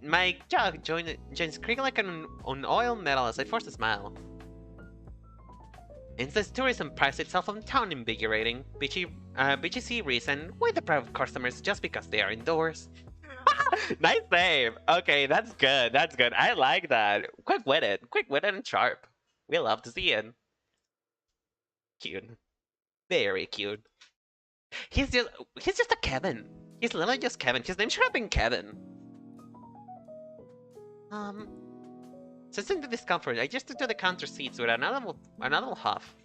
My jaw joins creaking like an oil metal as I force a smile. Instead, tourism prides itself on town invigorating, BGC reason why the private customers just because they are indoors. Nice save. Okay, that's good. I like that. Quick-witted and sharp. We love to see it. Cute. Very cute. He's just a Kevin. He's literally just Kevin. His name should have been Kevin. Sensing the discomfort, I just took to the counter seats with another huff.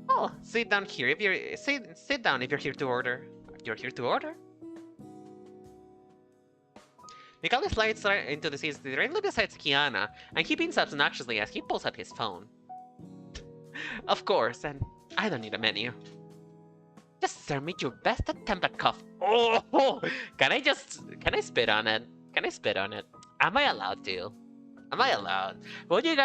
Oh, sit down here if you're sit down if you're here to order. You're here to order? Mikali slides into the seats directly beside Kiana, and he beams obnoxiously as he pulls out his phone. Of course, and I don't need a menu. Just serve me your best attempt at coffee. Oh, can I spit on it? Am I allowed to? Would you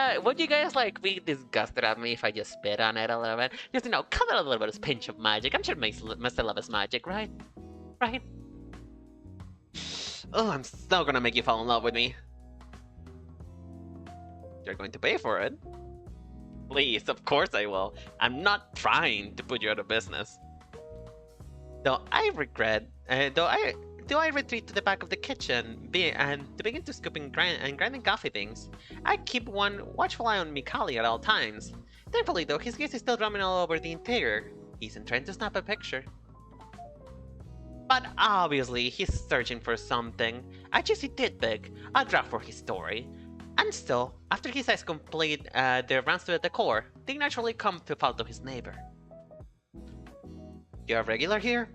guys like be disgusted at me if I just spit on it a little bit? Just come a little bit of a pinch of magic. I'm sure Mr. Love is magic, right? Right? Oh, I'm so gonna make you fall in love with me. You're going to pay for it. Please, of course I will. I'm not trying to put you out of business. Though I retreat to the back of the kitchen and to begin to scoop and grinding coffee things. I keep one watchful eye on Mikali at all times. Thankfully though, his gaze is still roaming all over the interior. He isn't trying to snap a picture. But obviously, he's searching for something. A juicy tidbit, a draft for his story. And still, after his eyes complete their rounds to the decor, they naturally come to follow his neighbor. You're a regular here?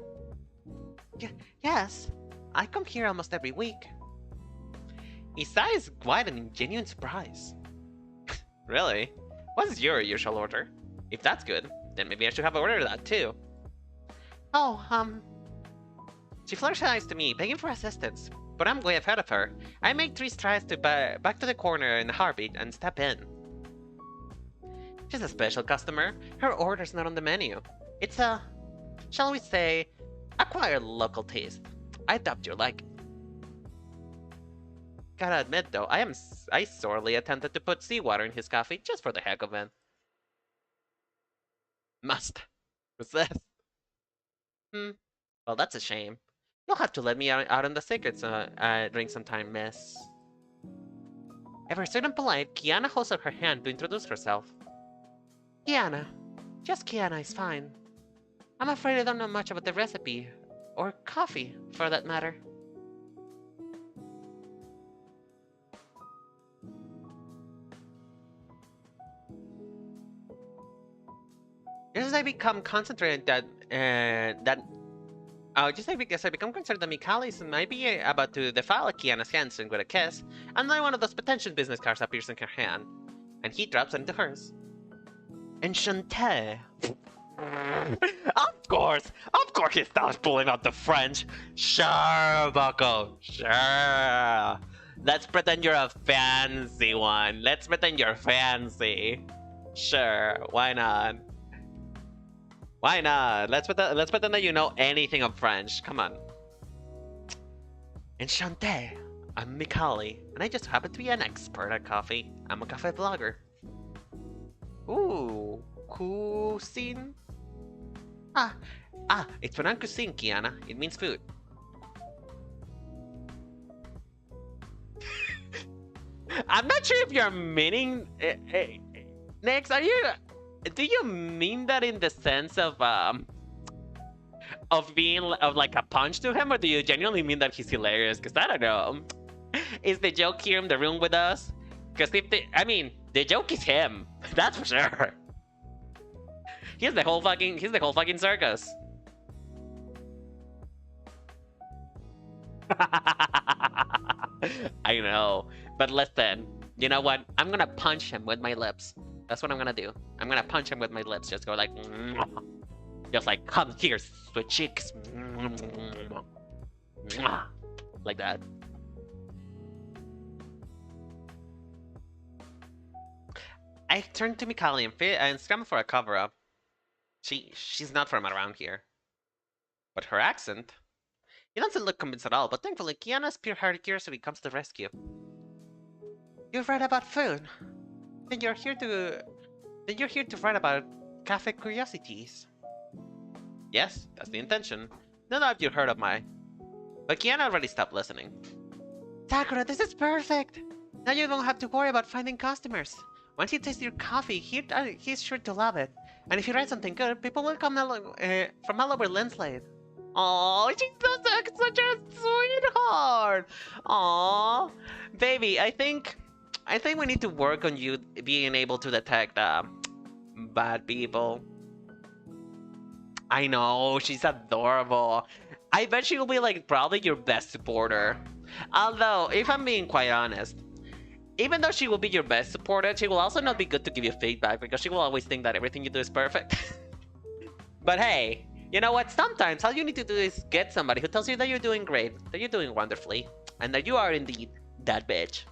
Yes. I come here almost every week. His eyes widen in genuine surprise. Really? What's your usual order? If that's good, then maybe I should have ordered that too. Oh, She flourished her eyes to me, begging for assistance, but I'm way ahead of her. I make 3 strides back to the corner in a heartbeat and step in. She's a special customer. Her order's not on the menu. It's a, shall we say, acquired local taste. I doubt you'll like it. Gotta admit though, I sorely attempted to put seawater in his coffee just for the heck of it. Must. Resist. Well, that's a shame. You'll have to let me out on the secrets during some time, miss. Ever certain polite, Kiana holds up her hand to introduce herself. Kiana. Just Kiana is fine. I'm afraid I don't know much about the recipe. Or coffee, for that matter. Just as I become concentrated just like because I become concerned that Mikali's might be about to defile Kiana's hands with a kiss, another one of those potential business cards appears in her hand, and he drops it into hers. Enchanté. Of course he starts pulling out the French. Sure, Bucko, sure. Let's pretend you're a fancy one. Let's pretend you're fancy. Sure, why not? Why not? Let's pretend that you know anything of French. Come on. Enchanté. I'm Mikali, and I just happen to be an expert at coffee. I'm a cafe blogger. Ooh, cuisine? It's pronounced cuisine, Kiana. It means food. I'm not sure if you're meaning... Next, do you mean that in the sense of being like a punch to him, or do you genuinely mean that he's hilarious? Because I don't know. Is the joke here in the room with us? Because the joke is him. That's for sure. He's the whole fucking circus. I know, but listen. You know what? I'm gonna punch him with my lips. That's what I'm gonna do. I'm gonna punch him with my lips. Just go like, just like, come here, sweet cheeks, like that. I turned to Mikali and scrambled for a cover-up. She's not from around here. But her accent... He doesn't look convinced at all, but thankfully Kiana's pure-hearted curiosity comes to the rescue. You've read about food. Then you're here to write about cafe curiosities. Yes, that's the intention. None of you heard of my... But Kiana already stopped listening. Sakura, this is perfect! Now you don't have to worry about finding customers. Once he tastes your coffee, he's sure to love it. And if you write something good, people will come from all over Linslade. Oh, she's such a sweetheart! Aww. Baby, I think we need to work on you being able to detect bad people. I know, she's adorable. I bet she will be like probably your best supporter. Although, if I'm being quite honest, even though she will be your best supporter, she will also not be good to give you feedback because she will always think that everything you do is perfect. But hey, you know what? Sometimes all you need to do is get somebody who tells you that you're doing great, that you're doing wonderfully, and that you are indeed that bitch.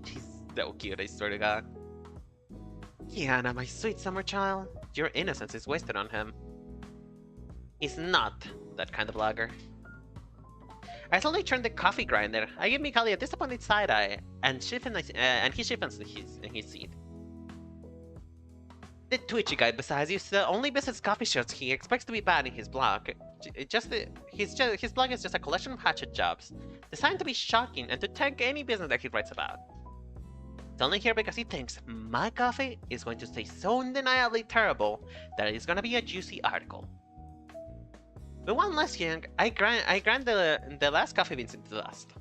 She's so cute, I swear to God. Kiana, my sweet summer child, your innocence is wasted on him. He's not that kind of blogger. I suddenly turned the coffee grinder. I give Mikali a disappointed side eye, and he shifts in his seat. The twitchy guy beside you only visits coffee shops he expects to be bad in his blog. His blog is just a collection of hatchet jobs, designed to be shocking and to tank any business that he writes about. He's only here because he thinks my coffee is going to stay so undeniably terrible that it's gonna be a juicy article. With one last yank, I grind the last coffee beans into dust.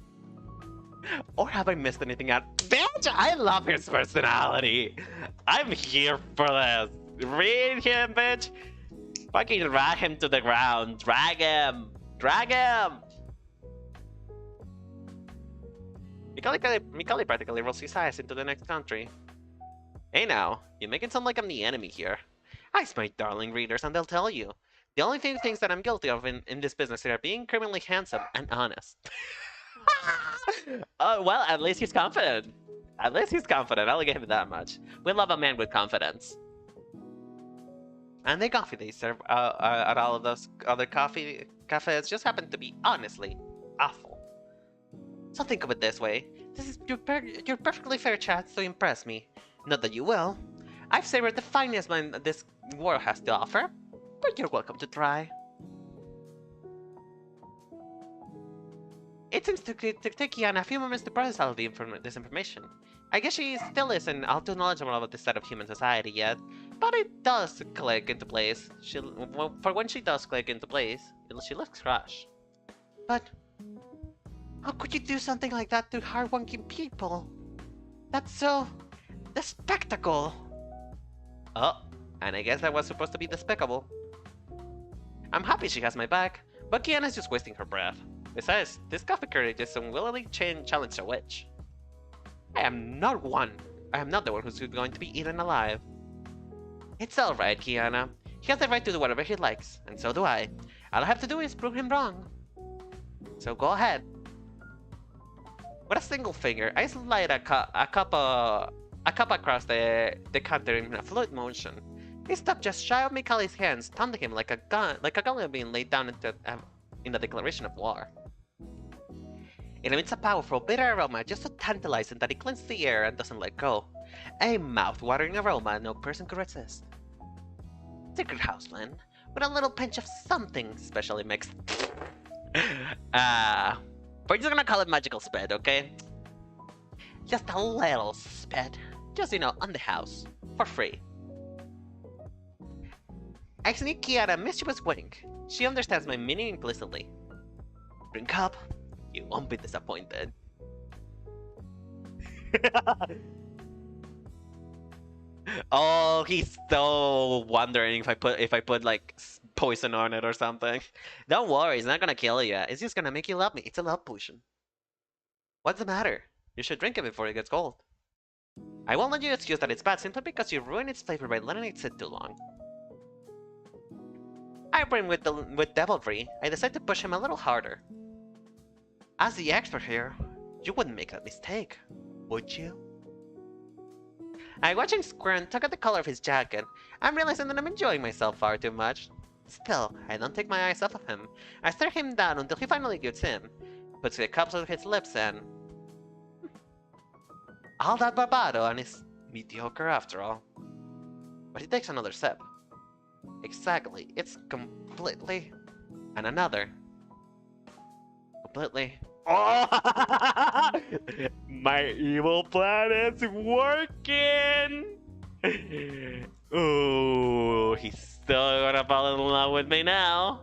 Or have I missed anything out? Bitch, I love his personality. I'm here for this. Read him, bitch. Fucking drag him to the ground. Drag him. Drag him. Mikali practically rolls his eyes into the next country. Hey now, you make it sound like I'm the enemy here. Ask my darling readers and they'll tell you. The only few things that I'm guilty of in this business are being criminally handsome and honest. Well, at least he's confident. At least he's confident. I'll give him that much. We love a man with confidence. And the coffee they serve at all of those other cafes just happen to be honestly awful. So think of it this way. This is your perfectly fair chance to impress me. Not that you will. I've savored the finest wine this world has to offer, but you're welcome to try. It seems to take Kiana a few moments to process all of this information. I guess she still isn't all too knowledgeable about this side of human society yet, but it does click into place. For when she does click into place, she looks crushed. But how could you do something like that to hardworking people? That's so... the spectacle! Oh, and I guess that was supposed to be despicable. I'm happy she has my back, but Kiana's just wasting her breath. Besides, this coffee curry just unwillingly challenged a witch. I am not the one who's going to be eaten alive. It's alright, Kiana. He has the right to do whatever he likes, and so do I. All I have to do is prove him wrong. So go ahead. With a single finger, I slide a cup across the counter in a fluid motion. It stopped just shy of Mikali's hands, taunting him like a gun being laid down in a declaration of war. It emits a powerful, bitter aroma just so tantalizing that it cleanses the air and doesn't let go. A mouth-watering aroma no person could resist. Secret house, Lynn, with a little pinch of something specially mixed. We're just gonna call it magical spit, okay? Just a little spit. Just, on the house. For free. I sneak Kiara a mischievous wink. She understands my meaning implicitly. Drink up. You won't be disappointed. Oh, he's so wondering if I put like poison on it or something. Don't worry, it's not gonna kill you. It's just gonna make you love me. It's a love potion. What's the matter? You should drink it before it gets cold. I won't let you excuse that it's bad simply because you ruin its flavor by letting it sit too long. I brim with devilry. I decide to push him a little harder. As the expert here, you wouldn't make that mistake, would you? I watch him square and tug at the collar of his jacket. I'm realizing that I'm enjoying myself far too much. Still, I don't take my eyes off of him. I stare him down until he finally gives in, puts the cups on his lips and... all that bravado and is mediocre after all. But he takes another sip. Exactly, it's completely... and another. Completely... Oh! My evil plan is working! Ooh, he's still gonna fall in love with me now.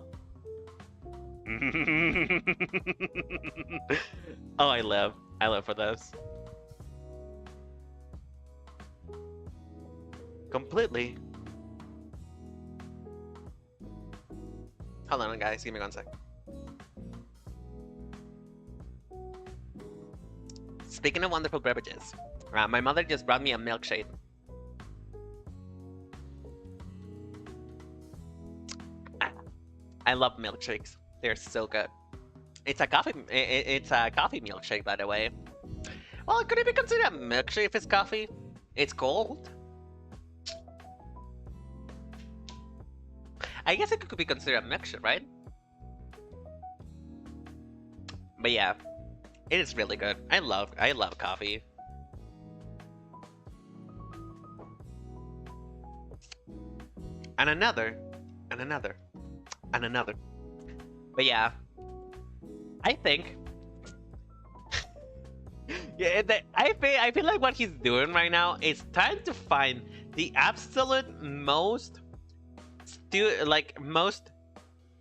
Oh, I live for this. Completely. Hold on, guys, give me 1 sec. Speaking of wonderful beverages, my mother just brought me a milkshake. I love milkshakes. They're so good. It's a coffee. It's a coffee milkshake, by the way. Well, could it be considered a milkshake if it's coffee? It's cold. I guess it could be considered a milkshake, right? But yeah. It is really good. I love coffee. And another. But yeah, I think yeah, I feel like what he's doing right now is trying to find the absolute most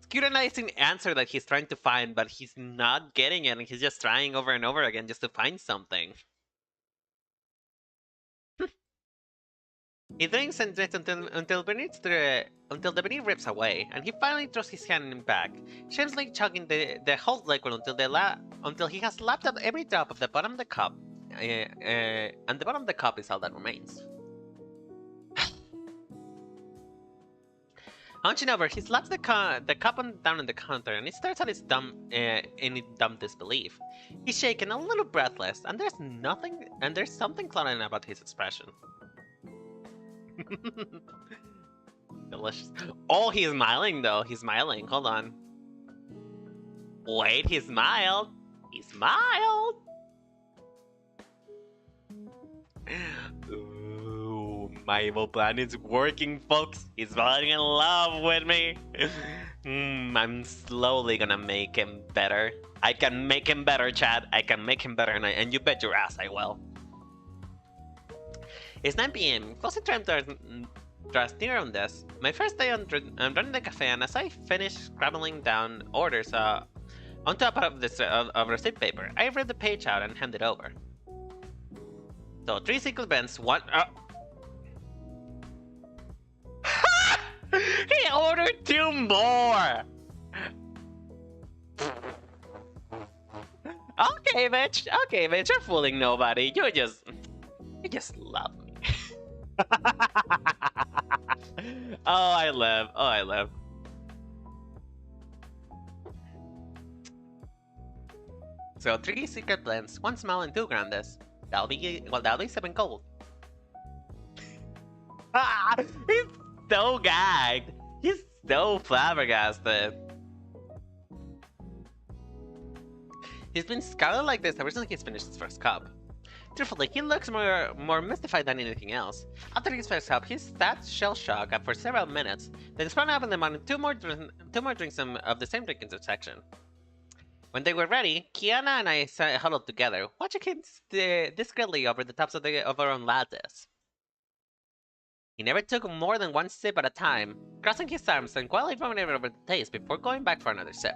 scrutinizing answer that he's trying to find, but he's not getting it, and he's just trying over and over again just to find something. He drinks and drinks until the beneath rips away, and he finally throws his hand back, shamelessly chugging the whole liquid until he has lapped up every drop of the bottom of the cup, and the bottom of the cup is all that remains. Hunching over, he slaps the cup down on the counter, and he stares at his in dumb disbelief. He's shaken, a little breathless, and there's something clouding about his expression. Delicious. Oh, he's smiling though. He's smiling. Hold on. Wait, he smiled. He smiled. Ooh, my evil plan is working, folks. He's falling in love with me. I'm slowly gonna make him better. I can make him better, Chad. I can make him better, and you bet your ass I will. It's 9 p.m. Closing time draws near on this. My first day on running the cafe, and as I finish scribbling down orders on top of this of receipt paper, I read the page out and hand it over. So 3 single bends, 1. He ordered 2 more. Okay, bitch. Okay, bitch. You're fooling nobody. You just love me. Oh, I live. Oh, I live. So 3 secret blends, 1 small and 2 grandes. That'll be 7 gold. He's so gagged. He's so flabbergasted. He's been scowling like this ever since he's finished his first cup. Truthfully, he looks more mystified than anything else. After his first cup, he sat shell-shocked for several minutes, then sprung up in the morning 2 more drinks of the same drink in section. When they were ready, Kiana and I huddled together, watching him discreetly over the tops of our own lattes. He never took more than 1 sip at a time, crossing his arms and quietly ruminating over the taste before going back for another sip.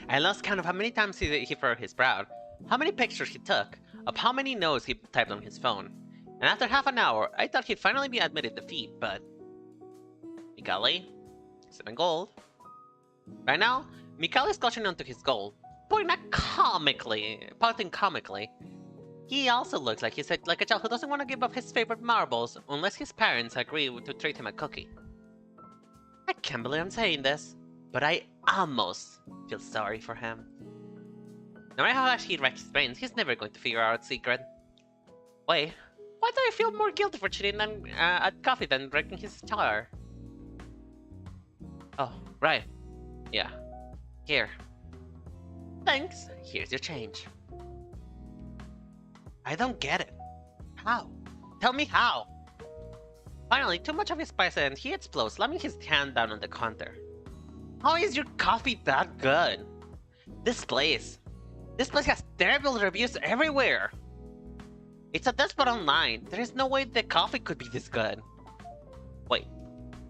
I lost count of how many times he furrowed his brow, how many pictures he took, of how many notes he typed on his phone. And after half an hour, I thought he'd finally be admitted defeat, but... Mikali? 7 gold. Right now, Mikali is clutching onto his gold, pouting comically. He also looks like he's like a child who doesn't want to give up his favorite marbles unless his parents agree to treat him a cookie. I can't believe I'm saying this, but I almost feel sorry for him. No matter how much he racks his brains, he's never going to figure out its secret. Wait, why do I feel more guilty for cheating at coffee than breaking his jar? Oh, right. Yeah. Here. Thanks. Here's your change. I don't get it. How? Tell me how. Finally, too much of his spice and he explodes, slamming his hand down on the counter. How is your coffee that good? This place has terrible reviews everywhere. It's a despot online. There is no way the coffee could be this good. Wait,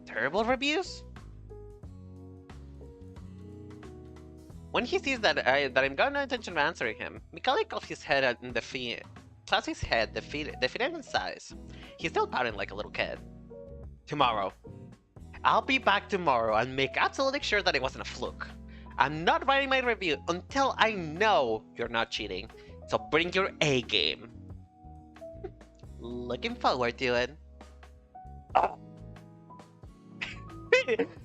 terrible reviews? When he sees that I'm got no intention of answering him, Mikali clouds his head defeated in size. He's still pouting like a little kid. Tomorrow. I'll be back tomorrow and make absolutely sure that it wasn't a fluke. I'm not writing my review until I know you're not cheating, so bring your A game. Looking forward to it. Oh.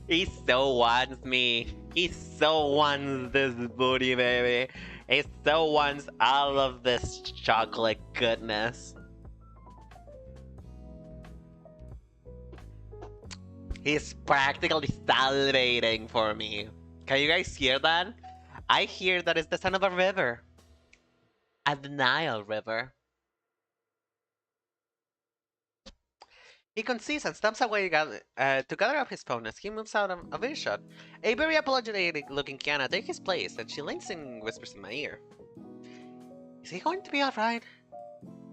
He so wants me. He so wants this booty, baby. He so wants all of this chocolate goodness. He's practically salivating for me. Can you guys hear that? I hear that it's the sound of a river. A Nile River. He concedes and stumps away to gather up his phone as he moves out of earshot. A very apologetic-looking Kiana takes his place, and she leans in and whispers in my ear. Is he going to be alright?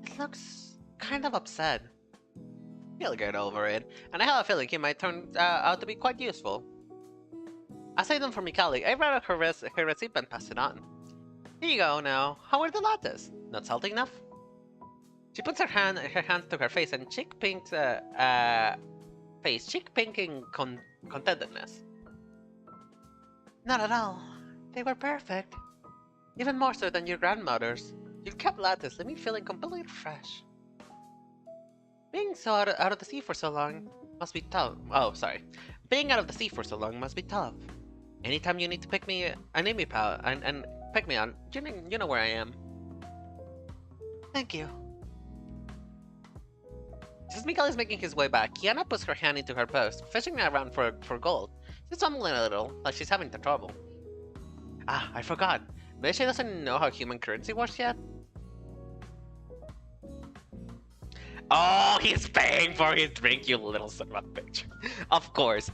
He looks kind of upset. He'll get over it, and I have a feeling he might turn out to be quite useful. As I done for Mikali, I write out her receipt and pass it on. Here you go now. How are the lattes? Not salty enough? She puts her hands to her face and cheek pinks in contentedness. Not at all. They were perfect. Even more so than your grandmother's. Your kept lattes leave me feeling completely fresh. Being so out of the sea for so long must be tough. Oh, sorry. Being out of the sea for so long must be tough. Anytime you need to pick me pal and pick me on, you know where I am. Thank you. As Mikali is making his way back, Kiana puts her hand into her purse, fishing around for gold. She's stumbling a little, like she's having trouble. Ah, I forgot. Maybe she doesn't know how human currency works yet? Oh, he's paying for his drink, you little son of a bitch. Of course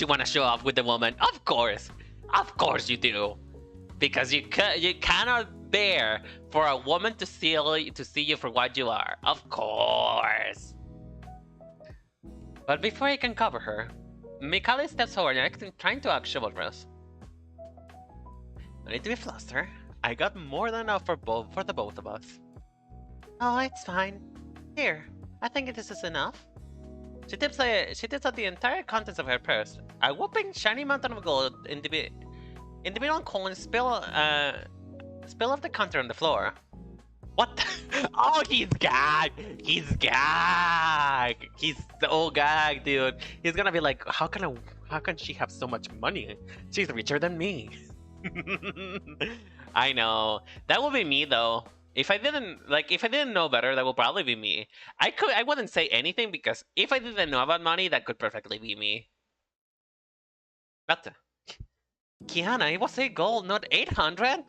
you want to show off with the woman. Of course you do. Because you cannot bear for a woman to see you for what you are. Of course. But before he can cover her, Mikali steps forward and trying to act chivalrous. No need to be flustered. I got more than enough for the both of us. Oh, it's fine. Here, I think this is enough. She tips out the entire contents of her purse. A whopping shiny mountain of gold individual coins spill off the counter on the floor. What the? Oh, he's gagged! He's gagged! He's so gagged, dude. He's gonna be like, how can she have so much money? She's richer than me. I know. That would be me though. If I didn't know better, that would probably be me. I wouldn't say anything because if I didn't know about money, that could perfectly be me. But Kiana, it was 8 gold, not 800.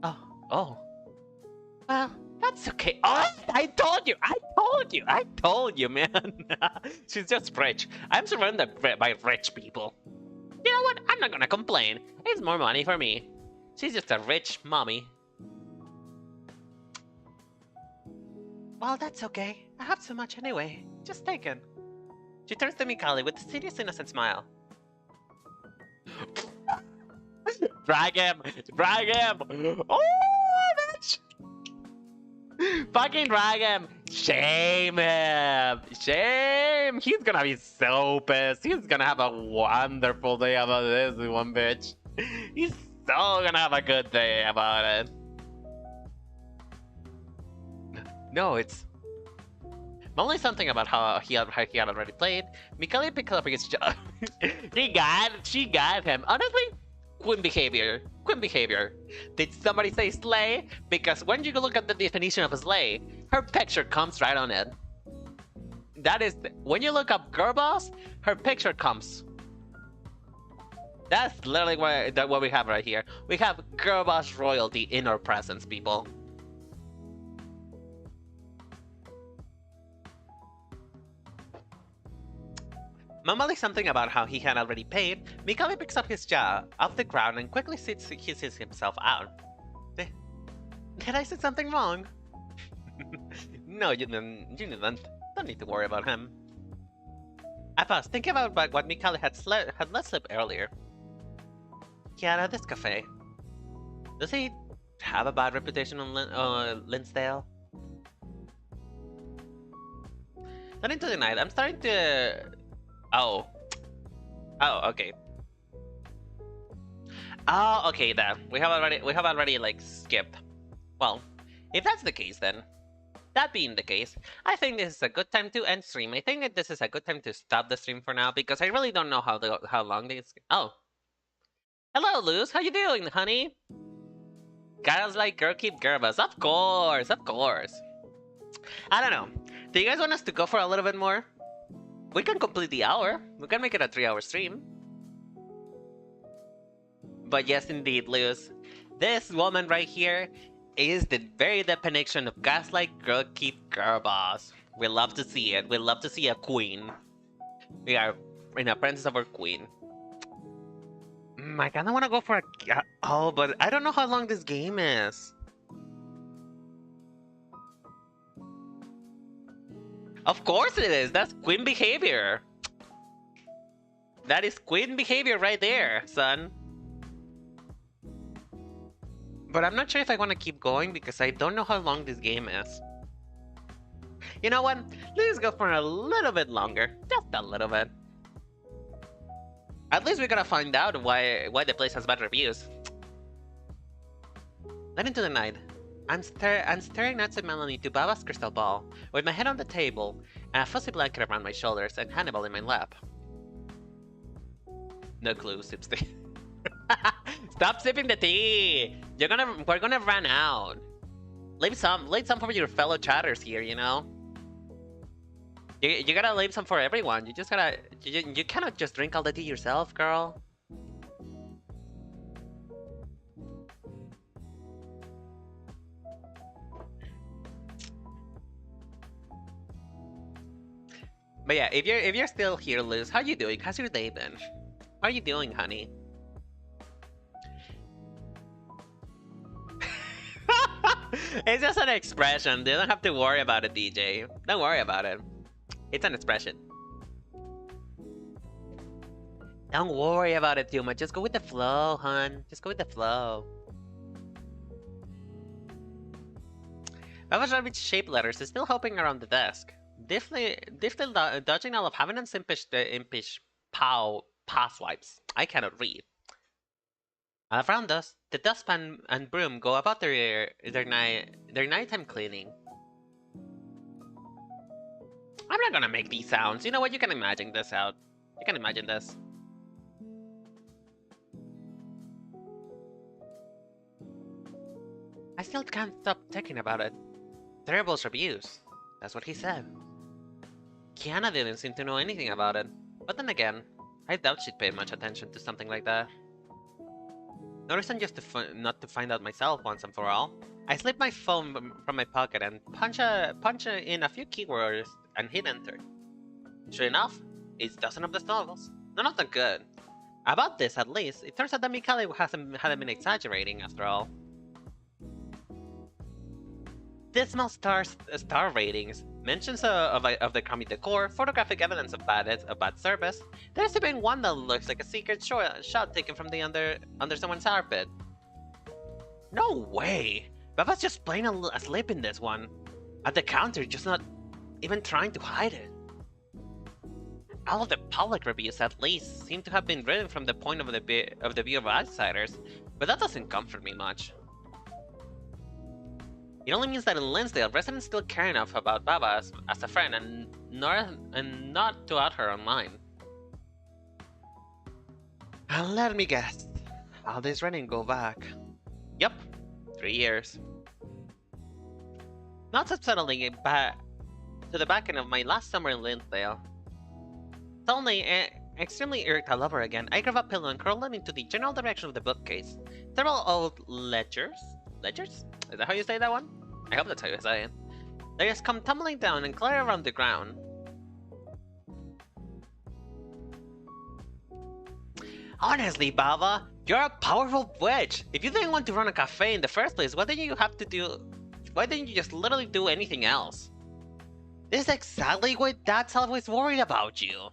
Oh. Well, that's okay. Oh, I told you, man. She's just rich. I'm surrounded by rich people. You know what? I'm not gonna complain. It's more money for me. She's just a rich mommy. Well, that's okay. I have so much anyway. Just take it. She turns to Mikali with a serious, innocent smile. Drag him! Oh, bitch! Fucking drag him! Shame him! Shame! He's gonna be so pissed. He's gonna have a wonderful day about this one, bitch. He's so gonna have a good day about it. No, it's only something about how he had already played. Mikali picked up his job. she got him. Honestly, queen behavior. Did somebody say slay? Because when you look at the definition of a slay, her picture comes right on it. That is, when you look up girl boss, her picture comes. That's literally what we have right here. We have girl boss royalty in our presence, people. Mumbling something about how he had already paid, Mikali picks up his jaw off the ground and quickly sits himself out. Did I say something wrong? No, you didn't. Don't need to worry about him. I paused, thinking about what Mikali had let slip earlier. Kiara, this cafe. Does he have a bad reputation on Linsdale? Not into the night. I'm starting to. Oh, okay. Oh, okay. Then we have already like skipped. Well, if that's the case, then that being the case, I think this is a good time to end stream. I think that this is a good time to stop the stream for now because I really don't know how long this. Oh, hello, Luz. How you doing, honey? Girls like girl keep girls. Of course. I don't know. Do you guys want us to go for a little bit more? We can complete the hour. We can make it a 3-hour stream. But yes, indeed, Luz. This woman right here is the very definition of gaslight girl keep girl boss. We love to see it. We love to see a queen. We are in a princess of our queen. I kinda wanna go for a... Oh, but I don't know how long this game is. Of course it is. That's queen behavior. That is queen behavior right there, son. But I'm not sure if I want to keep going because I don't know how long this game is. You know what? Let's go for a little bit longer. Just a little bit. At least we're gonna find out why the place has bad reviews. Then into the night. I'm staring next to Melanie to Baba's crystal ball, with my head on the table, and a fuzzy blanket around my shoulders, and Hannibal in my lap. No clue, sips tea. Stop sipping the tea! We're gonna run out. Leave some for your fellow chatters here, you know? You gotta leave some for everyone. You just gotta... You cannot just drink all the tea yourself, girl. But yeah, if you're still here, Liz, how you doing? How's your day been? How are you doing, honey? It's just an expression. You don't have to worry about it, DJ. Don't worry about it. It's an expression. Don't worry about it too much. Just go with the flow, hun. Just go with the flow. Baba's rabbit shaped letters is still hopping around the desk. Deftly dodging all of Havenant's impish pass wipes. I cannot read. Around us, the dustpan and broom go about their nighttime cleaning. I'm not gonna make these sounds. You know what? You can imagine this out. You can imagine this. I still can't stop thinking about it. Terrible reviews. That's what he said. Kiana didn't seem to know anything about it. But then again, I doubt she'd pay much attention to something like that. No reason just to not to find out myself once and for all. I slip my phone from my pocket and punch in a few keywords and hit enter. Sure enough, it's dozens of the novels. None of them good. About this, at least, it turns out that Mikali hadn't been exaggerating after all. Dismal star ratings, mentions of the crummy decor, photographic evidence of bad service. There's even one that looks like a secret shot taken from the under someone's armpit. No way! Baba's just plain asleep in this one. At the counter, just not even trying to hide it. All of the public reviews, at least, seem to have been written from the point of the view of outsiders, but that doesn't comfort me much. It only means that in Linsdale, residents still care enough about Baba as a friend and not to out her online. And let me guess, how this running go back? Yup, 3 years. Not subsettling back to the back end of my last summer in Linsdale. Suddenly, extremely irritable lover again, I grab a pillow and curl it into the general direction of the bookcase. Several old ledgers? Ledgers? Is that how you say that one? I hope that's how you say it. They just come tumbling down and clatter around the ground. Honestly, Baba, you're a powerful witch. If you didn't want to run a cafe in the first place, why didn't you just literally do anything else? This is exactly why Dad's always worried about you.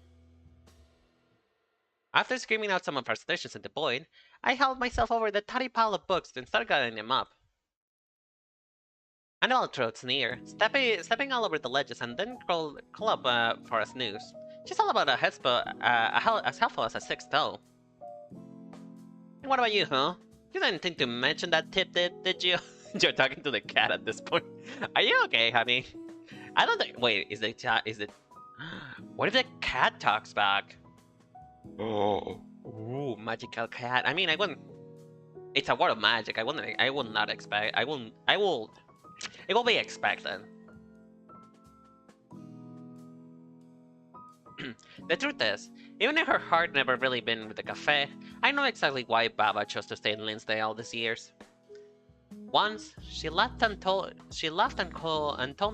After screaming out some of our suggestions at the void, I held myself over the tiny pile of books and started gathering them up. Annabelle trots near, stepping all over the ledges and then crawl up for a snooze. She's all about as helpful as a 6 toe. And what about you, huh? You didn't think to mention that tip, did you? You're talking to the cat at this point. Are you okay, honey? I don't think. Wait, is it? What if the cat talks back? Oh. Ooh, magical cat. I mean, I wouldn't. It's a word of magic. I will not expect. I will. It will be expected. The truth is, even if her heart never really been with the cafe, I know exactly why Baba chose to stay in Linsdale all these years. Once, she laughed and told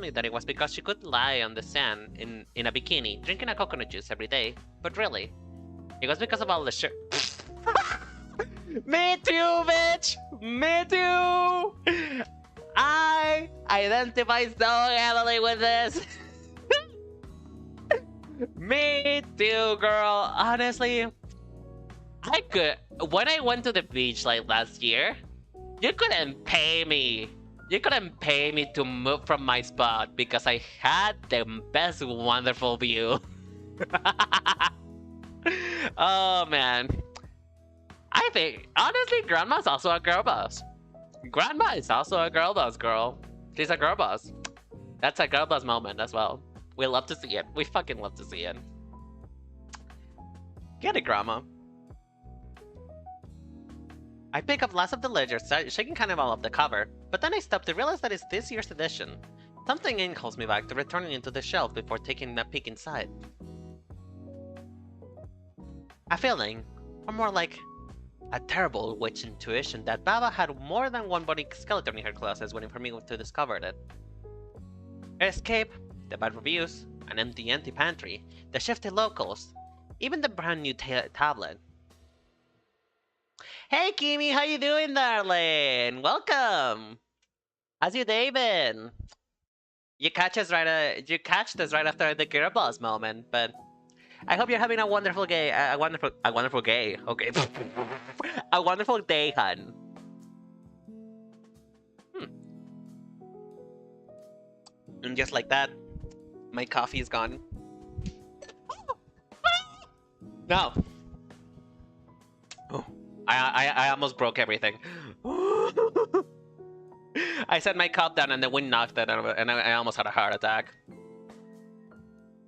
me that it was because she could lie on the sand in a bikini, drinking a coconut juice every day. But really, it was because of all the shit. Me too, bitch! Me too! I identify so heavily with this. Me too, girl. Honestly, I could. When I went to the beach like last year, you couldn't pay me. You couldn't pay me to move from my spot because I had the best wonderful view. Oh man. I think, honestly, Grandma's also a girl boss. Grandma is also a girl boss, girl. She's a girl boss. That's a girl boss moment as well. We love to see it. We fucking love to see it. Get it, Grandma. I pick up last of the ledgers, shaking kind of all of the cover, but then I stop to realize that it's this year's edition. Something in calls me back to returning into the shelf before taking a peek inside. A feeling, or more like a terrible witch intuition, that Baba had more than one body skeleton in her closet waiting for me to discover it. Her escape, the bad reviews, an empty pantry, the shifty locals, even the brand new tablet. Hey Kimi, how you doing, darling? Welcome. How's your day been? You catch us you catched us right after the Girl Boss moment, but I hope you're having a wonderful day. A wonderful day. Okay, a wonderful day, hun. And just like that, my coffee is gone. No. Oh, I almost broke everything. I set my cup down and the wind knocked it out, and I almost had a heart attack.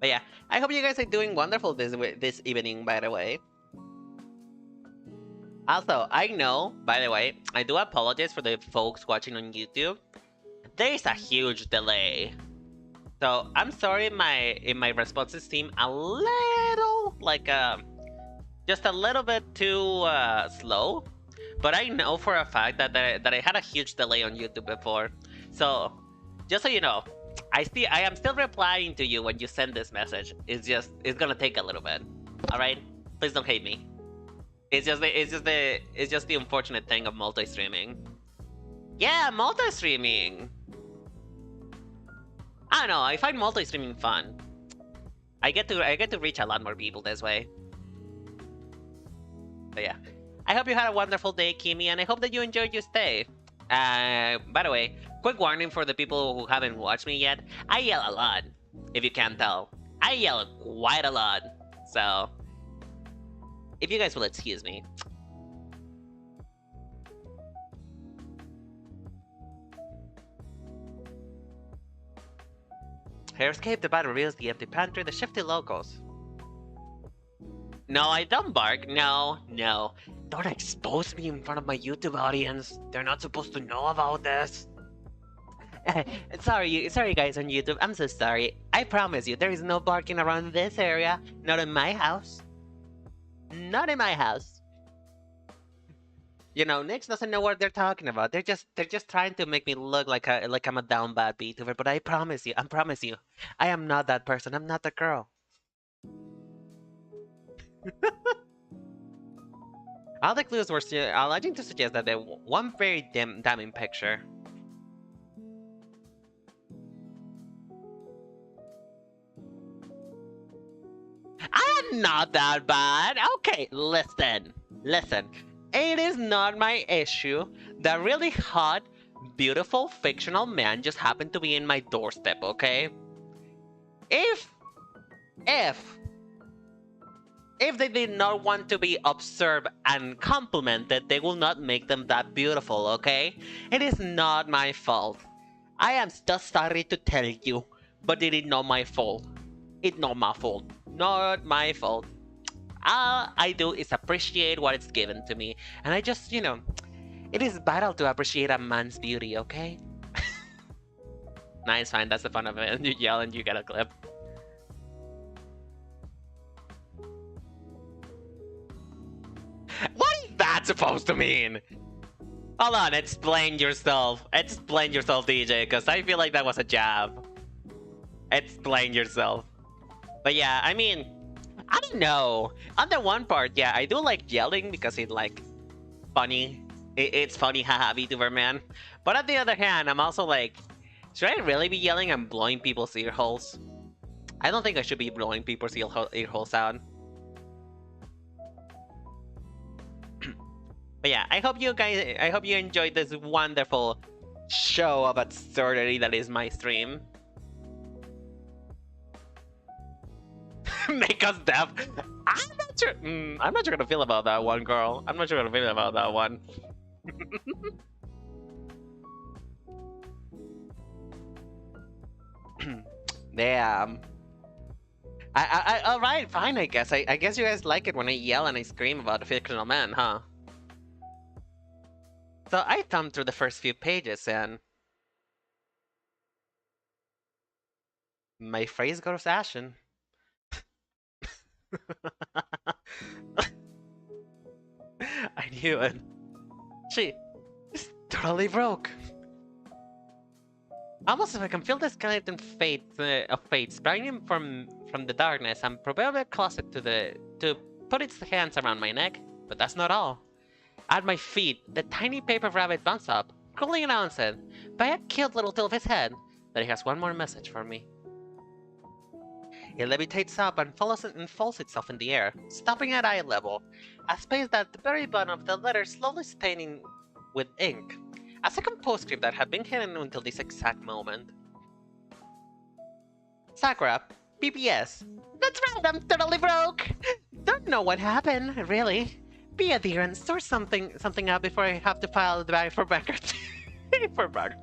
But yeah, I hope you guys are doing wonderful this evening, by the way. Also, I know, by the way, I do apologize for the folks watching on YouTube. There is a huge delay. So I'm sorry if my responses seem a little like just a little bit too slow. But I know for a fact that I had a huge delay on YouTube before. So just so you know, I am still replying to you when you send this message. It's gonna take a little bit. All right, please don't hate me. It's just the unfortunate thing of multi-streaming. Yeah, multi-streaming. I don't know. I find multi-streaming fun. I get to reach a lot more people this way. But yeah, I hope you had a wonderful day, Kimi, and I hope that you enjoyed your stay. By the way, quick warning for the people who haven't watched me yet. I yell a lot, if you can't tell. I yell quite a lot, so if you guys will excuse me. Escape the battle reveals the empty pantry, the shifty locals. No, I don't bark. No. Don't expose me in front of my YouTube audience. They're not supposed to know about this. Sorry guys on YouTube. I'm so sorry. I promise you, there is no barking around this area. Not in my house. Not in my house. You know, Nix doesn't know what they're talking about. They're just trying to make me look like I'm a down bad VTuber. But I promise you, I am not that person. I'm not that girl. All the clues were alleging to suggest that there was one very damning picture. I'm not that bad. Okay, listen. It is not my issue that really hot, beautiful, fictional man just happened to be in my doorstep, okay? If they did not want to be observed and complimented, they will not make them that beautiful, okay? It is not my fault. I am just sorry to tell you, but it is not my fault. It's not my fault. Not my fault. All I do is appreciate what is given to me. And I just, you know, it is vital to appreciate a man's beauty, okay? Nice, fine, that's the fun of it. You yell and you get a clip. What is that supposed to mean? Hold on, explain yourself. Explain yourself, DJ, because I feel like that was a jab. Explain yourself. But yeah, I mean, I don't know. On the one part, yeah, I do like yelling because it's like funny. It's funny, haha, VTuber man. But on the other hand, I'm also like, should I really be yelling and blowing people's ear holes? I don't think I should be blowing people's ear holes out. But yeah, I hope you enjoyed this wonderful show of absurdity that is my stream. Make us deaf. I'm not sure how to feel about that one, girl. I'm not sure how to feel about that one. Damn. All right, fine. I guess. I guess you guys like it when I yell and I scream about a fictional man, huh? So I thumbed through the first few pages and my face goes ashen. I knew it. She is totally broke. Almost if I can feel the skeleton of fate springing from the darkness, I'm probably closer to put its hands around my neck. But that's not all. At my feet, the tiny paper rabbit bounced up, cooling announces, by a cute little tilt of his head, that he has one more message for me. It levitates up and folds itself in the air, stopping at eye level, a space at the very bottom of the letter slowly staining with ink. A second postscript that had been hidden until this exact moment. Sakura, PPS. That's right, I'm totally broke! Don't know what happened, really. Be a dear and sort something out before I have to file the bag for bankruptcy. For bankruptcy.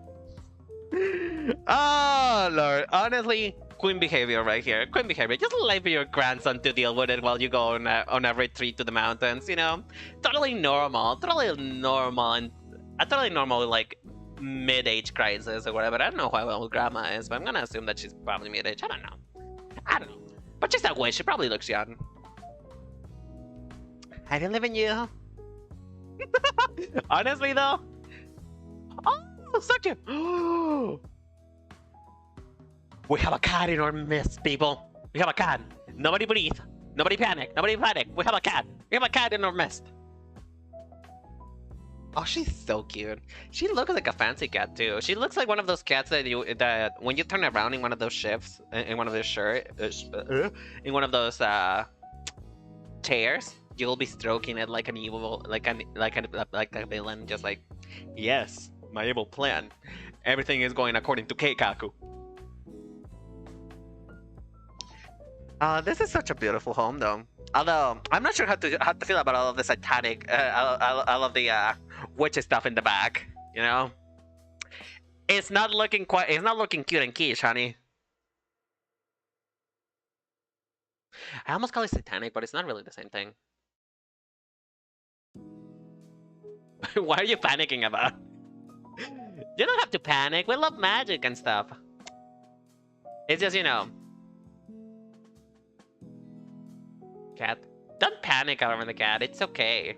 Oh, Lord. Honestly, queen behavior right here. Queen behavior. Just leave your grandson to deal with it while you go on a retreat to the mountains, you know? Totally normal. Totally normal. And a totally normal, like, mid-age crisis or whatever. I don't know how old grandma is, but I'm gonna assume that she's probably mid-age. I don't know. But she's that way. She probably looks young. I believe in you. Honestly, though. Oh, so cute. We have a cat in our midst, people. We have a cat. Nobody breathe. Nobody panic. Nobody panic. We have a cat. We have a cat in our midst. Oh, she's so cute. She looks like a fancy cat too. She looks like one of those cats that when you turn around in one of those shifts, in one of those in one of those chairs, you'll be stroking it like an evil, like a villain, just like, yes, my evil plan. Everything is going according to Keikaku. This is such a beautiful home, though. Although I'm not sure how to feel about all of the satanic, all of the witchy stuff in the back. You know, it's not looking cute and quiche, honey. I almost call it satanic, but it's not really the same thing. What are you panicking about? You don't have to panic. We love magic and stuff. It's just, you know. Cat. Don't panic over the cat. It's okay.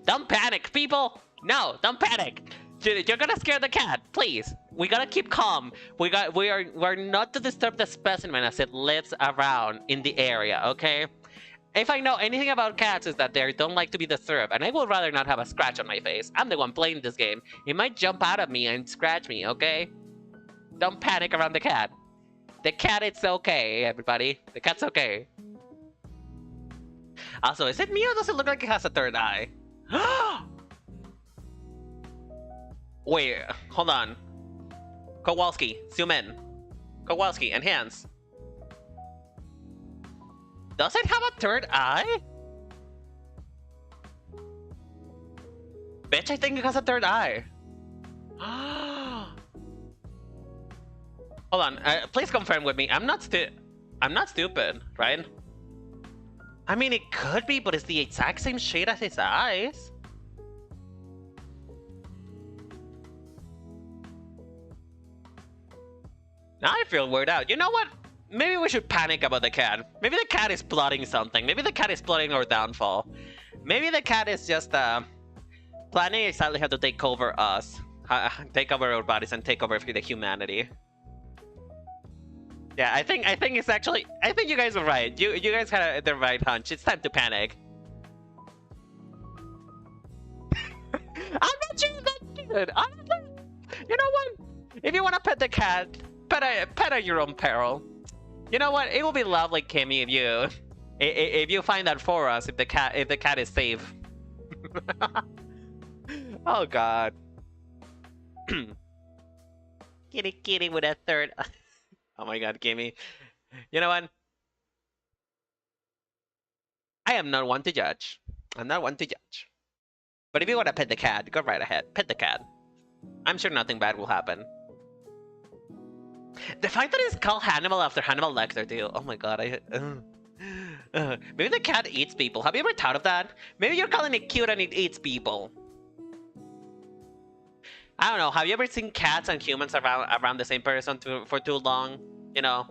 Don't panic, people! No, don't panic! You're gonna scare the cat, please. We gotta keep calm. We're not to disturb the specimen as it lives around in the area, okay? If I know anything about cats is that they don't like to be disturbed, and I would rather not have a scratch on my face. I'm the one playing this game. It might jump out at me and scratch me, okay? Don't panic around the cat. The cat, it's okay, everybody. The cat's okay. Also, is it me or does it look like it has a third eye? Wait, hold on. Kowalski, zoom in. Kowalski, enhance. Does it have a third eye? Bitch, I think it has a third eye. Hold on, please confirm with me. I'm not stupid, right? I mean, it could be, but it's the exact same shade as his eyes. Now I feel weirded out. You know what? Maybe we should panic about the cat. Maybe the cat is plotting something. Maybe the cat is plotting our downfall. Maybe the cat is just planning exactly how to take over us. Take over our bodies and take over the humanity. Yeah, I think it's actually... I think you guys were right. You guys had the right hunch. It's time to panic. I'm not sure that's good. Honestly, you know what? If you want to pet the cat, pet at your own peril. You know what? It will be lovely, Kimmy, if you find that for us. If the cat is safe. Oh God. Kitty with a third. Oh my God, Kimmy. You know what? I am not one to judge. I'm not one to judge. But if you want to pet the cat, go right ahead. Pet the cat. I'm sure nothing bad will happen. The fact that it's called Hannibal after Hannibal Lecter, too. Oh my God, maybe the cat eats people. Have you ever thought of that? Maybe you're calling it cute and it eats people. I don't know. Have you ever seen cats and humans around the same person for too long? You know,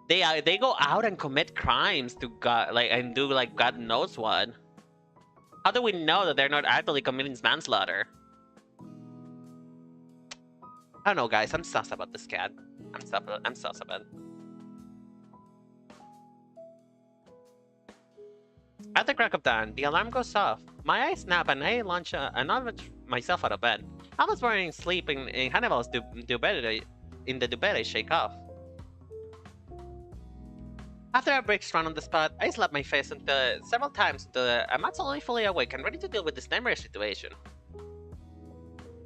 they go out and commit crimes to God, and do God knows what. How do we know that they're not actually committing manslaughter? I don't know, guys. I'm sus about this cat. I'm sus about it. At the crack of dawn, the alarm goes off. My eyes snap and I launch myself out of bed. I was wearing sleep in Hannibal's duvet. In the duvet, I shake off. After a brisk run on the spot, I slap my face several times until I'm absolutely fully awake and ready to deal with this nightmare situation.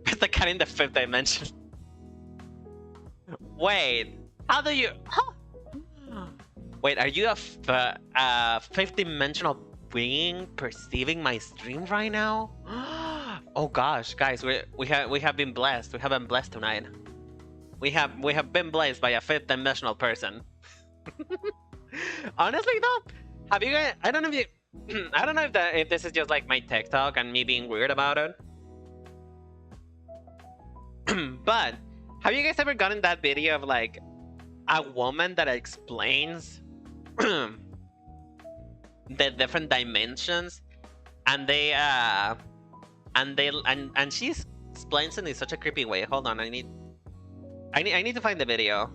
It's the cat in the 5th dimension. Wait, how do you... Huh? Wait, are you a 5th dimensional being perceiving my stream right now? Oh gosh, guys, we have been blessed. We have been blessed tonight. We have been blessed by a 5th dimensional person. Honestly though, have you guys? I don't know if you. I don't know if this is just like my TikTok and me being weird about it. But have you guys ever gotten that video of like a woman that explains the different dimensions, and she explains it in such a creepy way? Hold on, I need to find the video.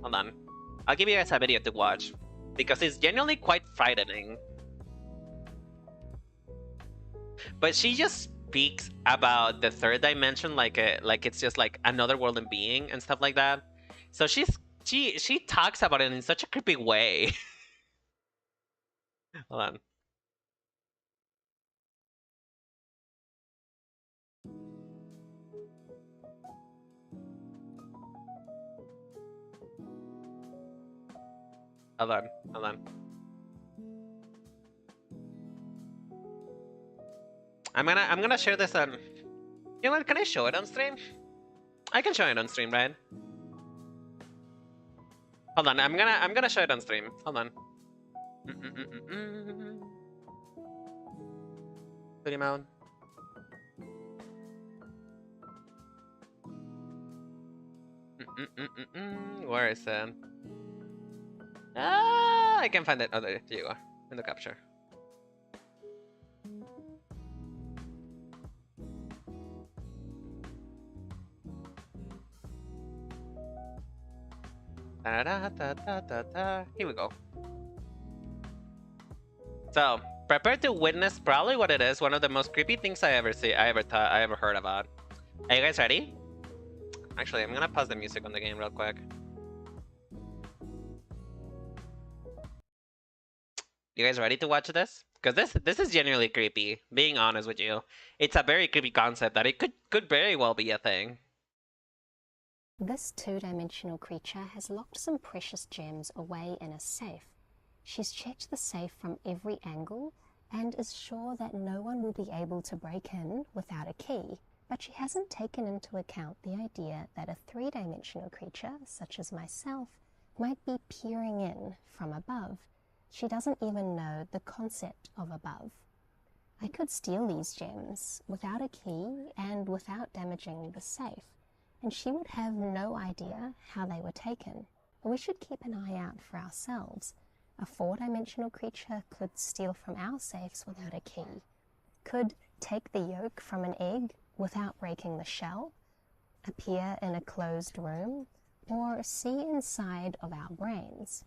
Hold on, I'll give you guys a video to watch because it's genuinely quite frightening. But she just speaks about the 3rd dimension like it's just like another world and being and stuff like that. So she talks about it in such a creepy way. Hold on. Hold on. I'm gonna share this on. You know what? Can I show it on stream? I can show it on stream, right? Hold on. I'm gonna show it on stream. Hold on. Put him out. Where is it? Ah, I can find it. Oh, there you go. In the capture. Here we go. So, prepare to witness probably what it is, one of the most creepy things I ever heard about. Are you guys ready? Actually, I'm gonna pause the music on the game real quick. You guys ready to watch this? Because this is genuinely creepy, being honest with you. It's a very creepy concept that it could very well be a thing. This 2-dimensional creature has locked some precious gems away in a safe. She's checked the safe from every angle and is sure that no one will be able to break in without a key. But she hasn't taken into account the idea that a 3-dimensional creature, such as myself, might be peering in from above. She doesn't even know the concept of above. I could steal these gems without a key and without damaging the safe, and she would have no idea how they were taken. But we should keep an eye out for ourselves. A 4-dimensional creature could steal from our safes without a key, could take the yolk from an egg without breaking the shell, appear in a closed room, or see inside of our brains.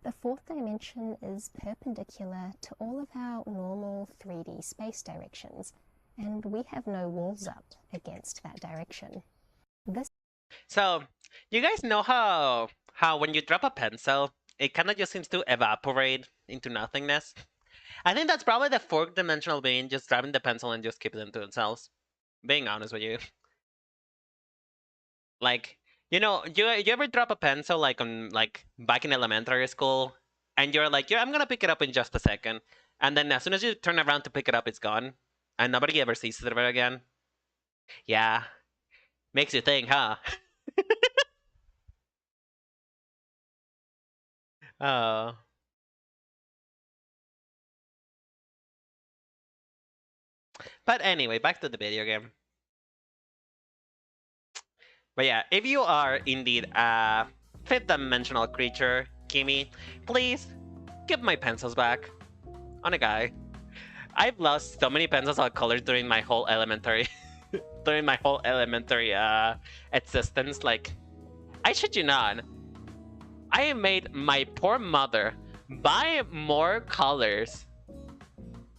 The 4th dimension is perpendicular to all of our normal 3D space directions, and we have no walls up against that direction. So, you guys know how when you drop a pencil, it kind of just seems to evaporate into nothingness? I think that's probably the 4th dimensional being just grabbing the pencil and just keeping them to themselves. Being honest with you. Like, you know, you ever drop a pencil like back in elementary school, and you're like, yeah, I'm gonna pick it up in just a second, and then as soon as you turn around to pick it up, it's gone, and nobody ever sees it ever again. Yeah, makes you think, huh? Oh. But anyway, back to the video game. But yeah, if you are indeed a 5th dimensional creature, Kimi, please give my pencils back. On a guy. I've lost so many pencils of colors during my whole elementary during my whole elementary existence. Like, I shit you not, I made my poor mother buy more colors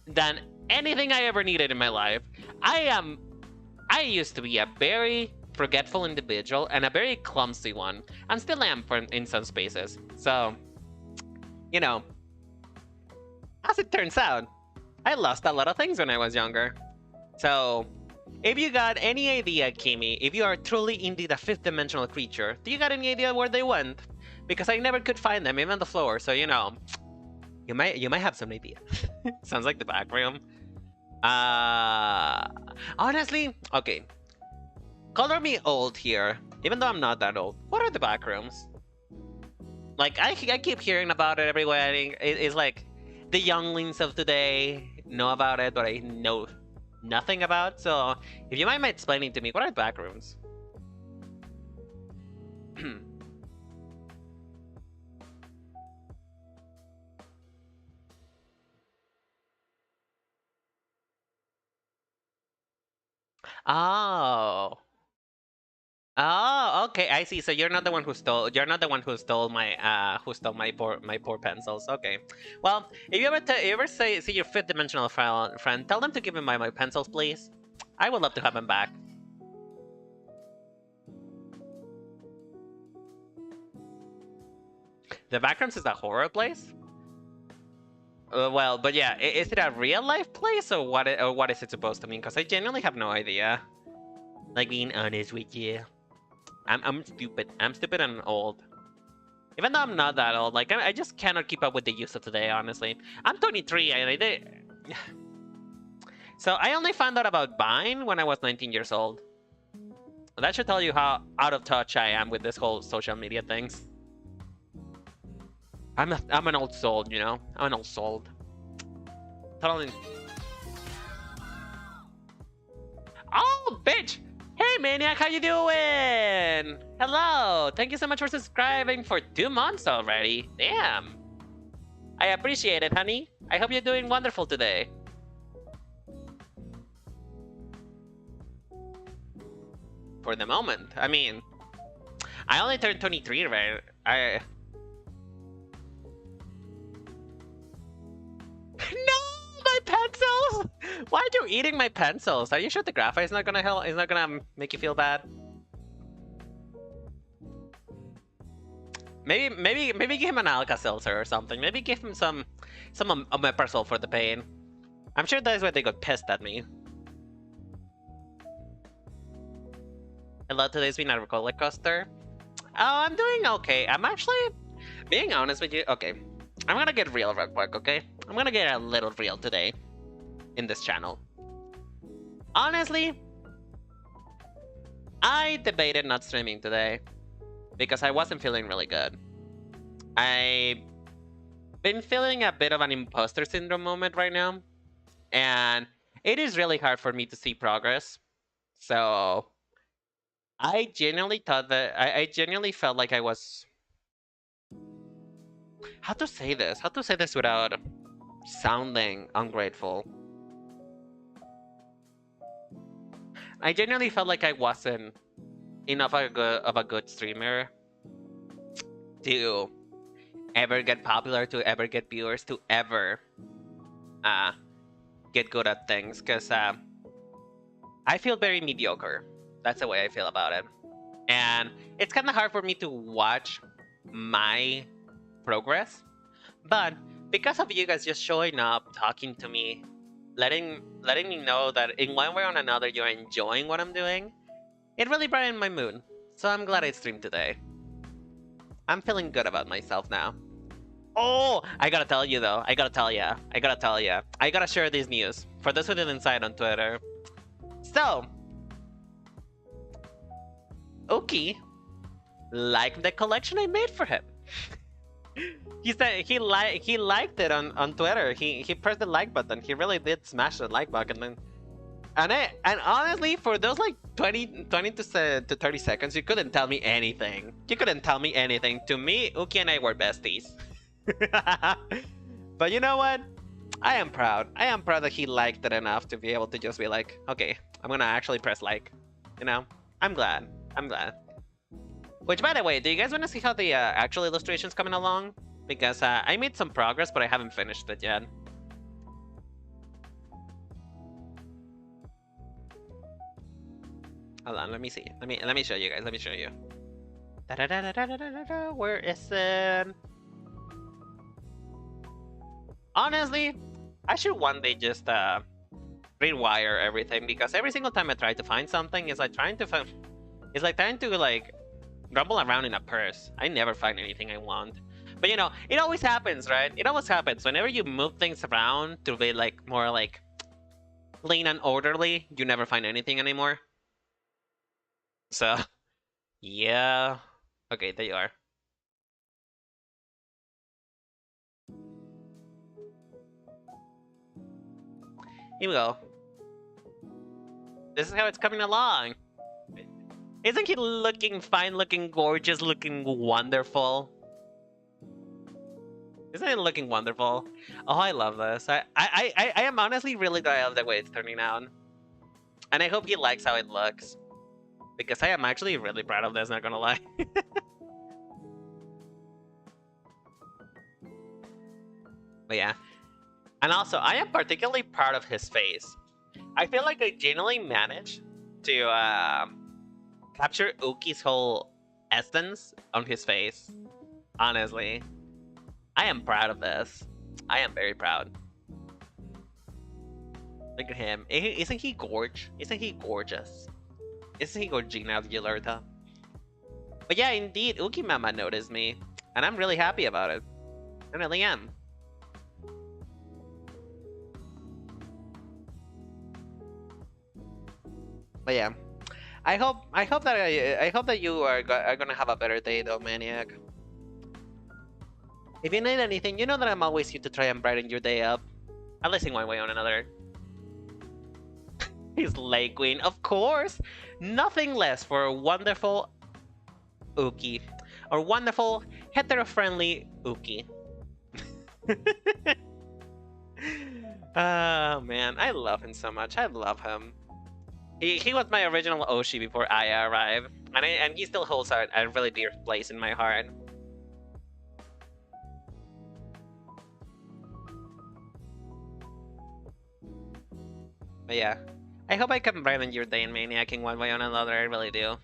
than anything I ever needed in my life. I used to be a very forgetful individual and a very clumsy one, and still am in some spaces. So, you know, as it turns out, I lost a lot of things when I was younger. So, if you got any idea, Kimi, if you are truly indeed a fifth-dimensional creature, do you got any idea where they went? Because I never could find them, even on the floor. So, you know, you might have some idea. Sounds like the back room. Honestly, okay. Color me old here, even though I'm not that old. What are the back rooms? Like, I keep hearing about it everywhere. It's like the younglings of today know about it, but I know nothing about. So, if you mind explaining to me, what are the back rooms? Oh. Oh, okay, I see. So you're not the one who stole. You're not the one who stole my poor pencils. Okay. Well, if you ever see your fifth dimensional friend, tell them to give him my pencils, please. I would love to have him back. The Backrooms is a horror place. Well, but yeah, is it a real life place or what is it supposed to mean? Because I genuinely have no idea. Like, being honest with you. I'm stupid. I'm stupid and old. Even though I'm not that old, like, I just cannot keep up with the youth of today, honestly. I'm 23, and I did... So, I only found out about Vine when I was 19 years old. That should tell you how out of touch I am with this whole social media things. I'm an old soul, you know? I'm an old soul. Totally... Oh, bitch! Hey, Maniac, how you doing? Hello! Thank you so much for subscribing for 2 months already. Damn! I appreciate it, honey. I hope you're doing wonderful today. For the moment. I mean, I only turned 23, right? No! My pencils! Why are you eating my pencils? Are you sure the graphite is not gonna help? Is not gonna make you feel bad? Maybe give him an Alka-Seltzer or something. Maybe give him some omeprazole for the pain. I'm sure that's why they got pissed at me. Hello, today's been a roller coaster. Oh, I'm doing okay. I'm actually being honest with you. Okay, I'm gonna get real real quick. Okay, I'm gonna get a little real today in this channel. Honestly, I debated not streaming today because I wasn't feeling really good. I've been feeling a bit of an imposter syndrome moment right now, and it is really hard for me to see progress. So I genuinely thought that I genuinely felt like I was... How to say this? How to say this without sounding ungrateful? I genuinely felt like I wasn't enough of a good streamer to ever get popular, to ever get viewers, to ever get good at things. Because I feel very mediocre. That's the way I feel about it. And it's kind of hard for me to watch my progress. But because of you guys just showing up, talking to me, letting me know that in one way or another you're enjoying what I'm doing, it really brightened my mood. So I'm glad I streamed today. I'm feeling good about myself now. Oh, I gotta tell you though. I gotta share this news for those who didn't see it on Twitter. So, Uki liked the collection I made for him. He said he liked it on Twitter. He pressed the like button. He really did smash the like button. And honestly, for those like 20 to 30 seconds, you couldn't tell me anything. You couldn't tell me anything. To me, Uki and I were besties. But you know what? I am proud. I am proud that he liked it enough to be able to just be like, okay, I'm gonna actually press like. You know? I'm glad. I'm glad. Which, by the way, do you guys want to see how the actual illustration's coming along? Because I made some progress, but I haven't finished it yet. Hold on, let me see. Let me show you guys. Let me show you. Where is it? Honestly, I should one day just rewire everything, because every single time I try to find something, it's like trying to find, it's like trying to like rumble around in a purse. I never find anything I want. But you know, it always happens, right? It always happens. Whenever you move things around to be like more like clean and orderly, you never find anything anymore. So, yeah. Okay, there you are. Here we go. This is how it's coming along. Isn't he looking fine, looking gorgeous, looking wonderful? Isn't it looking wonderful? Oh, I love this. I am honestly really glad I love the way it's turning out. And I hope he likes how it looks. Because I am actually really proud of this, not gonna lie. But yeah. And also, I am particularly proud of his face. I feel like I genuinely managed to capture Uki's whole essence on his face. Honestly. I am proud of this. I am very proud. Look at him. Isn't he gorgeous? Isn't he gorgeous? Isn't he Gorgina Gilerta? But yeah, indeed, Uki Mama noticed me. And I'm really happy about it. I really am. But yeah, I hope that you are gonna have a better day though, Maniac. If you need anything, you know that I'm always here to try and brighten your day up, at least in one way or another. He's Lake Queen, of course. Nothing less for a wonderful Uki, or wonderful hetero-friendly Uki. Oh man, I love him so much. I love him. He was my original Oshi before Aya arrived, and he still holds a really dear place in my heart. But yeah, I hope I can brighten your day in Maniac in one way or another. I really do.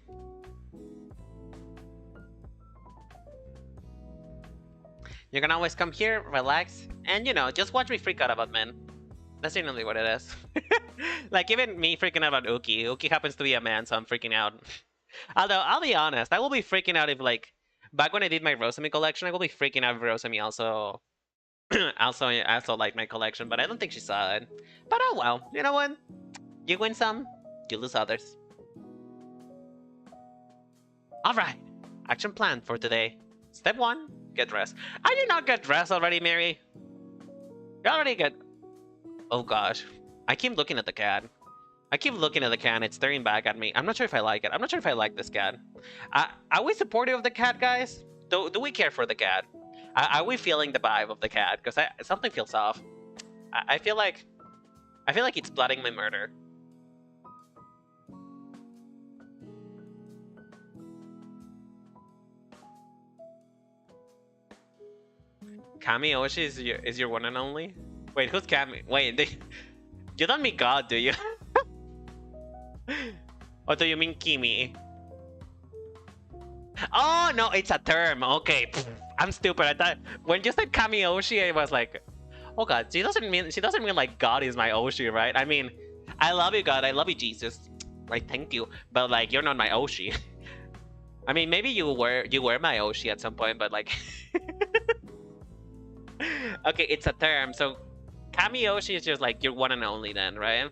You can always come here, relax, and you know, just watch me freak out about men. That's generally what it is. Like, even me freaking out about Uki. Uki happens to be a man, so I'm freaking out. Although, I'll be honest, I will be freaking out if, like, back when I did my Rosemi collection, I will be freaking out if Rosemi also also liked my collection, but I don't think she saw it. But oh well, you know what? You win some, you lose others. Alright, action plan for today. Step 1, get dressed. I did not get dressed already, Mary. You already get... Oh gosh. I keep looking at the cat. I keep looking at the cat and it's staring back at me. I'm not sure if I like it. I'm not sure if I like this cat. Are we supportive of the cat, guys? Do we care for the cat? Are we feeling the vibe of the cat? Because something feels off. I feel like it's plotting my murder. Kami Oshi is your one and only? Wait, who's Kami? Wait, you don't mean God, do you? Or do you mean Kimi? Oh no, it's a term. Okay, I'm stupid. I thought when you said Kami Oshi, I was like, oh God, she doesn't mean like God is my Oshi, right? I mean, I love you, God. I love you, Jesus. Like, thank you, but like, you're not my Oshi. I mean, maybe you were my Oshi at some point, but like, okay, it's a term. So Kami Oshi is just like your one and only, then, right?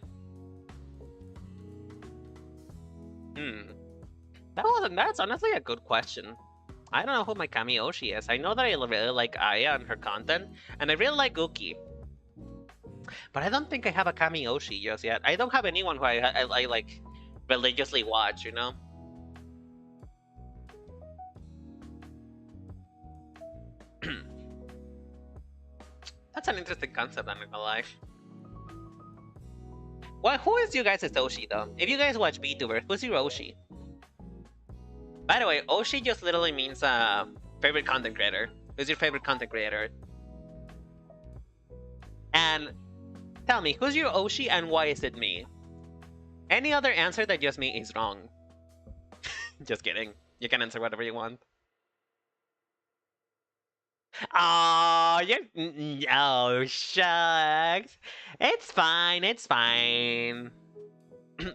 That's honestly a good question. I don't know who my Kami Oshi is. I know that I really like Aya and her content, and I really like Uki. But I don't think I have a Kami Oshi just yet. I don't have anyone who I like religiously watch, you know? That's an interesting concept, I'm not gonna lie. Well, who is you guys' Oshi though? If you guys watch VTuber, who's your Oshi? By the way, Oshi just literally means favorite content creator. Who's your favorite content creator? And tell me, who's your Oshi and why is it me? Any other answer that just me is wrong. Just kidding. You can answer whatever you want. Oh, you're... Oh, shucks. It's fine, it's fine.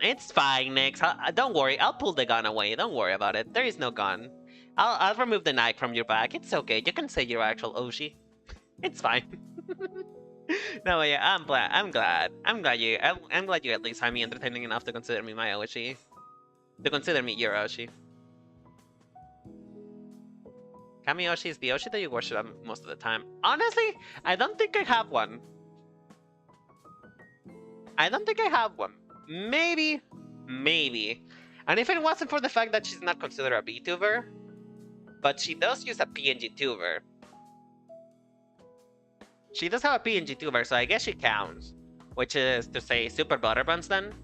It's fine, Nix. Don't worry, I'll pull the gun away. Don't worry about it. There is no gun. I'll remove the knife from your back. It's okay. You can say your actual Oshi. It's fine. No, yeah, I'm glad you at least find me entertaining enough to consider me my Oshi. To consider me your Oshi. Kami Oshi is the Oshi that you worship most of the time. Honestly, I don't think I have one. I don't think I have one. Maybe. And if it wasn't for the fact that she's not considered a VTuber, but she does use a PNG tuber. She does have a PNG tuber, so I guess she counts. Which is to say Super Butterbuns then.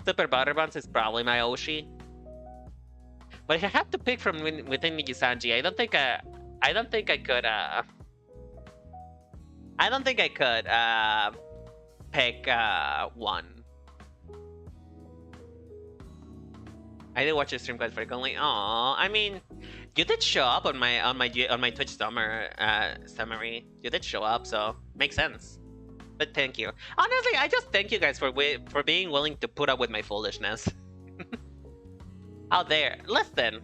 Super Butterbuns is probably my Oshi. But if I have to pick from within Nijisanji, I don't think I could pick one. I did watch your stream quite frequently. Aww, I mean, you did show up on my Twitch summary. You did show up, so makes sense. But thank you. Honestly, I just thank you guys for being willing to put up with my foolishness. Out there, listen.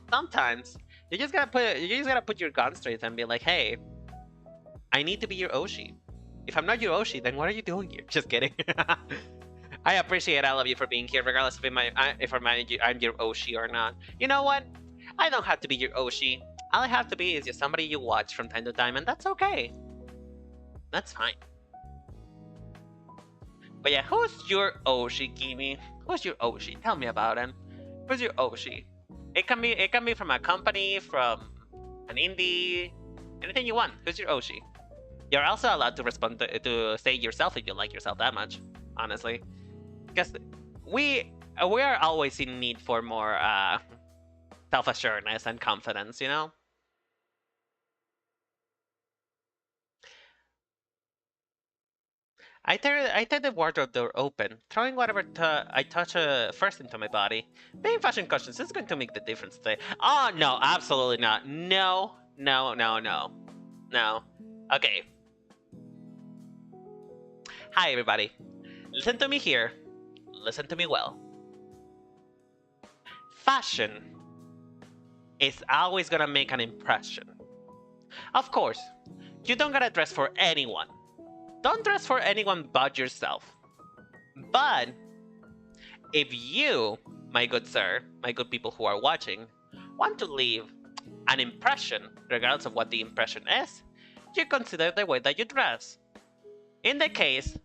Sometimes you just gotta put your gun straight and be like, hey, I need to be your Oshi. If I'm not your Oshi, then what are you doing here? Just kidding. I appreciate all of you for being here, regardless if I'm your Oshi or not. You know what? I don't have to be your Oshi. All I have to be is just somebody you watch from time to time, and that's okay. That's fine. But yeah, who's your Oshi, Kimi? Who's your Oshi? Tell me about him. Who's your Oshi? It can be from a company, from an indie, anything you want. Who's your Oshi? You're also allowed to respond to say yourself if you like yourself that much, honestly. Because we are always in need for more self-assuredness and confidence, you know? I tear the wardrobe door open, throwing whatever I touch first into my body. Being fashion conscious is going to make the difference today. Oh, no, absolutely not. No. Okay. Hi, everybody. Listen to me here. Listen to me well. Fashion is always gonna make an impression. Of course, you don't gotta dress for anyone. Don't dress for anyone but yourself. But if you, my good sir, my good people who are watching, want to leave an impression, regardless of what the impression is, you consider the way that you dress. In the case,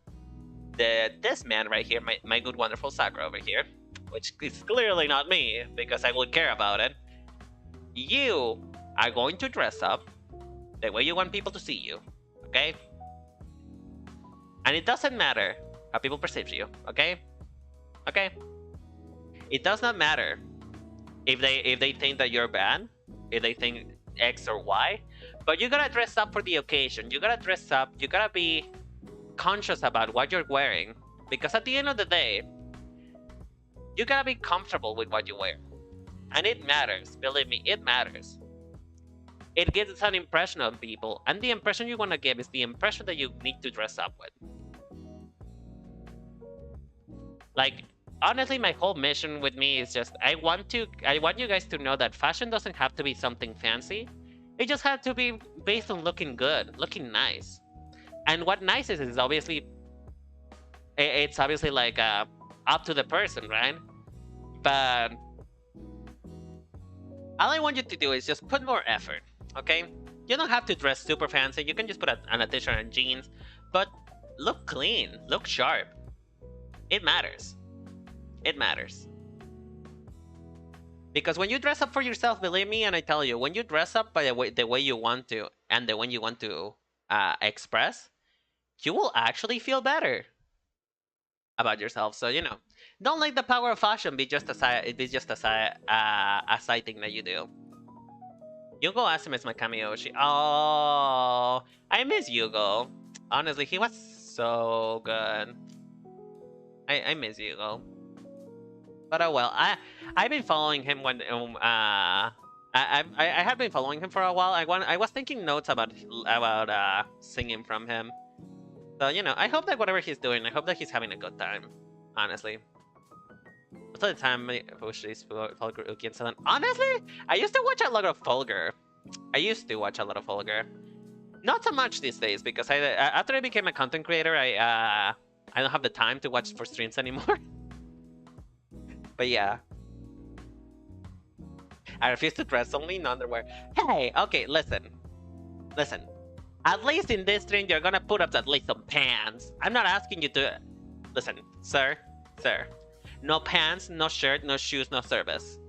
this man right here, my good wonderful Sakura over here, which is clearly not me, because I would care about it, you are going to dress up the way you want people to see you, okay? And it doesn't matter how people perceive you, okay? Okay? It does not matter if they think that you're bad, if they think X or Y, but you gotta dress up for the occasion. You gotta dress up, you gotta be conscious about what you're wearing, because at the end of the day, you gotta be comfortable with what you wear. And it matters, believe me, it matters. It gives an impression of people, and the impression you want to give is the impression that you need to dress up with. Like, honestly, my whole mission with me is just, I want you guys to know that fashion doesn't have to be something fancy. It just has to be based on looking good, looking nice. And what nice is obviously, it's obviously like up to the person, right? But all I want you to do is just put more effort, okay? You don't have to dress super fancy. You can just put on a t-shirt and jeans, but look clean, look sharp. It matters. It matters. Because when you dress up for yourself, believe me, and I tell you, when you dress up by the way you want to, and the way you want to express, you will actually feel better about yourself. So, you know, don't let the power of fashion be just a side thing that you do. Yugo Asuma is my Kamiyoshi. Oh, I miss Yugo. Honestly, he was so good. I miss Yugo. But oh well, I've been following him when I have been following him for a while. I was taking notes about singing from him. So you know, I hope that whatever he's doing, I hope that he's having a good time. Honestly. Most of the time, I wish these Fulgur, Uki, and Selen. Honestly, I used to watch a lot of Fulgur. Not so much these days because after I became a content creator, I don't have the time to watch for streams anymore. But yeah. I refuse to dress only in underwear. Hey, okay, listen. At least in this stream, you're gonna put up at least some pants. I'm not asking you to... Listen, sir. No pants, no shirt, no shoes, no service.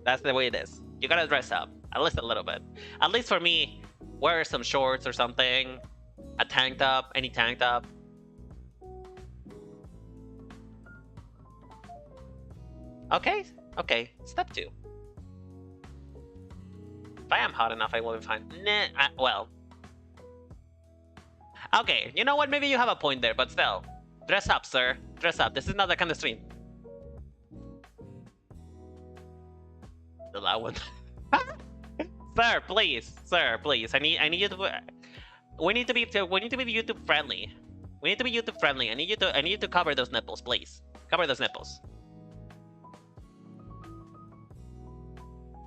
That's the way it is. You gotta dress up. At least a little bit. At least for me, wear some shorts or something. A tank top, any tank top. Okay, step 2. If I am hot enough, I will be fine. Nah, well. Okay, you know what? Maybe you have a point there, but still. Dress up, sir. Dress up. This is not that kind of stream. The loud one. Sir, please. I need you to... We need to be YouTube friendly. I need you to cover those nipples, please. Cover those nipples.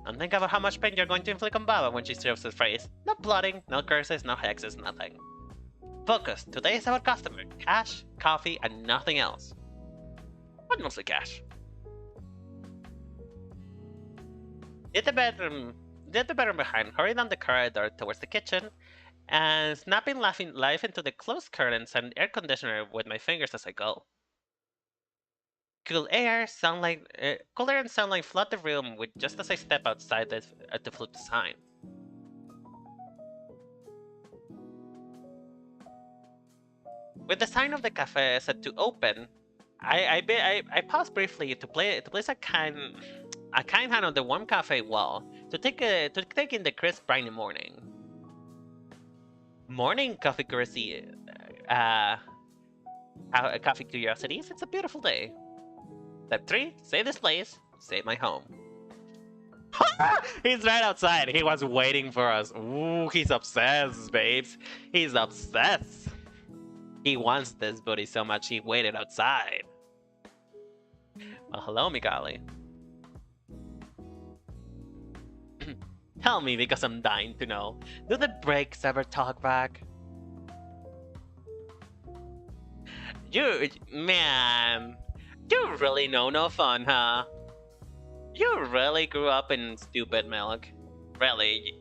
And think about how much pain you're going to inflict on Baba when she serves the phrase. No plotting, no curses, no hexes, nothing. Focus. Today is about customer. Cash, coffee, and nothing else. But mostly cash. Did the bedroom behind, hurry down the corridor towards the kitchen, and snapping life into the closed curtains and air conditioner with my fingers as I go. Cooler and sunlight flood the room with just as I step outside to flip the sign. With the sign of the cafe set to open, I pause briefly to place a kind hand on the warm cafe wall to take in the crisp briny morning. Morning coffee curiosity. Coffee curiosities. It's a beautiful day. Step 3, save this place, save my home. He's right outside. He was waiting for us. Ooh, he's obsessed, babes. He's obsessed. He wants this booty so much he waited outside. Well, hello, Mikali. Tell me because I'm dying to know. Do the breaks ever talk back? Man. You really know no fun, huh? You really grew up in stupid milk. Really.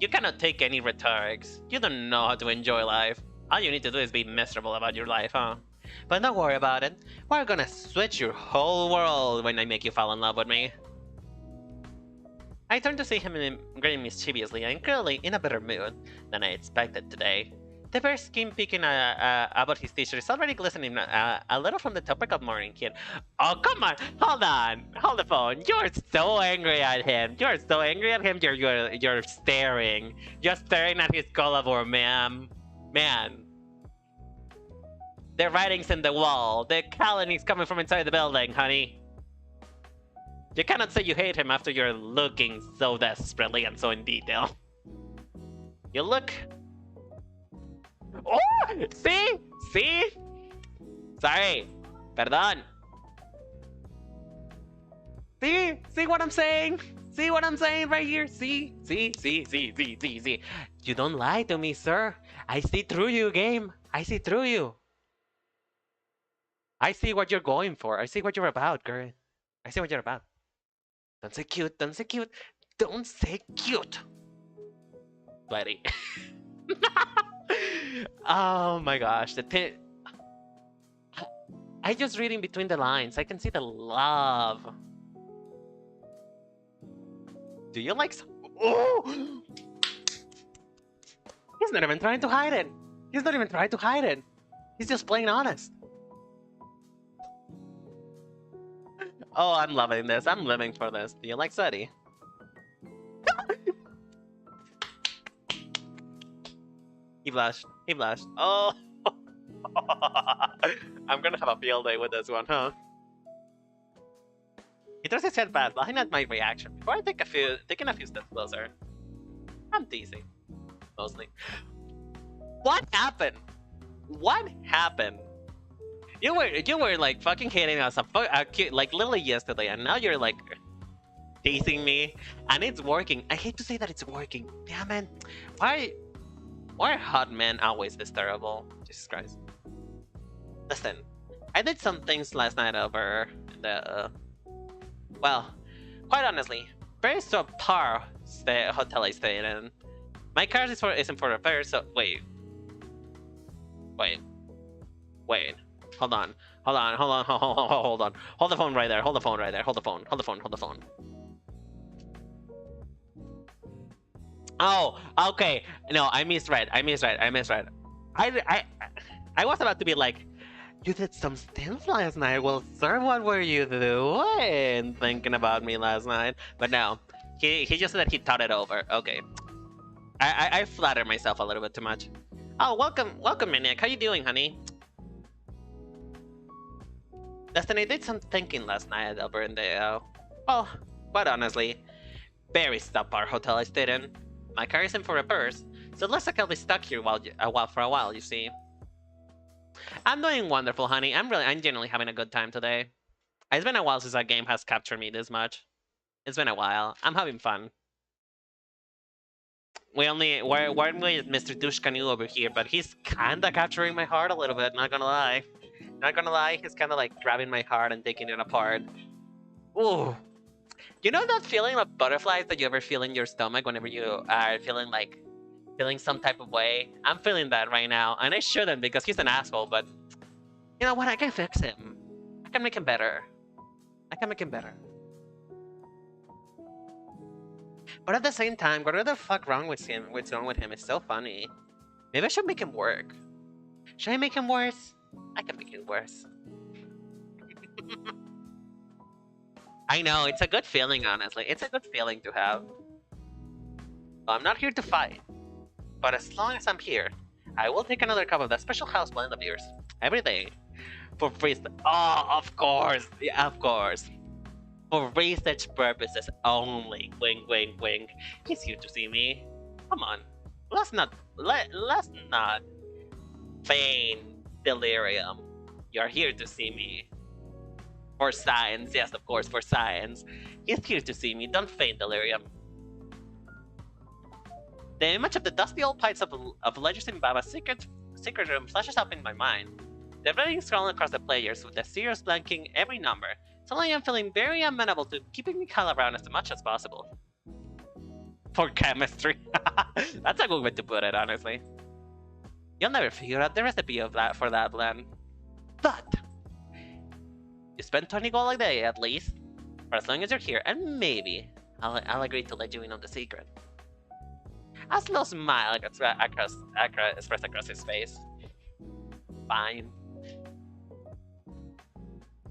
You cannot take any rhetorics. You don't know how to enjoy life. All you need to do is be miserable about your life, huh? But don't worry about it. We're gonna switch your whole world when I make you fall in love with me. I turned to see him grinning mischievously and clearly in a better mood than I expected today. The first skin peeking about his t-shirt is already glistening a little from the topic of morning kid. Oh, come on! Hold on! Hold the phone! You're so angry at him! You're staring! You're staring at his collarbone, ma'am! Man! The writing's in the wall! The calendar is coming from inside the building, honey! You cannot say you hate him after you're looking so desperately and so in detail. You look... Oh! See? See? Sorry. Perdón. See? See what I'm saying? See what I'm saying right here? See? See? You don't lie to me, sir. I see through you, game. I see through you. I see what you're going for. I see what you're about, girl. I see what you're about. Don't say cute. Don't say cute. Don't say cute. Buddy. Oh my gosh, I just reading between the lines. I can see the love. Do you like some... Oh! He's not even trying to hide it. He's not even trying to hide it. He's just plain honest. Oh, I'm loving this. I'm living for this. Do you like Sweaty? He blushed. He blushed. Oh. I'm gonna have a field day with this one, huh? He throws his head back, laughing at my reaction. Before I take taking a few steps closer. I'm teasing. Mostly. What happened? What happened? You were like fucking hating us like literally yesterday, and now you're like teasing me, and it's working. I hate to say that it's working. Damn it! Why are hot men always this terrible? Jesus Christ! Listen, I did some things last night over the well, quite honestly, very subpar hotel I stayed in. My car isn't for repair, so wait. Hold on. Hold the phone right there. Hold the phone. Oh, okay. No, I misread. I was about to be like, you did some stints last night. Well, sir, what were you doing? Thinking about me last night. But no, he just said he thought it over. Okay. I flatter myself a little bit too much. Oh, welcome, Maniac. How you doing, honey? Destiny, I did some thinking last night over in the, well, quite honestly, very subpar hotel I stayed in. My car isn't for repairs, so it looks like I'll be stuck here for a while, you see. I'm doing wonderful, honey. I'm genuinely having a good time today. It's been a while since a game has captured me this much. It's been a while. I'm having fun. We're only with Mr. Douche Canoe over here, but he's kinda capturing my heart a little bit, not gonna lie. Not gonna lie, he's kinda like grabbing my heart and taking it apart. Ooh. You know that feeling of butterflies that you ever feel in your stomach whenever you are feeling some type of way? I'm feeling that right now, and I shouldn't because he's an asshole, but you know what? I can fix him. I can make him better. But at the same time, whatever the fuck wrong with him, what's wrong with him is so funny. Maybe I should make him work. Should I make him worse? I can make it worse. I know, it's a good feeling, honestly. It's a good feeling to have. I'm not here to fight. But as long as I'm here, I will take another cup of that special house blend of yours. Every day. For free. Oh, of course. Yeah, of course. For research purposes only. Wink, wink, wink. He's here to see me. Come on. Let's not feign delirium. You're here to see me. For science, yes, of course, for science. He's here to see me. Don't feign delirium. The image of the dusty old pipes of Legends in Baba's secret room flashes up in my mind. The writing scrolling across the players with the serious blanking every number. Suddenly I'm feeling very amenable to keeping me calm around as much as possible. For chemistry. That's a good way to put it, honestly. You'll never figure out the recipe for that blend. But you spend 20 gold a day at least, for as long as you're here, and maybe I'll agree to let you in on the secret. A slow smile expressed across his face. Fine.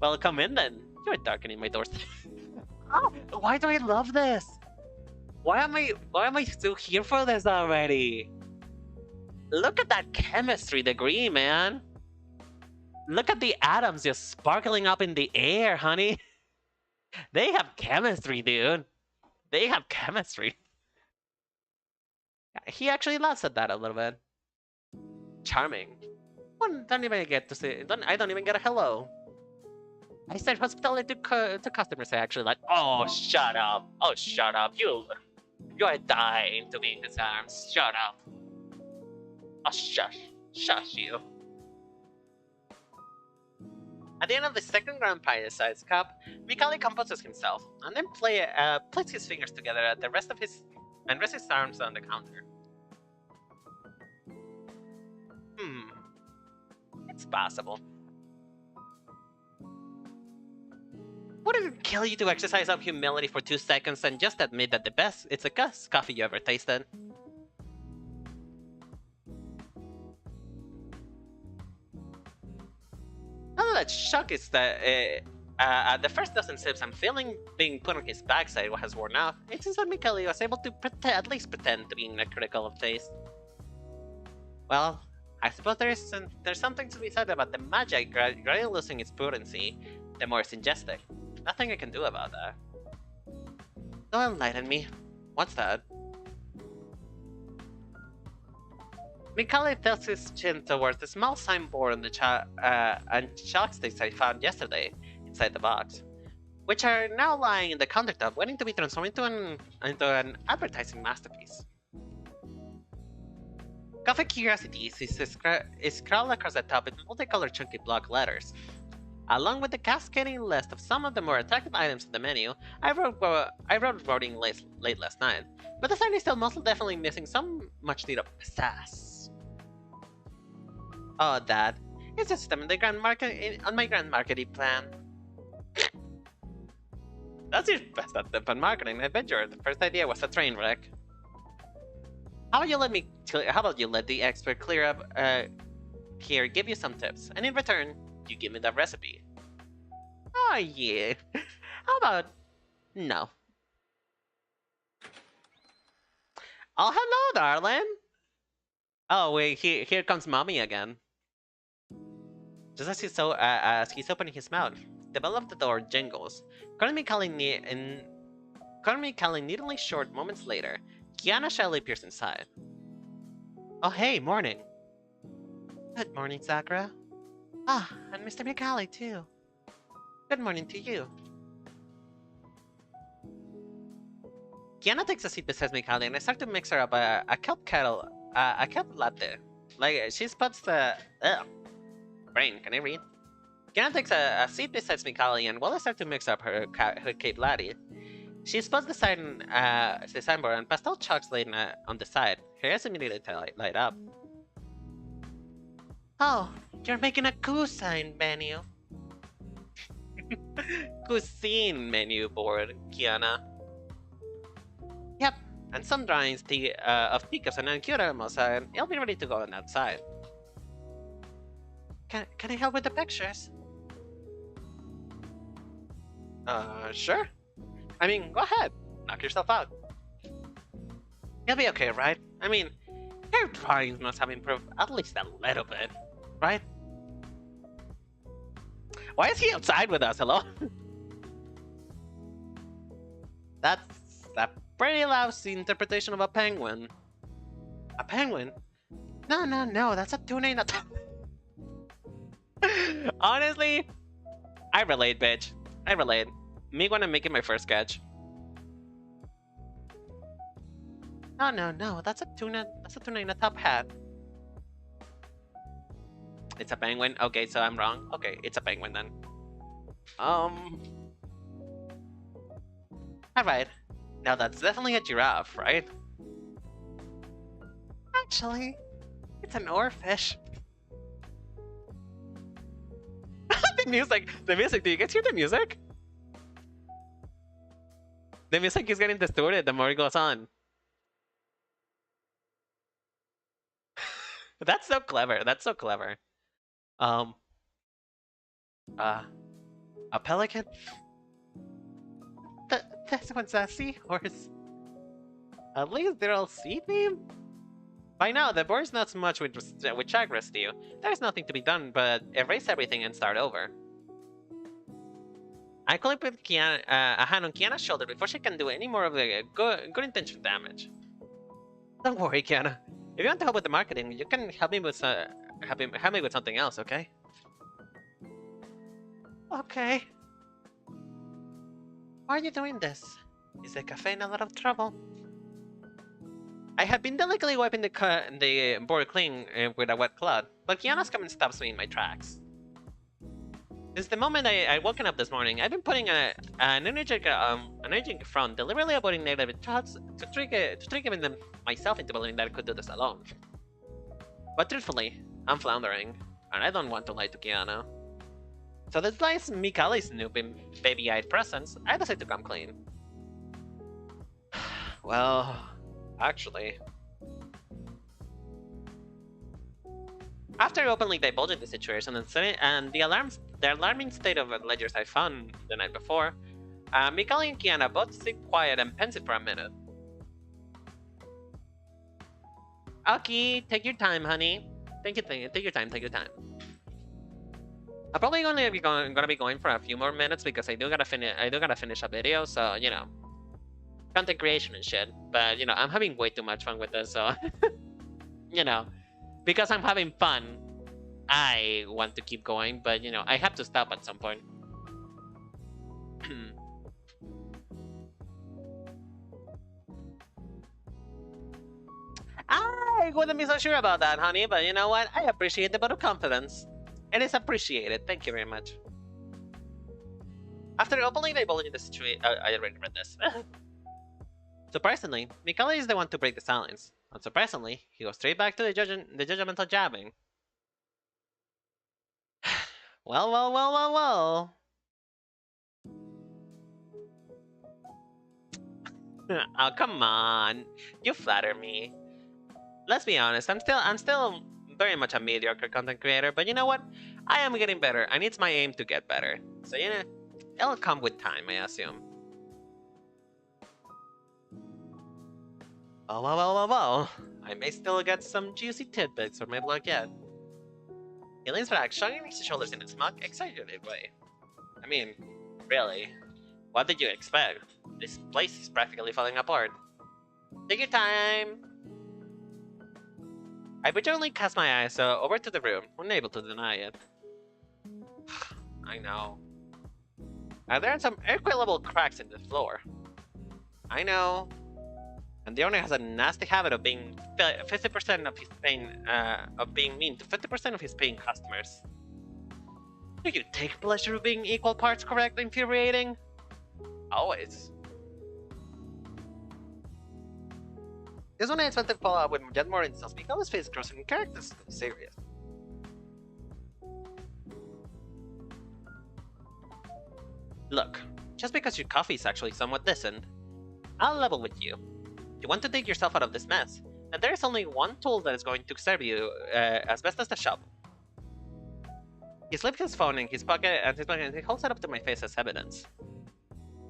Well, come in then. You're darkening my doors. Oh, why do I love this? Why am I still here for this already? Look at that chemistry degree, man. Look at the atoms just sparkling up in the air, honey. They have chemistry, dude. They have chemistry. He actually laughs at that a little bit. Charming. Don't even get to say. I don't even get a hello. I said hospitality to customers. I actually like. Oh, shut up. Oh, shut up. You are dying to be in his arms. Shut up. Oh, shush. Shush you. At the end of the second grand pie-sized cup, Mikali composes himself, and then places his fingers together at the rest of his arms on the counter. It's possible. Wouldn't it kill you to exercise up humility for 2 seconds and just admit that it's the best coffee you ever tasted? little that shock is that the first dozen sips I'm feeling being put on his backside has worn off. It seems that Mikali was able to at least pretend to be critical of taste. Well, I suppose there's something to be said about the magic gradually losing its potency the more it's ingested. Nothing I can do about that. Don't enlighten me. What's that? Mikali tilts his chin towards the small signboard on the and chalk sticks I found yesterday inside the box, which are now lying in the countertop waiting to be transformed into an advertising masterpiece. Coffee Curiosities is scrawled across the top with multicolored chunky block letters. Along with the cascading list of some of the more attractive items in the menu, I wrote voting late last night, but the sign is still most definitely missing some much needed pizzazz. Oh, Dad, it's just on my grand marketing plan. That's your best attempt on marketing, I bet the first idea was a train wreck. How about you let the expert clear up here, give you some tips, and in return, you give me that recipe. Oh yeah. How about no? Oh hello, darling. Oh wait, here comes mommy again. Just as he's opening his mouth, the bell of the door jingles. Currently calling needly short moments later, Kiana shyly appears inside. Oh hey, morning. Good morning, Sakura. Ah, and Mr. Mikali too. Good morning to you. Kiana takes a seat beside Mikali and I start to mix her up a kelp latte. Like she spots the brain. Can I read? Kiana takes a seat beside Mikali, and while I start to mix up her Cape Latte, she spots the signboard and pastel chalks laid on the side. Her eyes immediately light up. Oh, you're making a cuisine menu. Cuisine menu board, Kiana. Yep, and some drawings of Picos and Ancura Mosa, and it'll be ready to go on outside. Can I help with the pictures? Sure. I mean, go ahead. Knock yourself out. You'll be okay, right? I mean, your drawings must have improved at least a little bit, right? Why is he outside with us? Hello? That's a pretty lousy interpretation of a penguin. A penguin? No, that's a tuna in a top. Honestly, I relate, bitch. I relate. Me when I'm making my first sketch. No, that's a tuna in a top hat. It's a penguin? Okay, so I'm wrong. Okay, it's a penguin then. Alright. Now that's definitely a giraffe, right? Actually, it's an oarfish. The music, do you guys hear the music? The music is getting distorted the more it goes on. That's so clever, A pelican? This one's a seahorse. At least they're all sea-themed? By now, the board's not so much with Chagras to you. There's nothing to be done but erase everything and start over. I clip with a hand on Kiana's shoulder before she can do any more of the good intention damage. Don't worry, Kiana. If you want to help with the marketing, you can help me with something else, okay? Okay. Why are you doing this? Is the cafe in a lot of trouble? I have been delicately wiping the board clean with a wet cloth, but Kiana's come and stops me in my tracks. Since the moment I woken up this morning, I've been putting an energetic front, deliberately avoiding negative thoughts to trick even myself into believing that I could do this alone. But truthfully, I'm floundering, and I don't want to lie to Kiana. So despite Mikali's new baby-eyed presence, I decided to come clean. Well, actually... After openly divulging the situation and the alarms The alarming state of ledgers I found the night before. Mikali and Kiana both sit quiet and pensive for a minute. Aki, take your time, honey. Take your time. I'm probably gonna be going for a few more minutes because I do gotta finish a video, so you know, content creation and shit. But you know, I'm having way too much fun with this, so you know, because I'm having fun, I want to keep going. But you know, I have to stop at some point. I wouldn't be so sure about that, honey, but you know what? I appreciate the vote of confidence. It is appreciated. Thank you very much. After openly divulging the situation, I already read this. Surprisingly, Mikali is the one to break the silence. Unsurprisingly, he goes straight back to the judgmental jabbing. Well. Oh, come on. You flatter me. Let's be honest, I'm still very much a mediocre content creator, but you know what? I am getting better, and it's my aim to get better. So, you know, it'll come with time, I assume. Well. I may still get some juicy tidbits from my blog yet. He leans back, shrugging his shoulders in a smug, exaggerated way. I mean, really, what did you expect? This place is practically falling apart. Take your time. I vigilantly cast my eyes over to the room, unable to deny it. I know. There are some earthquake-level cracks in the floor. I know. And the owner has a nasty habit of being 50% of his being mean to 50% of his paying customers. Do you take pleasure in being equal parts correct and infuriating? Always. This one I expected to follow up with yet more insults because his face grows in characters serious. Look, just because your coffee is actually somewhat decent, I'll level with you. You want to dig yourself out of this mess, and there is only one tool that is going to serve you as best as the shop. He slipped his phone in his pocket and he holds it up to my face as evidence.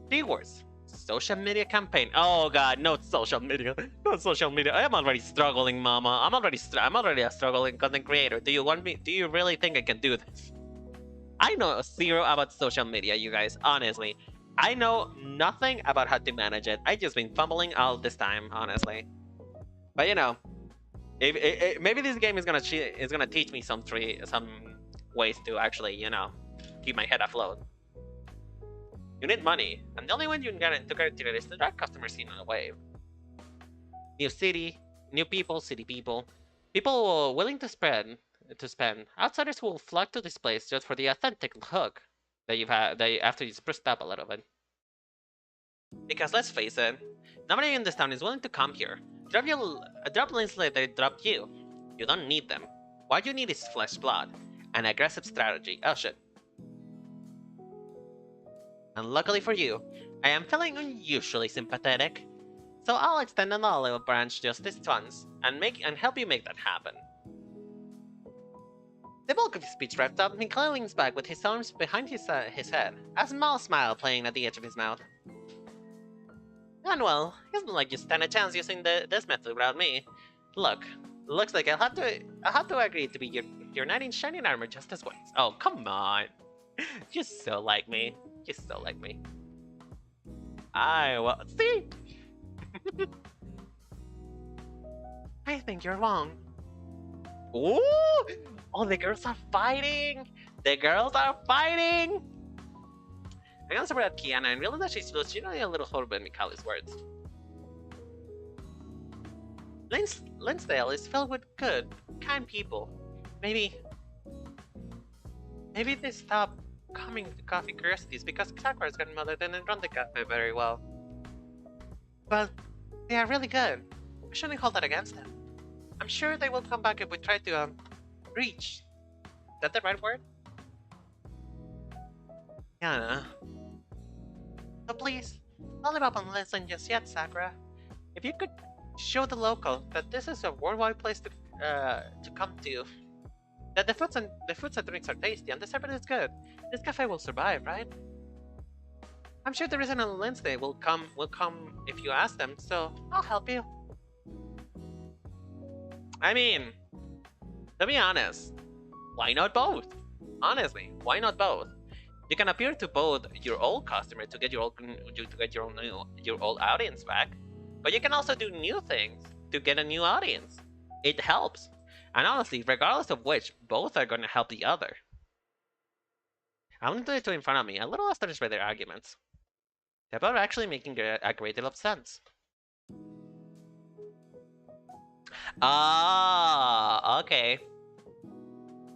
3 words. Social media campaign. Oh god, no social media. No social media. I am already struggling, mama. I'm already a struggling content creator. Do you really think I can do this? I know zero about social media, you guys, honestly. I know nothing about how to manage it. I just been fumbling all this time, honestly. But you know, maybe this game is gonna teach me some ways to actually, you know, keep my head afloat. You need money, and the only way you can get into criteria is to drive customers in on a wave. New city, new people, city people. People willing to spend. Outsiders who will flock to this place just for the authentic hook that you've had after you spruced up a little bit. Because let's face it, nobody in this town is willing to come here. Drop links like they dropped you. You don't need them. What you need is flesh blood, an aggressive strategy. Oh shit. And luckily for you, I am feeling unusually sympathetic. So I'll extend an olive branch just this once, and help you make that happen. The bulk of his speech wrapped up, Mikali leans back with his arms behind his head, a small smile playing at the edge of his mouth. And well, isn't like you stand a chance using this method without me. Look, looks like I'll have to agree to be your knight in shining armor just as once. Oh, come on. You're so like me. You're so like me. Well, see? I think you're wrong. Ooh! Oh, the girls are fighting! The girls are fighting! I glanced over at Kiana and realized that she's legitimately a little horrible in Mikali's words. Linsdale is filled with good, kind people. Maybe they stop coming to coffee curiosities because Sakura's grandmother didn't run the cafe very well. But they are really good. We shouldn't hold that against them. I'm sure they will come back if we try to, reach. Is that the right word? Yeah. So please, don't live up on Listen just yet, Sakura. If you could show the local that this is a worldwide place to come to. That the foods and drinks are tasty and the service is good. This cafe will survive, right? I'm sure the resident on Wednesday will come if you ask them, so I'll help you. I mean, to be honest, why not both? Honestly, why not both? You can appear to both your old customer to get your old audience back, but you can also do new things to get a new audience. It helps, and honestly, regardless of which, both are going to help the other. I want to do it in front of me, a little astonished by their arguments. They're both actually making a great deal of sense. Ah, okay.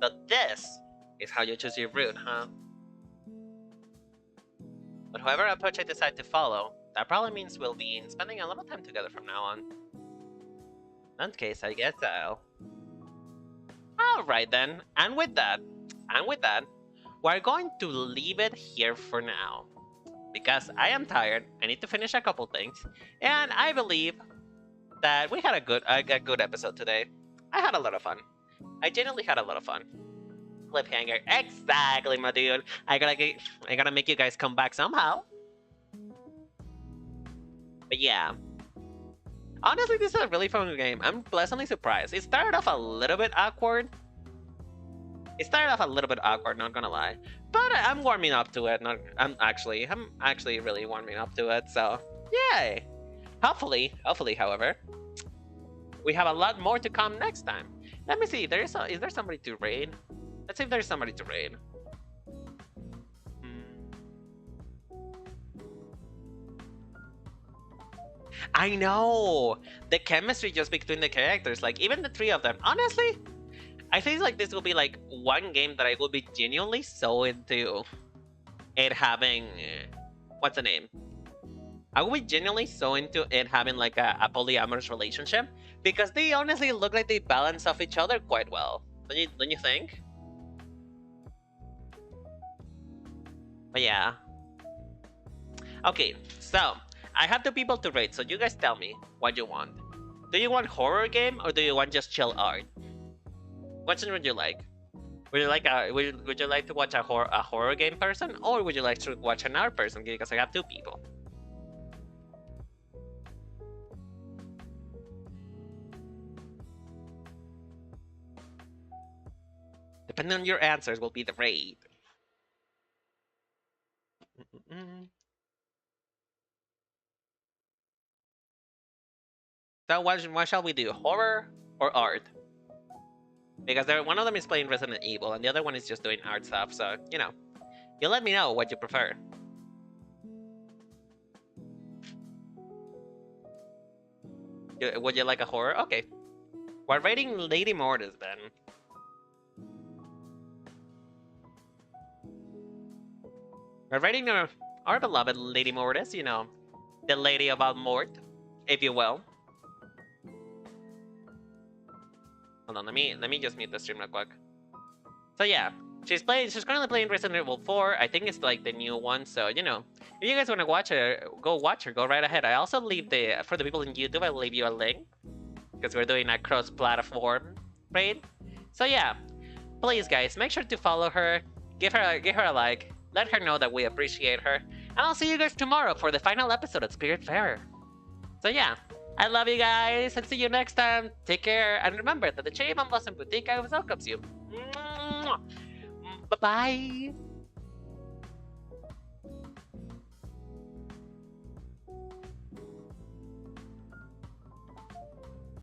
So this is how you choose your route, huh? But whoever approach I decide to follow, that probably means we'll be spending a lot of time together from now on. In that case, I guess I'll... Alright then, and with that, we're going to leave it here for now. Because I am tired, I need to finish a couple things, and I believe that we had a good episode today. I had a lot of fun. I genuinely had a lot of fun. Cliffhanger, exactly, my dude. I gotta make you guys come back somehow. But yeah, honestly, this is a really fun game. I'm pleasantly surprised. It started off a little bit awkward. Not gonna lie. But I'm warming up to it. I'm actually really warming up to it. So yay! Hopefully, however, we have a lot more to come next time. Let me see. Is there somebody to raid? Let's see if there's somebody to raid. I know the chemistry just between the characters, like even the three of them. Honestly, I think like this will be like one game that I will be genuinely so into it having what's the name? I will be genuinely so into it having like a polyamorous relationship because they honestly look like they balance off each other quite well. Don't you think? But yeah. Okay, so I have 2 people to rate, so you guys tell me what you want. Do you want horror game or do you want just chill art? Which one would you like? Would you like would you like to watch a horror game person, or would you like to watch an art person? Because I have 2 people. Depending on your answers will be the raid. So what shall we do? Horror or art? Because one of them is playing Resident Evil and the other one is just doing art stuff, so, you know. You let me know what you prefer. Would you like a horror? Okay. We're rating Lady Mortis then. We're rating our beloved Lady Mortis, you know. The Lady of Mort, if you will. Hold on, let me just mute the stream real quick. So yeah, she's currently playing Resident Evil 4. I think it's like the new one, so you know, if you guys want to watch her, go right ahead. I also leave for the people in YouTube, I'll leave you a link because we're doing a cross-platform raid. So yeah, please guys, make sure to follow her, give her a like, let her know that we appreciate her, and I'll see you guys tomorrow for the final episode of Spiritfarer. So yeah. I love you guys, and see you next time. Take care, and remember that the Cherry Bomb Blossom Boutique welcomes you. Bye-bye.